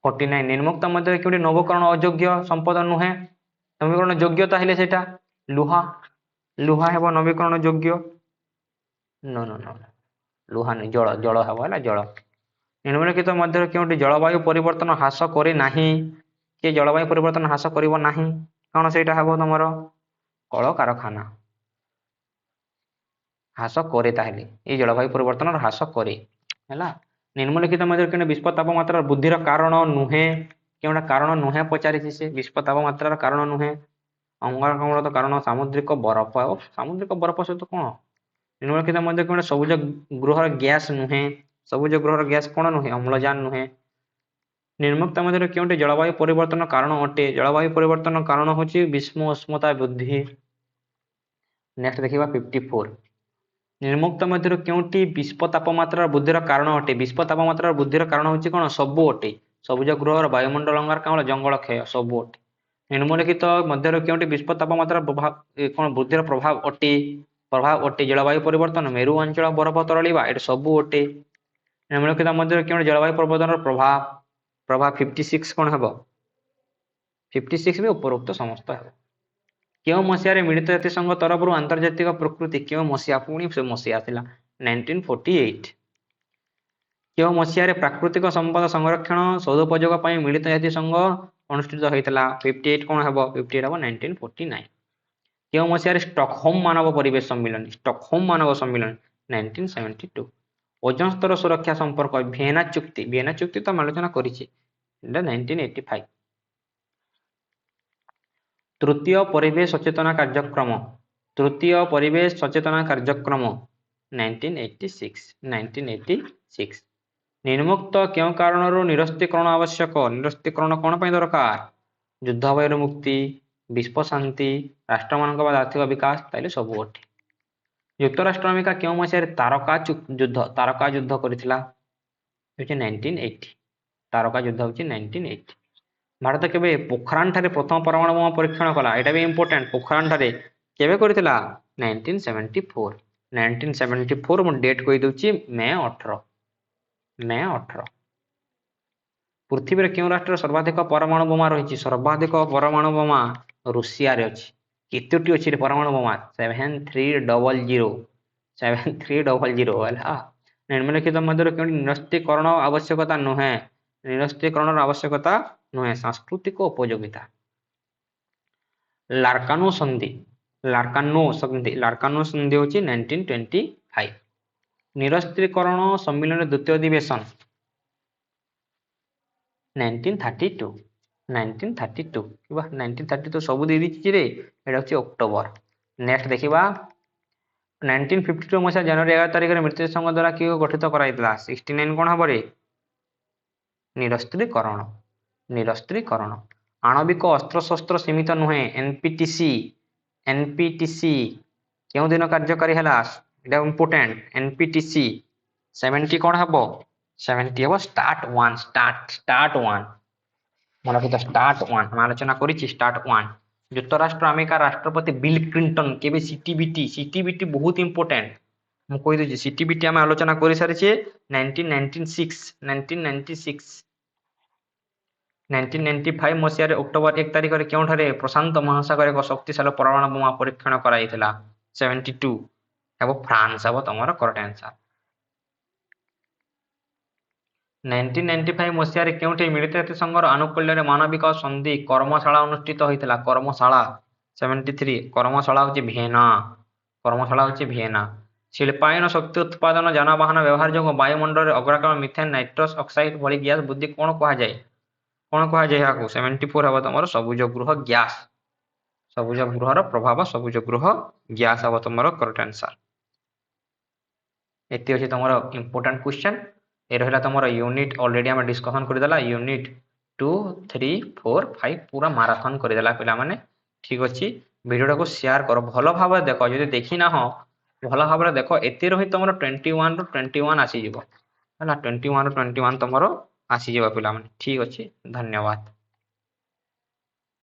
49 ନିମ୍ନୋକ୍ତ ମଧ୍ୟରେ କେଉଁଠି ନବୀକରଣ ଅଯୋଗ୍ୟ ସମ୍ପଦ ନୁହେଁ? ନବୀକରଣ ଯୋଗ୍ୟ ତାହେଲେ ସେଇଟା ଲୁହା ହେବ ନବୀକରଣ ଯୋଗ୍ୟ। ଲୁହା ନୁହେଁ ଜଳ ହେବ ହେଲା ଜଳ। ନିମ୍ନଲିଖିତ ମଧ୍ୟରେ କେଉଁଠି ଜଳବାୟୁ ପରିବର୍ତ୍ତନ ହ୍ରାସ କରେ ନାହିଁ? କିଏ ଜଳବାୟୁ ପରିବର୍ତ୍ତନ ହ୍ରାସ କରିବ ନାହିଁ? କଣ ସେଇଟା ହେବ ତମର? କଳକାରଖାନା ହ୍ରାସ କରେ ତାହେଲେ ଏଇ ଜଳବାୟୁ ପରିବର୍ତ୍ତନ ହ୍ରାସ କରେ ହେଲା। ନିମ୍ନଲିଖିତ ମଧ୍ୟରେ କେଉଁଠି ବିଶ୍ୱ ତାପମାତ୍ରାର ବୃଦ୍ଧିର କାରଣ ନୁହେଁ? କେଉଁଟା କାରଣ ନୁହେଁ ପଚାରିଛି ସେ। ବିଶ୍ୱ ତାପମାତ୍ରାର କାରଣ ନୁହେଁ। ଅଙ୍ଗାରକାମ୍ଳର କାରଣ ସାମୁଦ୍ରିକ ବରଫ ସହିତ କଣ? ନିମ୍ନଲିଖିତ ମଧ୍ୟରେ କେଉଁଟା ସବୁଜ ଗୃହର ଗ୍ୟାସ ନୁହେଁ? ସବୁଜ ଗୃହର ଗ୍ୟାସ କଣ ନୁହେଁ? ଅମ୍ଳଜାନ ନୁହେଁ। ନିମ୍ନୋକ୍ତ ମଧ୍ୟରେ କେଉଁଟି ଜଳବାୟୁ ପରିବର୍ତ୍ତନ କାରଣ ଅଟେ? ଜଳବାୟୁ ପରିବର୍ତ୍ତନ କାରଣ ହେଉଛି ବିଶ୍ୱ ଉଷ୍ଣତା ବୃଦ୍ଧି। ନେକ୍ସଟ ଦେଖିବା 54। ନିମ୍ନୋକ୍ତ ମଧ୍ୟରୁ କେଉଁଟି ବିଶ୍ୱ ତାପମାତ୍ରାର ବୃଦ୍ଧିର କାରଣ ଅଟେ? ବିଶ୍ୱ ତାପମାତ୍ରାର ବୃଦ୍ଧିର କାରଣ ହେଉଛି କଣ? ସବୁ ଅଟେ। ସବୁଜ ଗୃହର ବାୟୁମଣ୍ଡଳ ଅଙ୍ଗାରକାମ୍ଳ ଜଙ୍ଗଳ କ୍ଷୟ ସବୁ ଅଟେ। ନିମ୍ନଲିଖିତ ମଧ୍ୟରୁ କେଉଁଟି ବିଶ୍ୱ ତାପମାତ୍ରା ବୃଦ୍ଧିର ପ୍ରଭାବ ଅଟେ? ଜଳବାୟୁ ପରିବର୍ତ୍ତନ ମେରୁ ଅଞ୍ଚଳ ବରଫ ତରଳିବା ଏଟା ସବୁ ଅଟେ। ନିମ୍ନଲିଖିତ ମଧ୍ୟରୁ କେଉଁଟି ଜଳବାୟୁ ପରିବର୍ତ୍ତନର ପ୍ରଭାବ 56 କଣ ହେବ? 56 ବି ଉପରୋକ୍ତ ସମସ୍ତ ହେବ। କେଉଁ ମସିହାରେ ମିଳିତ ଜାତିସଂଘ ତରଫରୁ ଆନ୍ତର୍ଜାତିକ ପ୍ରକୃତି କେଉଁ ମସିହା? ପୁଣି ସେ ମସିହା ଥିଲା 1948। କେଉଁ ମସିହାରେ ପ୍ରାକୃତିକ ସମ୍ପଦ ସଂରକ୍ଷଣ ସଦୁପଯୋଗ ପାଇଁ ମିଳିତ ଜାତିସଂଘ ଅନୁଷ୍ଠିତ ହୋଇଥିଲା? 58 କଣ ହେବ? 58 ହେବ 1949। କେଉଁ ମସିହାରେ ଷ୍ଟକହୋମ ମାନବ ସମ୍ମିଳନୀ 1972। ଓଜୋନ ସ୍ତର ସୁରକ୍ଷା ସମ୍ପର୍କ ଭିଏନା ଚୁକ୍ତି ତ ଆଲୋଚନା କରିଛି 1985। ତୃତୀୟ ପରିବେଶ ସଚେତନା କାର୍ଯ୍ୟକ୍ରମ 1986। ନିମ୍ନୋକ୍ତ କେଉଁ କାରଣରୁ ନିରସ୍ତ୍ରୀକରଣ ଆବଶ୍ୟକ? ନିରସ୍ତ୍ରୀକରଣ କଣ ପାଇଁ ଦରକାର? ଯୁଦ୍ଧ ଭୟରୁ ମୁକ୍ତି, ବିଶ୍ୱ ଶାନ୍ତି, ରାଷ୍ଟ୍ରମାନଙ୍କ ଆର୍ଥିକ ବିକାଶ ତାହେଲେ ସବୁ ଅଟେ। ଯୁକ୍ତରାଷ୍ଟ୍ର ଆମେରିକା କେଉଁ ମସିହାରେ ତାରକା ଯୁଦ୍ଧ କରିଥିଲା? 1980। ତାରକା ଯୁଦ୍ଧ ହେଉଛି 1980। ଭାରତ କେବେ ପୋଖରାନ ଠାରେ ପ୍ରଥମ ପରମାଣୁ ବୋମା ପରୀକ୍ଷଣ କଲା? ଏଇଟା ବି ଇମ୍ପୋର୍ଟାଣ୍ଟ। ପୋଖରାନ ଠାରେ କେବେ କରିଥିଲା? 1974। ମୁଁ ଡେଟ୍ କହିଦେଉଛି ମେ 18। ପୃଥିବୀରେ କେଉଁ ରାଷ୍ଟ୍ରରେ ସର୍ବାଧିକ ପରମାଣୁ ବୋମା ରହିଛି? ସର୍ବାଧିକ ପରମାଣୁ ବୋମା ରୁଷିଆରେ ଅଛି। କେତୋଟି ଅଛି ପରମାଣୁ ବୋମା? 7300 ହେଲା। ନିମ୍ନଲିଖିତ ମଧ୍ୟରୁ କେଉଁଠି ନିରସ୍ତ୍ରୀକରଣ ଆବଶ୍ୟକତା ନୁହେଁ? ନିରସ୍ତ୍ରୀକରଣର ଆବଶ୍ୟକତା ନୁହେଁ। ସାଂସ୍କୃତିକ ଉପଯୋଗିତା। ଲାର୍କାନୋ ସନ୍ଧି। ଲାର୍କାନୋ ସନ୍ଧି ହେଉଛି 1925। ନିରସ୍ତ୍ରୀକରଣ ସମ୍ମିଳନୀର ଦ୍ୱିତୀୟ ଅଧିବେଶନ 1932 କିମ୍ବା 1932 ସବୁ ଦେଇ ଦେଇଛି ରେ, ଏଇଟା ହେଉଛି ଅକ୍ଟୋବର। ନେକ୍ସଟ ଦେଖିବା 1952 ମସିହା ଜାନୁଆରୀ 11 ତାରିଖରେ ମୃତ୍ୟୁ ସଂଘ ଦ୍ୱାରା କିଏ ଗଠିତ କରାଯାଇଥିଲା? 69 କଣ ହବ ରେ? ନିରସ୍ତ୍ରୀକରଣ। ନିରସ୍ତ୍ରୀକରଣ। ଆଣବିକ ଅସ୍ତ୍ରଶସ୍ତ୍ର ସୀମିତ ନୁହେଁ। ଏନପିଟିସି କେଉଁ ଦିନ କାର୍ଯ୍ୟକାରୀ ହେଲା? ଏଇଟା ଇମ୍ପୋର୍ଟାଣ୍ଟ। ଏନପିଟିସି 70 କଣ ହବ? 70 ହବ ଷ୍ଟାର୍ଟ 1। ଷ୍ଟାର୍ଟ 1 ମନେ ରଖିଥ। ଷ୍ଟାର୍ଟ 1 ଆମେ ଆଲୋଚନା କରିଛି। ଷ୍ଟାର୍ଟ 1 ଯୁକ୍ତରାଷ୍ଟ୍ର ଆମେରିକା ରାଷ୍ଟ୍ରପତି ବିଲ୍ କ୍ଲିଣ୍ଟନ କେବେ ସିଟିବିଟି ବହୁତ ଇମ୍ପୋର୍ଟାଣ୍ଟ। ମୁଁ କହିଦେଉଛି ସିଟିବିଟି ଆମେ ଆଲୋଚନା କରିସାରିଛେ 1995 ମସିହାରେ ଅକ୍ଟୋବର 1 ତାରିଖରେ କେଉଁଠାରେ ପ୍ରଶାନ୍ତ ମହାସାଗରରେ ଏକ ଶକ୍ତିଶାଳୀ ପରମାଣୁ ବୋମା ପରୀକ୍ଷଣ କରାଯାଇଥିଲା? 72 ହେବ ଫ୍ରାନ୍ସ ହେବ ତମର କରେକ୍ଟ ଆନ୍ସର। 1995 ମସିହାରେ କେଉଁଠି ମିଳିତ ଜାତିସଂଘର ଆନୁକୂଲ୍ୟରେ ମାନବିକ ସନ୍ଧି କର୍ମଶାଳା ଅନୁଷ୍ଠିତ ହୋଇଥିଲା? କର୍ମଶାଳା 73 କର୍ମଶାଳା ହେଉଛି ଭିଏନା। କର୍ମଶାଳା ହେଉଛି ଭିଏନା। ଶିଳ୍ପାୟନ ଶକ୍ତି ଉତ୍ପାଦନ ଯାନବାହନ ବ୍ୟବହାର ଯୋଗୁଁ ବାୟୁମଣ୍ଡଳରେ ଅଗ୍ରାକାର ମିଥେନ୍ ନାଇଟ୍ରସ୍ ଅକ୍ସାଇଡ୍ ଭଳି ଗ୍ୟାସ୍ ବୃଦ୍ଧି କଣ କୁହାଯାଏ? କଣ କୁହାଯାଏ ଏହାକୁ? 74 ହେବ ତମର ସବୁଜ ଗୃହ ଗ୍ୟାସ୍। ସବୁଜ ଗୃହର ପ୍ରଭାବ ସବୁଜ ଗୃହ ଗ୍ୟାସ୍ ହେବ ତମର କରେକ୍ଟ ଆନ୍ସର। ଏତେ ଅଛି ତମର ଇମ୍ପୋର୍ଟାଣ୍ଟ କ୍ୱେଶ୍ଚନ। ଏ ରହିଲା ତମର ୟୁନିଟ୍ ଅଲରେଡି ଆମେ ଡିସ୍କସନ କରିଦେଲା। ୟୁନିଟ୍ 2, 3, 4, 5 ପୁରା ମାରାଥନ କରିଦେଲା ପିଲାମାନେ। ଠିକ ଅଛି, ଭିଡ଼ିଓଟାକୁ ସେୟାର କର, ଭଲ ଭାବରେ ଦେଖ। ଯଦି ଦେଖିନାହ ଭଲ ଭାବରେ ଦେଖ। ଏଥିରୁ ହିଁ ତମର 21 ରୁ 21 ଆସିଯିବ ହେଲା। 21 ରୁ 21 ତମର ଆସିଯିବ ପିଲାମାନେ। ଠିକ ଅଛି, ଧନ୍ୟବାଦ।